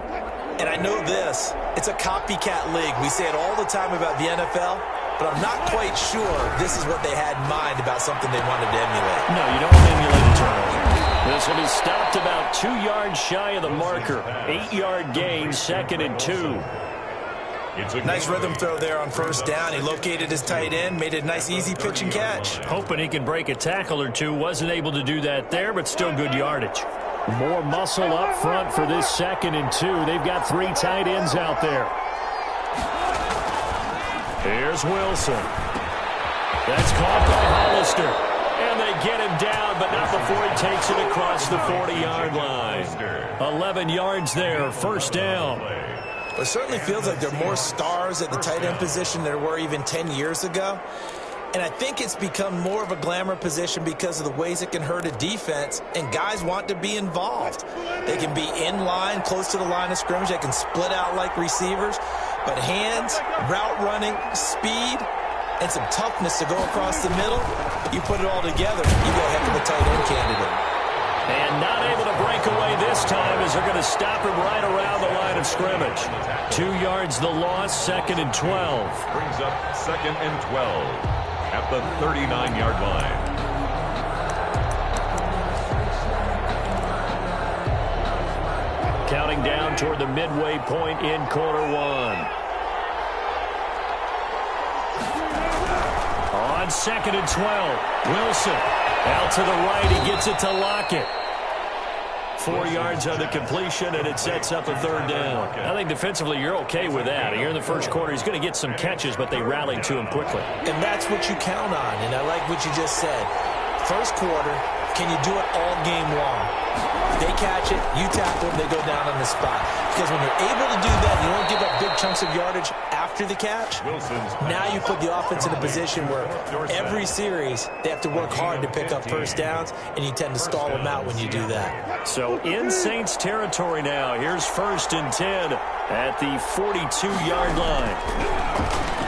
And I know this. It's a copycat league. We say it all the time about the NFL. But I'm not quite sure this is what they had in mind about something they wanted to emulate. No, you don't want to emulate a turnover. This will be stopped about 2 yards shy of the marker. 8-yard gain, 2nd and 2. Nice rhythm throw there on first down. He located his tight end, made a nice easy pitch and catch. Hoping he can break a tackle or two. Wasn't able to do that there, but still good yardage. More muscle up front for this 2nd and 2. They've got 3 tight ends out there. Here's Wilson. That's caught by Hollister. And they get him down, but not before he takes it across the 40-yard line. 11 yards there, first down. It certainly feels like there are more stars at the tight end position than there were even 10 years ago. And I think it's become more of a glamour position because of the ways it can hurt a defense, and guys want to be involved. They can be in line, close to the line of scrimmage. They can split out like receivers. But hands, route running, speed, and some toughness to go across the middle, you put it all together, you got a heck of a tight end candidate. And not able to break away this time as they're going to stop him right around the line of scrimmage. 2 yards the loss, 2nd and 12. Brings up 2nd and 12 at the 39-yard line. Counting down toward the midway point in quarter one. On 2nd and 12, Wilson out to the right. He gets it to Lockett. 4 yards on the completion, and it sets up a 3rd down. I think defensively you're okay with that. Here in the first quarter, he's going to get some catches, but they rallied to him quickly. And that's what you count on, and I like what you just said. First quarter, can you do it all game long? They catch it, you tackle them, they go down on the spot. Because when you're able to do that, you don't give up big chunks of yardage after the catch. Now you put the offense in a position where every series they have to work hard to pick up first downs, and you tend to stall them out when you do that. So in Saints territory now. Here's 1st and 10 at the 42-yard line.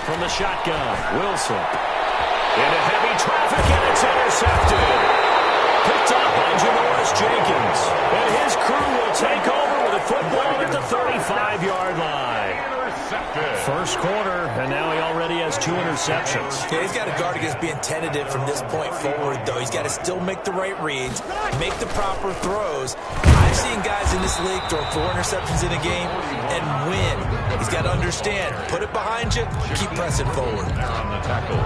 From the shotgun, Wilson. Into heavy traffic, and it's intercepted. Picked up by Janoris Jenkins. And his crew will take over with a football at the 35-yard line. First quarter, and now he already has 2 interceptions. Yeah, he's got to guard against being tentative from this point forward, though. He's got to still make the right reads, make the proper throws. I've seen guys in this league throw 4 interceptions in a game and win. He's got to understand, put it behind you, keep pressing forward. On the tackle.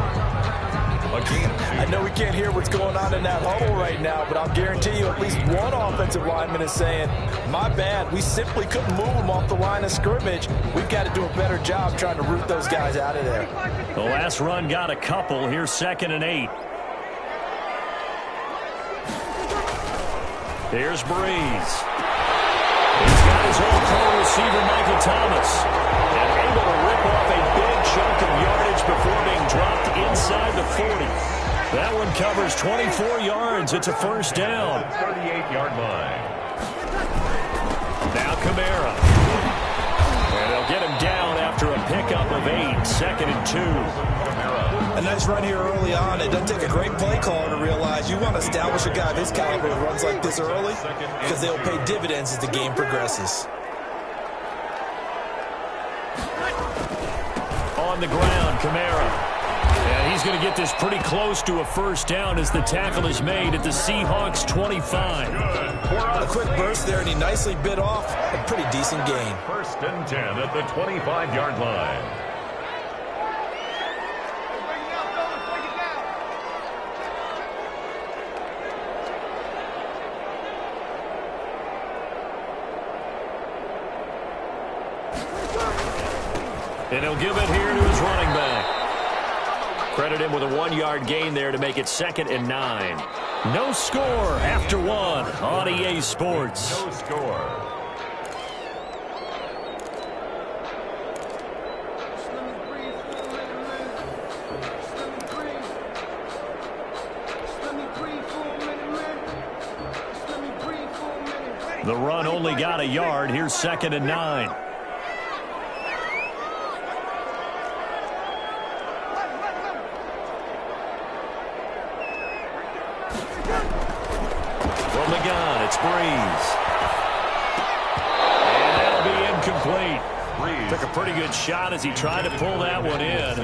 I know we can't hear what's going on in that huddle right now, but I'll guarantee you at least one offensive lineman is saying, my bad, we simply couldn't move them off the line of scrimmage. We've got to do a better job trying to root those guys out of there. The last run got a couple. Here's 2nd and 8. Here's Breeze. He's got his old pro-receiver, Michael Thomas, and able to rip off a big chunk of yardage before being dropped inside the 40. That one covers 24 yards. It's a 1st down. 38-yard line. Now Kamara. And they'll get him down after a pickup of 8. 2nd and 2. A nice run here early on. It doesn't take a great play caller to realize you want to establish a guy of his caliber who runs like this early because they'll pay dividends as the game progresses. On the ground, Kamara. And he's going to get this pretty close to a 1st down as the tackle is made at the Seahawks 25. A quick burst there, and he nicely bit off a pretty decent gain. 1st and 10 at the 25-yard line. And he'll give it here to his running back. Credit him with a 1-yard gain there to make it 2nd and 9. No score after 1 on EA Sports. No score. The run only got a yard. Here's 2nd and 9. From the gun, it's Breeze. And that'll be incomplete. Breeze took a pretty good shot as he tried to pull that one in.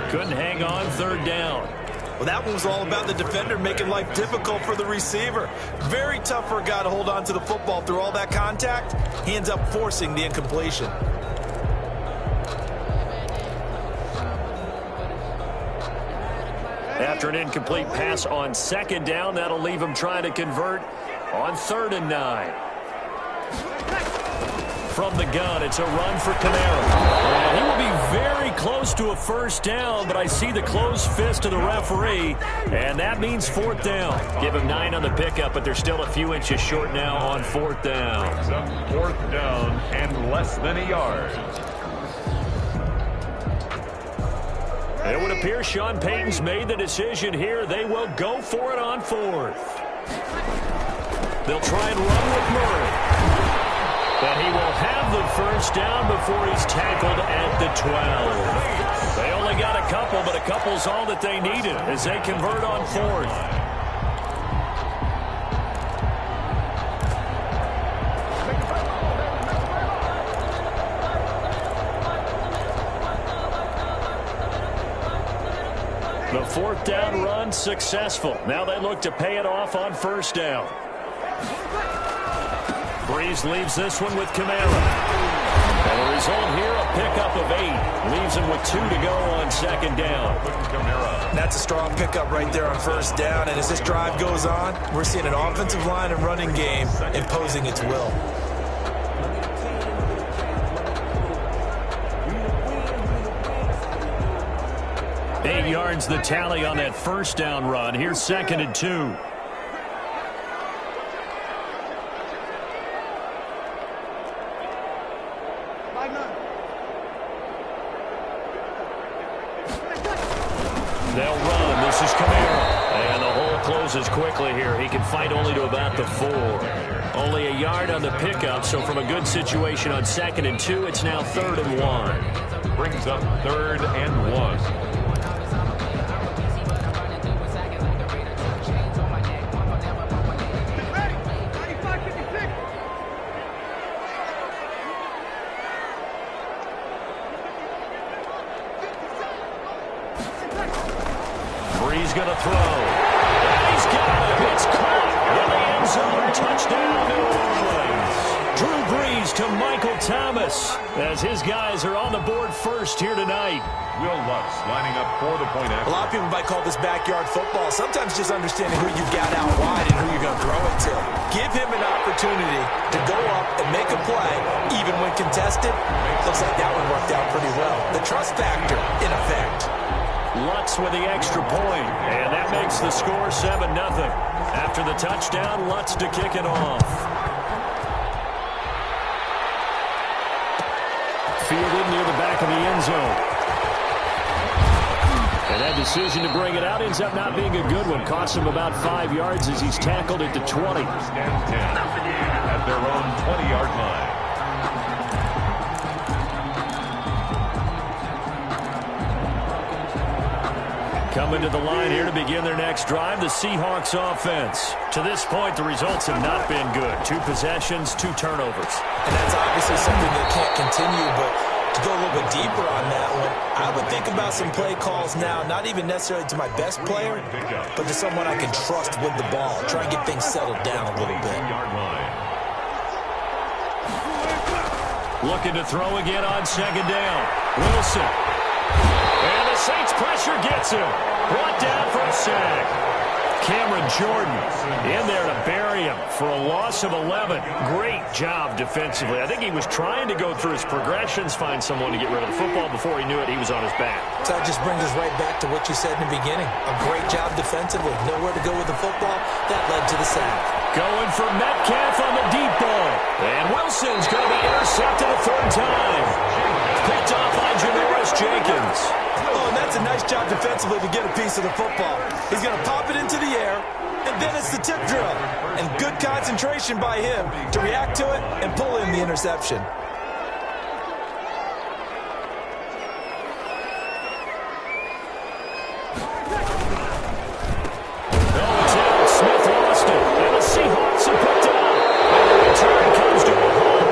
Couldn't hang on, 3rd down. Well, that one was all about the defender making life difficult for the receiver. Very tough for a guy to hold on to the football through all that contact. He ends up forcing the incompletion. After an incomplete pass on 2nd down, that'll leave him trying to convert on 3rd and 9. From the gun, it's a run for Kamara. And he will be very close to a 1st down, but I see the closed fist of the referee, and that means 4th down. Give him 9 on the pickup, but they're still a few inches short now on 4th down. 4th down and less than a yard. It would appear Sean Payton's made the decision here. They will go for it on 4th. They'll try and run with Murray. But he will have the 1st down before he's tackled at the 12. They only got a couple, but a couple's all that they needed as they convert on 4th. The fourth down run successful. Now they look to pay it off on first down. Breeze leaves this one with Kamara. And the result here, a pickup of 8. Leaves him with 2 to go on second down. That's a strong pickup right there on first down. And as this drive goes on, we're seeing an offensive line and running game imposing its will. Eight yards the tally on that first down run. Here's second and 2. They'll run. This is Kamara. And the hole closes quickly here. He can fight only to about the 4. Only a yard on the pickup, so from a good situation on second and 2, it's now third and 1. Brings up third and 1. He's going to throw. And he's got it. It's caught in the end zone. Touchdown, New Orleans. Drew Brees to Michael Thomas as his guys are on the board first here tonight. Will Lutz lining up for the point after. A lot of people might call this backyard football. Sometimes just understanding who you've got out wide and who you're going to throw it to. Give him an opportunity to go up and make a play, even when contested. Looks like that one worked out pretty well. The trust factor, in effect. Lutz with the extra point, and that makes the score 7-0. After the touchdown, Lutz to kick it off. Fielded near the back of the end zone. And that decision to bring it out ends up not being a good one. Costs him about 5 yards as he's tackled at the 20. At their own 20-yard line. Coming to the line here to begin their next drive, the Seahawks offense. To this point, the results have not been good. 2 possessions, 2 turnovers. And that's obviously something that can't continue, but to go a little bit deeper on that one, I would think about some play calls now, not even necessarily to my best player, but to someone I can trust with the ball. Try and get things settled down a little bit. Looking to throw again on second down. Wilson. And the Saints pressure gets him. Brought down for a sack. Cameron Jordan in there to bury him for a loss of 11. Great job defensively. I think he was trying to go through his progressions, find someone to get rid of the football. Before he knew it, he was on his back. So that just brings us right back to what you said in the beginning. A great job defensively. Nowhere to go with the football. That led to the sack. Going for Metcalf on the deep ball. And Wilson's going to be intercepted a 3rd time. Picked off by Janoris Jenkins. Oh, and that's a nice job defensively to get a piece of the football. He's going to pop it into the air, and then it's the tip drill. And good concentration by him to react to it and pull in the interception. Oh, it's out. Smith lost it. And the Seahawks have picked it up. And the return comes to a halt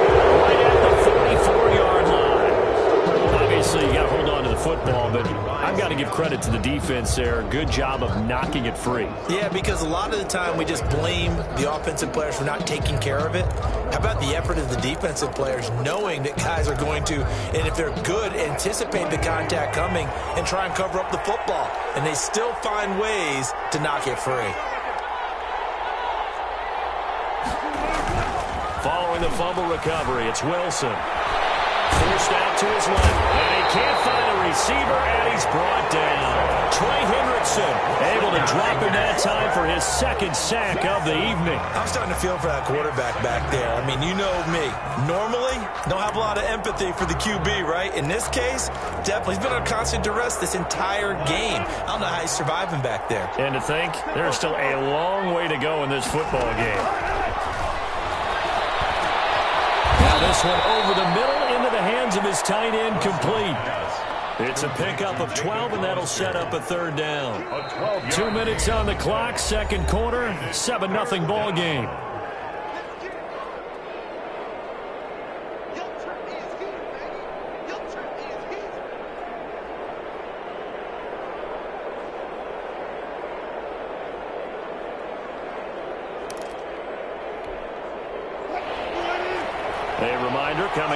right at the 44-yard line. Obviously, you got to hold on to the football, but I've got to give credit to the defense there. Good job of knocking it free. Yeah, because a lot of the time we just blame the offensive players for not taking care of it. How about the effort of the defensive players knowing that guys are going to, and if they're good, anticipate the contact coming and try and cover up the football. And they still find ways to knock it free. Following the fumble recovery, it's Wilson. Forced out to his left, and he can't find a receiver, and he's brought down. Trey Hendrickson able to drop him that time for his 2nd sack of the evening. I'm starting to feel for that quarterback back there. I mean, you know me. Normally, don't have a lot of empathy for the QB, right? In this case, definitely. He's been on constant duress this entire game. I don't know how he's surviving back there. And to think, there's still a long way to go in this football game. Now this one over the middle into the hands of his tight end, complete. It's a pickup of 12, and that'll set up a 3rd down. 2 minutes on the clock, 2nd quarter, 7-0 ball game.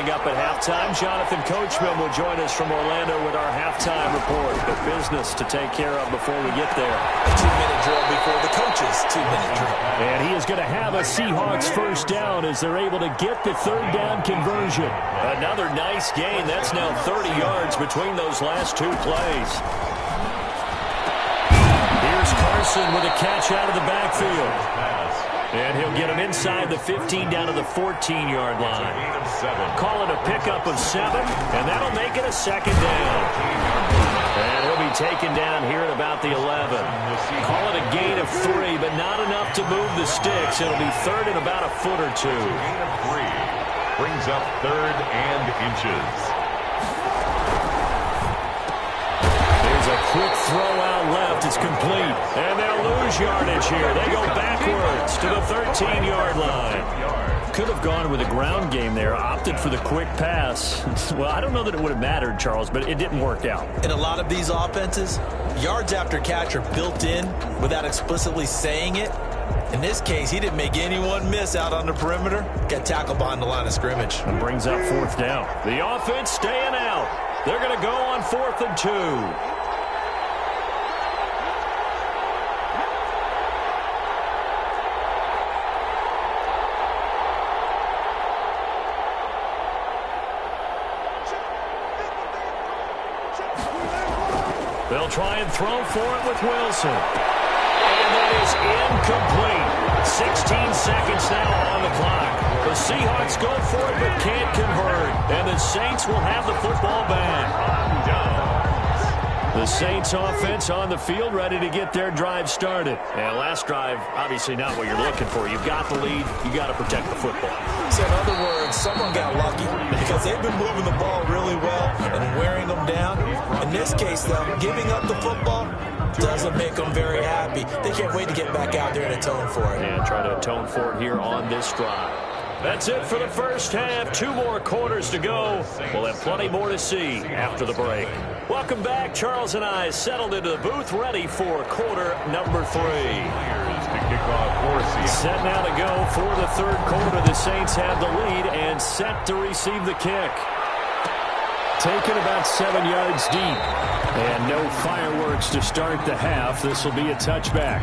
Coming up at halftime, Jonathan Coachman will join us from Orlando with our halftime report. But business to take care of before we get there. A 2-minute drill before the coach's 2-minute drill. And he is going to have a Seahawks first down as they're able to get the third down conversion. Another nice gain. That's now 30 yards between those last two plays. Here's Carson with a catch out of the backfield. And he'll get him inside the 15 down to the 14-yard line. Call it a pickup of 7, and that'll make it a second down. And he'll be taken down here at about the 11. Call it a gain of 3, but not enough to move the sticks. It'll be third and about a foot or 2. Gain of 3 brings up third and inches. A quick throw out left. It's complete. And they'll lose yardage here. They go backwards to the 13-yard line. Could have gone with a ground game there. Opted for the quick pass. Well, I don't know that it would have mattered, Charles, but it didn't work out. In a lot of these offenses, yards after catch are built in without explicitly saying it. In this case, he didn't make anyone miss out on the perimeter. Got tackled behind the line of scrimmage. And brings up fourth down. The offense staying out. They're going to go on 4th and 2. They'll try and throw for it with Wilson. And that is incomplete. 16 seconds now on the clock. The Seahawks go for it but can't convert. And the Saints will have the football back. The Saints offense on the field ready to get their drive started. And last drive, obviously not what you're looking for. You've got the lead. You've got to protect the football. So in other words, someone got lucky because they've been moving the ball really well and wearing them down. In this case, though, giving up the football doesn't make them very happy. They can't wait to get back out there and atone for it. And try to atone for it here on this drive. That's it for the first half. 2 more quarters to go. We'll have plenty more to see after the break. Welcome back. Charles and I settled into the booth ready for quarter number 3. Set now to go for the third quarter. The Saints have the lead and set to receive the kick. Taken about 7 yards deep. And no fireworks to start the half. This will be a touchback.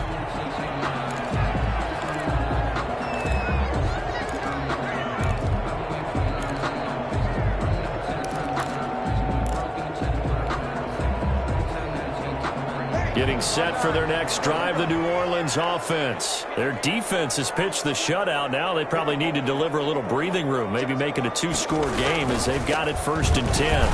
Getting set for their next drive, the New Orleans offense. Their defense has pitched the shutout. Now they probably need to deliver a little breathing room, maybe make it a 2-score game as they've got it 1st and 10.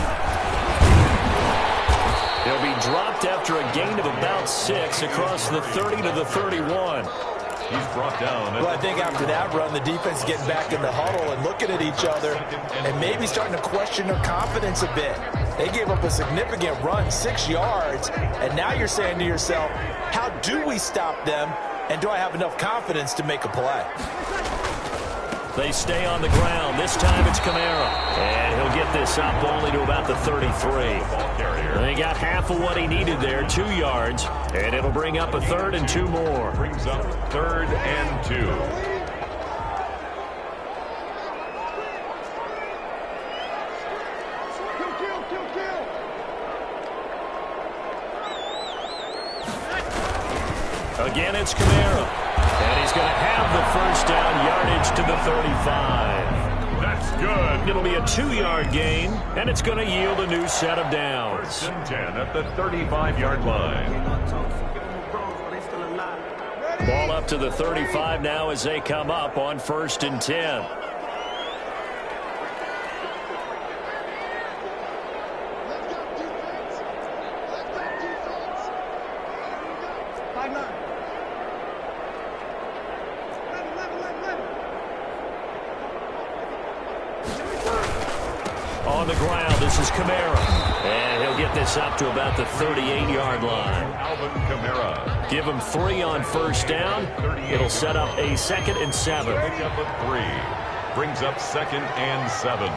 He'll be dropped after a gain of about 6 across the 30 to the 31. He's brought down. Well, I think after that run, the defense is getting back in the huddle and looking at each other and maybe starting to question their confidence a bit. They gave up a significant run, 6 yards, and now you're saying to yourself, how do we stop them, and do I have enough confidence to make a play? They stay on the ground. This time it's Kamara. And he'll get this up only to about the 33. They got half of what he needed there, 2 yards. And it'll bring up a 3rd and 2 more. Brings up 3rd and 2. Again, it's Kamara. And he's going to have the first down, yardage to the 35. That's good. It'll be a 2-yard gain, and it's going to yield a new set of downs. 1st and 10 at the 35-yard line. Ball up to the 35 now as they come up on 1st and 10. On the ground, this is Kamara. And he'll get this up to about the 38-yard line. Alvin Kamara. Give him 3 on 1st down. It'll set up a 2nd and 7. Pick up a 3. Brings up 2nd and 7.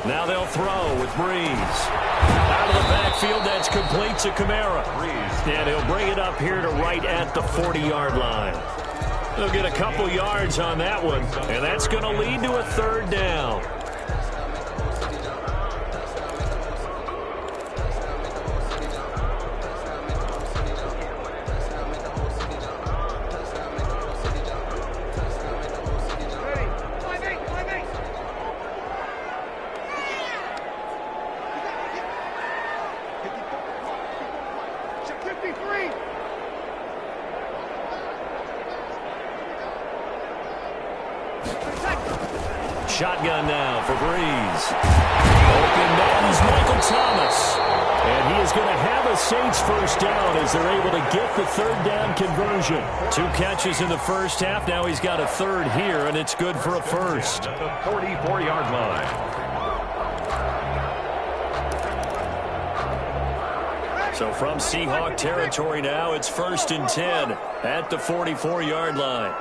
Now Now they'll throw with Breeze. Out of the backfield, that's complete to Kamara. And he'll bring it up here to right at the 40-yard line. They'll get a couple yards on that one, and that's going to lead to a third down. Shotgun now for Breeze. Open man is Michael Thomas. And he is going to have a Saints first down as they're able to get the third down conversion. 2 catches in the first half. Now he's got a third here, and it's good for a first. At the 44-yard line. So from Seahawk territory now, it's 1st and 10 at the 44-yard line.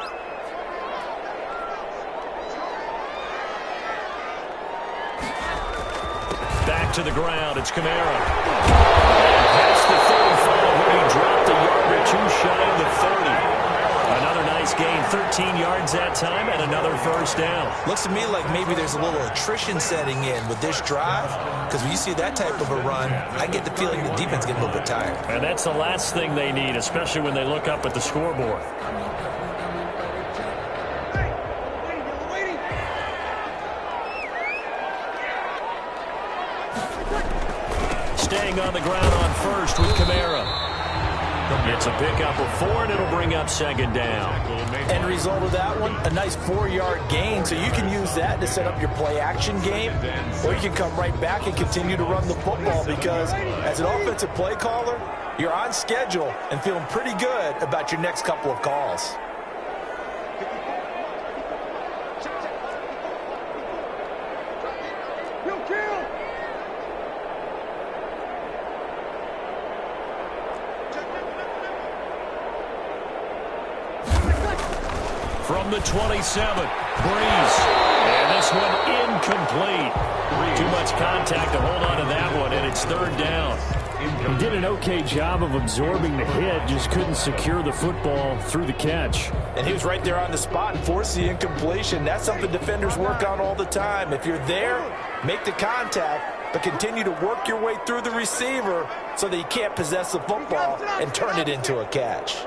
Back to the ground, it's Kamara. Past the 35 when he dropped a yard or 2 shy of the 30. Another nice gain, 13 yards that time, and another first down. Looks to me like maybe there's a little attrition setting in with this drive, because when you see that type of a run, I get the feeling the defense getting a little bit tired. And that's the last thing they need, especially when they look up at the scoreboard. Staying on the ground on first with Kamara. It's a pickup of 4, and it'll bring up 2nd down. End result of that one, a nice 4-yard gain, so you can use that to set up your play-action game, or you can come right back and continue to run the football because as an offensive play caller, you're on schedule and feeling pretty good about your next couple of calls. From the 27, Breeze. And this one incomplete. Too much contact to hold on to that one, and it's 3rd down. He did an okay job of absorbing the hit, just couldn't secure the football through the catch. And he was right there on the spot and forced the incompletion. That's something defenders work on all the time. If you're there, make the contact, but continue to work your way through the receiver so that you can't possess the football and turn it into a catch.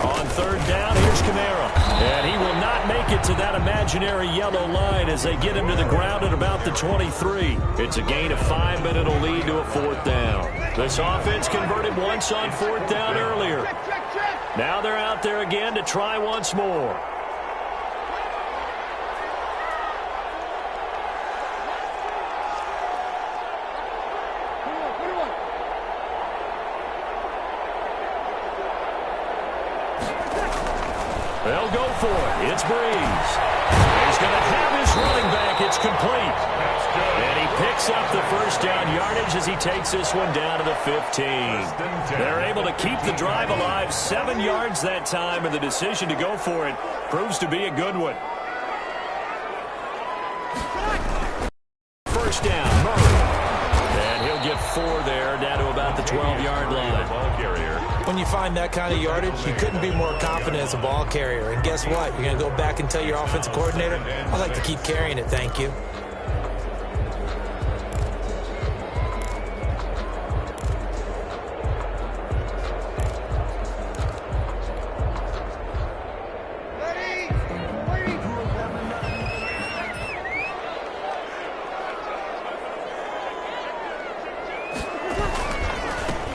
On 3rd down, here's Kamara. And he will not make it to that imaginary yellow line as they get him to the ground at about the 23. It's a gain of 5, but it'll lead to a 4th down. This offense converted once on 4th down earlier. Now they're out there again to try once more. They'll go for it. It's Breeze. He's going to have his running back. It's complete. And he picks up the first down yardage as he takes this one down to the 15. They're able to keep the drive alive. 7 yards that time, and the decision to go for it proves to be a good one. First down, Murray. And he'll get 4 there, down to about the 12-yard line. When you find that kind of yardage, you couldn't be more confident as a ball carrier. And guess what? You're going to go back and tell your offensive coordinator, I'd like to keep carrying it, thank you.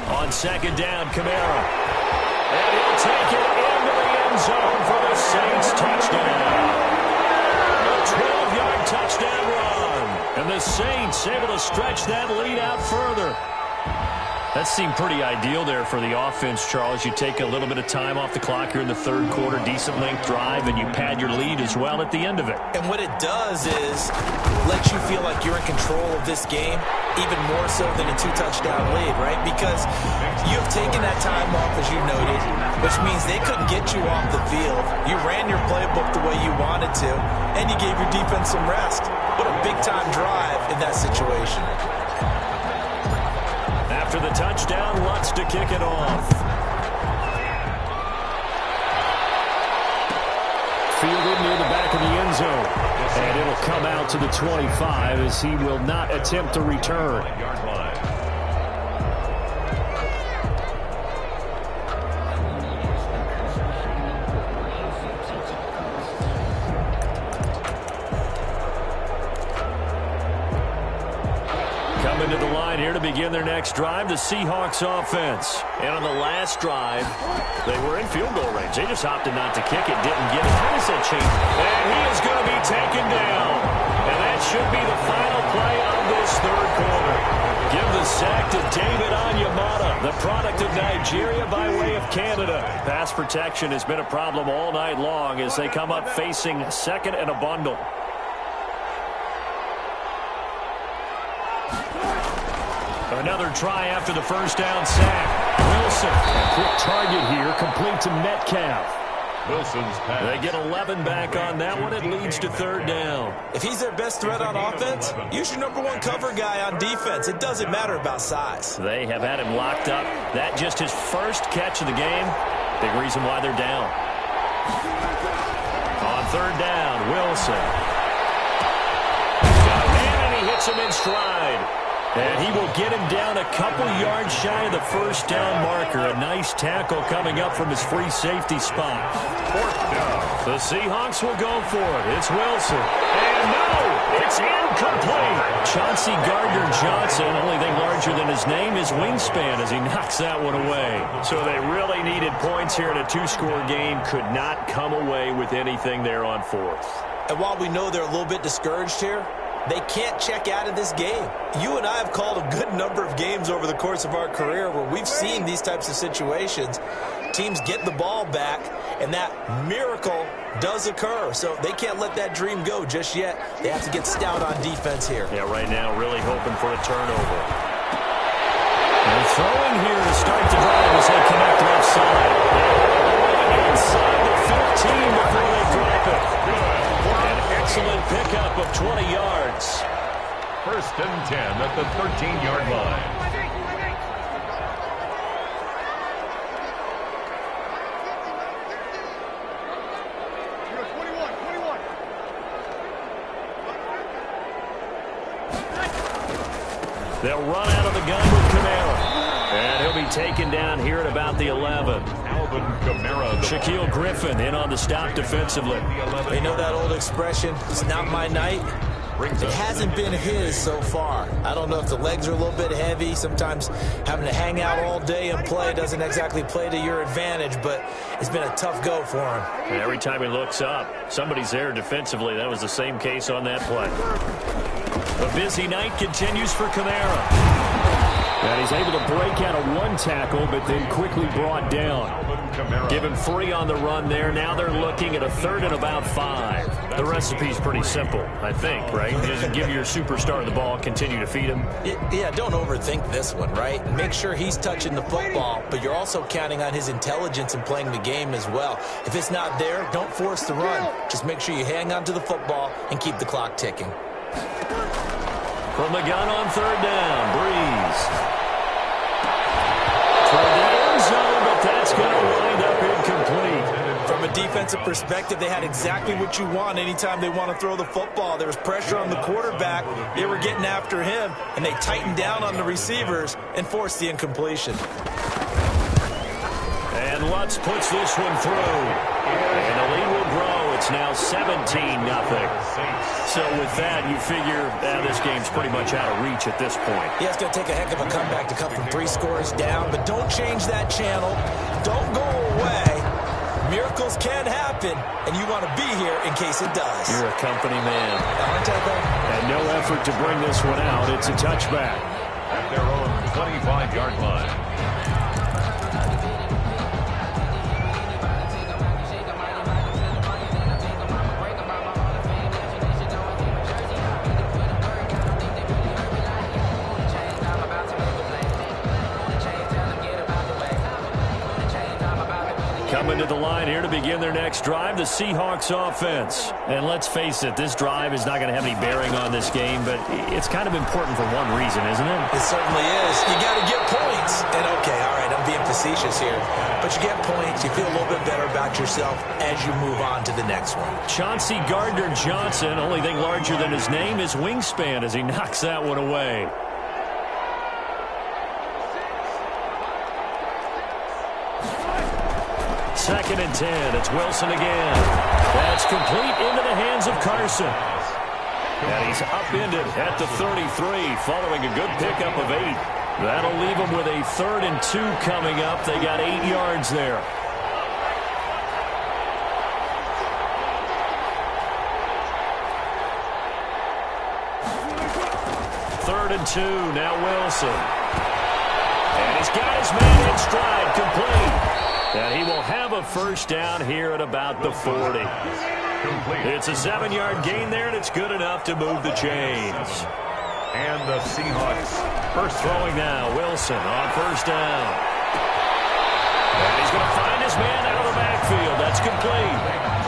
On 2nd down, Kamara. And he'll take it into the end zone for the Saints touchdown. A 12-yard touchdown run. And the Saints able to stretch that lead out further. That seemed pretty ideal there for the offense, Charles. You take a little bit of time off the clock here in the 3rd quarter, decent length drive, and you pad your lead as well at the end of it. And what it does is let you feel like you're in control of this game, even more so than a 2-touchdown lead, right? Because you've taken that time off, as you noted, which means they couldn't get you off the field. You ran your playbook the way you wanted to, and you gave your defense some rest. big-time drive in that situation. After the touchdown, Lutz to kick it off. Fielded near the back of the end zone. And it'll come out to the 25 as he will not attempt to return. Coming to the line here to begin their next drive, the Seahawks offense. And on the last drive, they were in field goal range. They just opted not to kick it, didn't get it. How does that change? And he is going to be taken down. And that should be the final play of this third quarter. Give the sack to David Onyemata, the product of Nigeria by way of Canada. Pass protection has been a problem all night long as they come up facing second and a bundle. Another try after the first down sack. Wilson, a quick target here, complete to Metcalf. Wilson's pass. They get 11 back on that one. It leads to third down. If he's their best threat on offense, use your number one cover guy on defense. It doesn't matter about size. They have had him locked up. That just his first catch of the game. Big reason why they're down. On third down, Wilson. He's got a man and he hits him in stride. And he will get him down a couple yards shy of the first down marker. A nice tackle coming up from his free safety spot. Fourth down. The Seahawks will go for it. It's Wilson. And no, it's incomplete. Chauncey Gardner-Johnson, only thing larger than his name is wingspan as he knocks that one away. So they really needed points here in a two-score game. Could not come away with anything there on fourth. And while we know they're a little bit discouraged here, they can't check out of this game. You and I have called a good number of games over the course of our career where we've seen these types of situations. Teams get the ball back, and that miracle does occur. So they can't let that dream go just yet. They have to get stout on defense here. Yeah, right now really hoping for a turnover. And throwing here to start the drive as they connect left side. Inside the 15 before they drop it. An excellent pickup of 20 yards. First and 10 at the 13-yard line. They'll run out of the gun with Kamara. And he'll be taken down here at about the 11. Alvin Kamara. Shaquille Griffin in on the stop defensively. They know that old expression, it's not my night. It hasn't been his so far. I don't know if the legs are a little bit heavy. Sometimes having to hang out all day and play doesn't exactly play to your advantage, but it's been a tough go for him. And every time he looks up, somebody's there defensively. That was the same case on that play. A busy night continues for Kamara. And he's able to break out of one tackle, but then quickly brought down. Given free on the run there. Now they're looking at a third and about 5. The recipe's pretty simple, I think, right? Just give your superstar the ball, continue to feed him. Yeah, don't overthink this one, right? Make sure he's touching the football, but you're also counting on his intelligence in playing the game as well. If it's not there, don't force the run. Just make sure you hang on to the football and keep the clock ticking. From the gun on third down, Breeze. For the end zone, but that's going to wind up incomplete. From a defensive perspective, they had exactly what you want anytime they want to throw the football. There was pressure on the quarterback. They were getting after him, and they tightened down on the receivers and forced the incompletion. And Lutz puts this one through. And the lead will grow. It's now 17-0. So with that, you figure this game's pretty much out of reach at this point. Yeah, it's going to take a heck of a comeback to come from 3 scores down, but don't change that channel. Don't go away. Miracles can happen, and you want to be here in case it does. You're a company man. Aren't I, though? And no effort to bring this one out. It's a touchback. At their own 25-yard line. Coming to the line here to begin their next drive, the Seahawks offense. And let's face it, this drive is not going to have any bearing on this game, but it's kind of important for one reason, isn't it? It certainly is. You got to get points. And okay, all right, I'm being facetious here. But you get points, you feel a little bit better about yourself as you move on to the next one. Chauncey Gardner-Johnson, only thing larger than his name is wingspan as he knocks that one away. Second and 10. It's Wilson again. That's complete into the hands of Carson. And he's upended at the 33 following a good pickup of 8. That'll leave him with a 3rd and 2 coming up. They got 8 yards there. Third and 2. Now Wilson. And he's got his man in stride, complete. And he will have a first down here at about the 40. It's a 7-yard gain there, and it's good enough to move the chains. And the Seahawks first throwing now. Wilson on first down. And he's going to find his man out of the backfield. That's complete.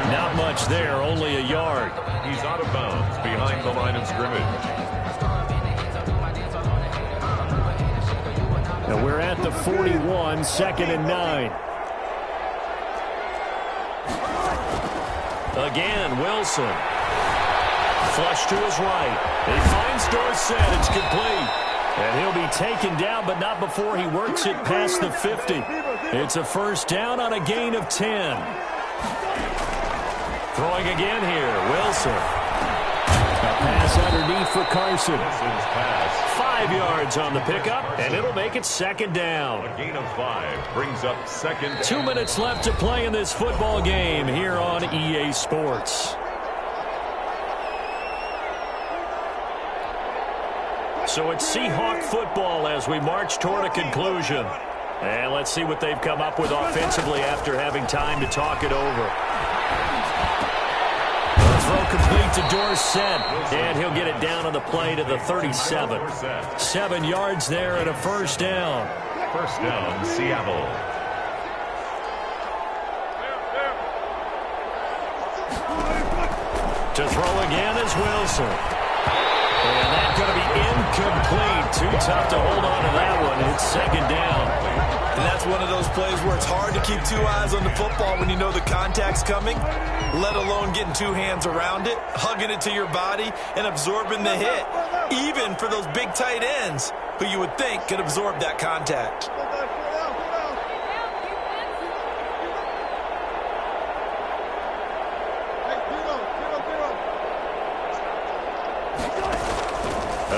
Not much there, only a yard. He's out of bounds behind the line of scrimmage. Now we're at the 41, 2nd and 9. Again, Wilson. Flush to his right. He finds Dorsett. It's complete. And he'll be taken down, but not before he works it past the 50. It's a first down on a gain of 10. Throwing again here, Wilson. A pass underneath for Carson. 5 yards on the pickup, and it'll make it 2nd down. A gain of 5 brings up 2nd down. 2 minutes left to play in this football game here on EA Sports. So it's Seahawk football as we march toward a conclusion. And let's see what they've come up with offensively after having time to talk it over. Throw complete to Dorsett, and he'll get it down on the play to the 37. 7 yards there and a first down. First down, Seattle. To throw again is Wilson. And that's going to be incomplete. Too tough to hold on to that one. It's 2nd down. And that's one of those plays where it's hard to keep 2 eyes on the football when you know the contact's coming, let alone getting 2 hands around it, hugging it to your body, and absorbing the hit, even for those big tight ends who you would think could absorb that contact.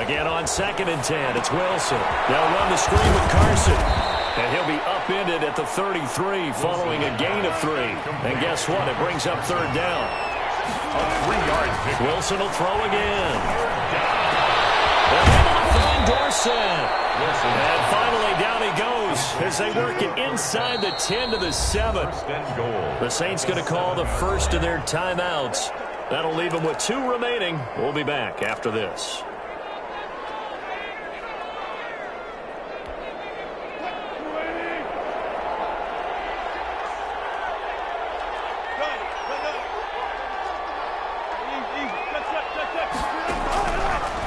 Again on 2nd and 10, it's Wilson. They'll run the screen with Carson. And he'll be upended at the 33 following a gain of 3. And guess what? It brings up 3rd down. A 3-yard pick. Wilson will throw again. They're able to find Dorsett. And finally down he goes as they work it inside the 10 to the 7. The Saints going to call the first of their timeouts. That'll leave them with 2 remaining. We'll be back after this.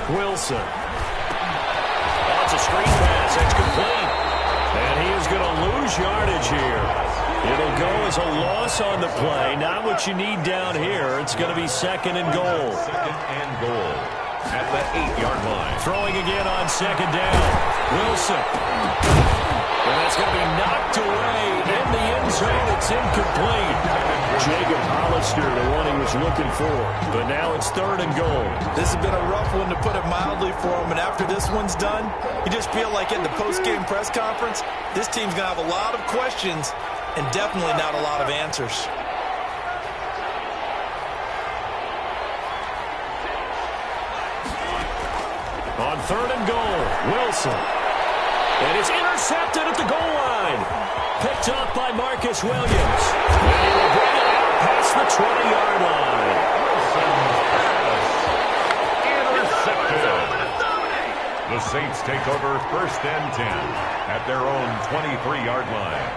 Wilson. That's a screen pass. That's complete. And he is going to lose yardage here. It'll go as a loss on the play. Not what you need down here. It's going to be 2nd and goal. 2nd and goal at the 8-yard line. Throwing again on 2nd down. Wilson. And that's going to be knocked away in the end zone. It's incomplete. Jacob Hollister, the one he was looking for. But now it's 3rd and goal. This has been a rough one, to put it mildly, for him. And after this one's done, you just feel like in the post-game press conference, this team's going to have a lot of questions and definitely not a lot of answers. On 3rd and goal, Wilson. And it's intercepted at the goal line. Picked up by Marcus Williams. And he will bring it out past the 20-yard line. Intercepted. The Saints take over 1st and 10 at their own 23-yard line.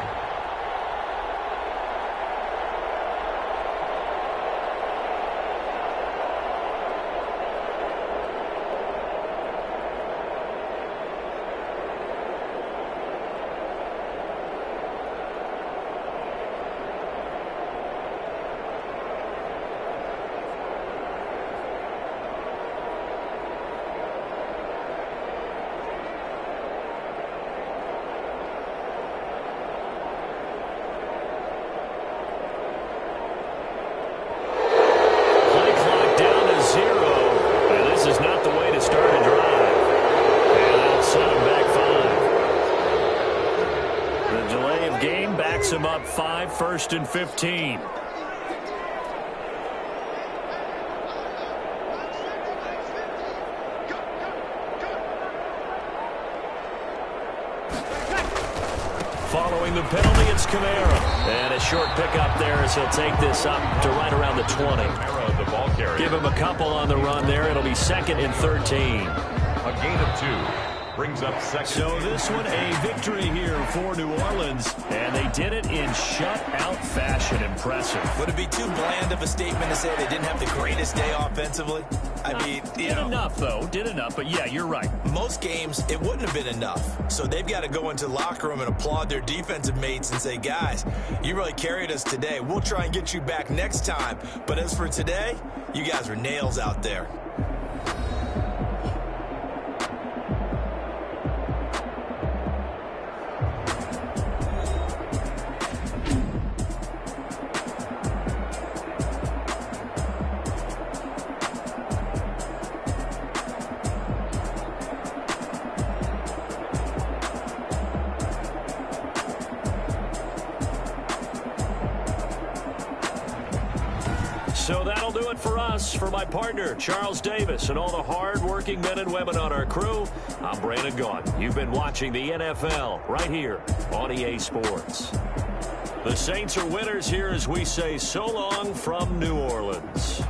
sets him up 5, 1st and 15. Following the penalty, it's Kamara. And a short pickup there as he'll take this up to right around the 20. Kamara, the ball carrier. Give him a couple on the run there. It'll be 2nd and 13. A gain of 2. Brings up 2nd. So this one a victory here for New Orleans. And they did it in shutout fashion. Impressive. Would it be too bland of a statement to say they didn't have the greatest day offensively? I mean, did enough, though. Did enough. But, yeah, you're right. Most games, it wouldn't have been enough. So they've got to go into the locker room and applaud their defensive mates and say, guys, you really carried us today. We'll try and get you back next time. But as for today, you guys were nails out there. So that'll do it for us. For my partner, Charles Davis, and all the hard-working men and women on our crew, I'm Brandon Gaudin. You've been watching the NFL right here on EA Sports. The Saints are winners here as we say so long from New Orleans.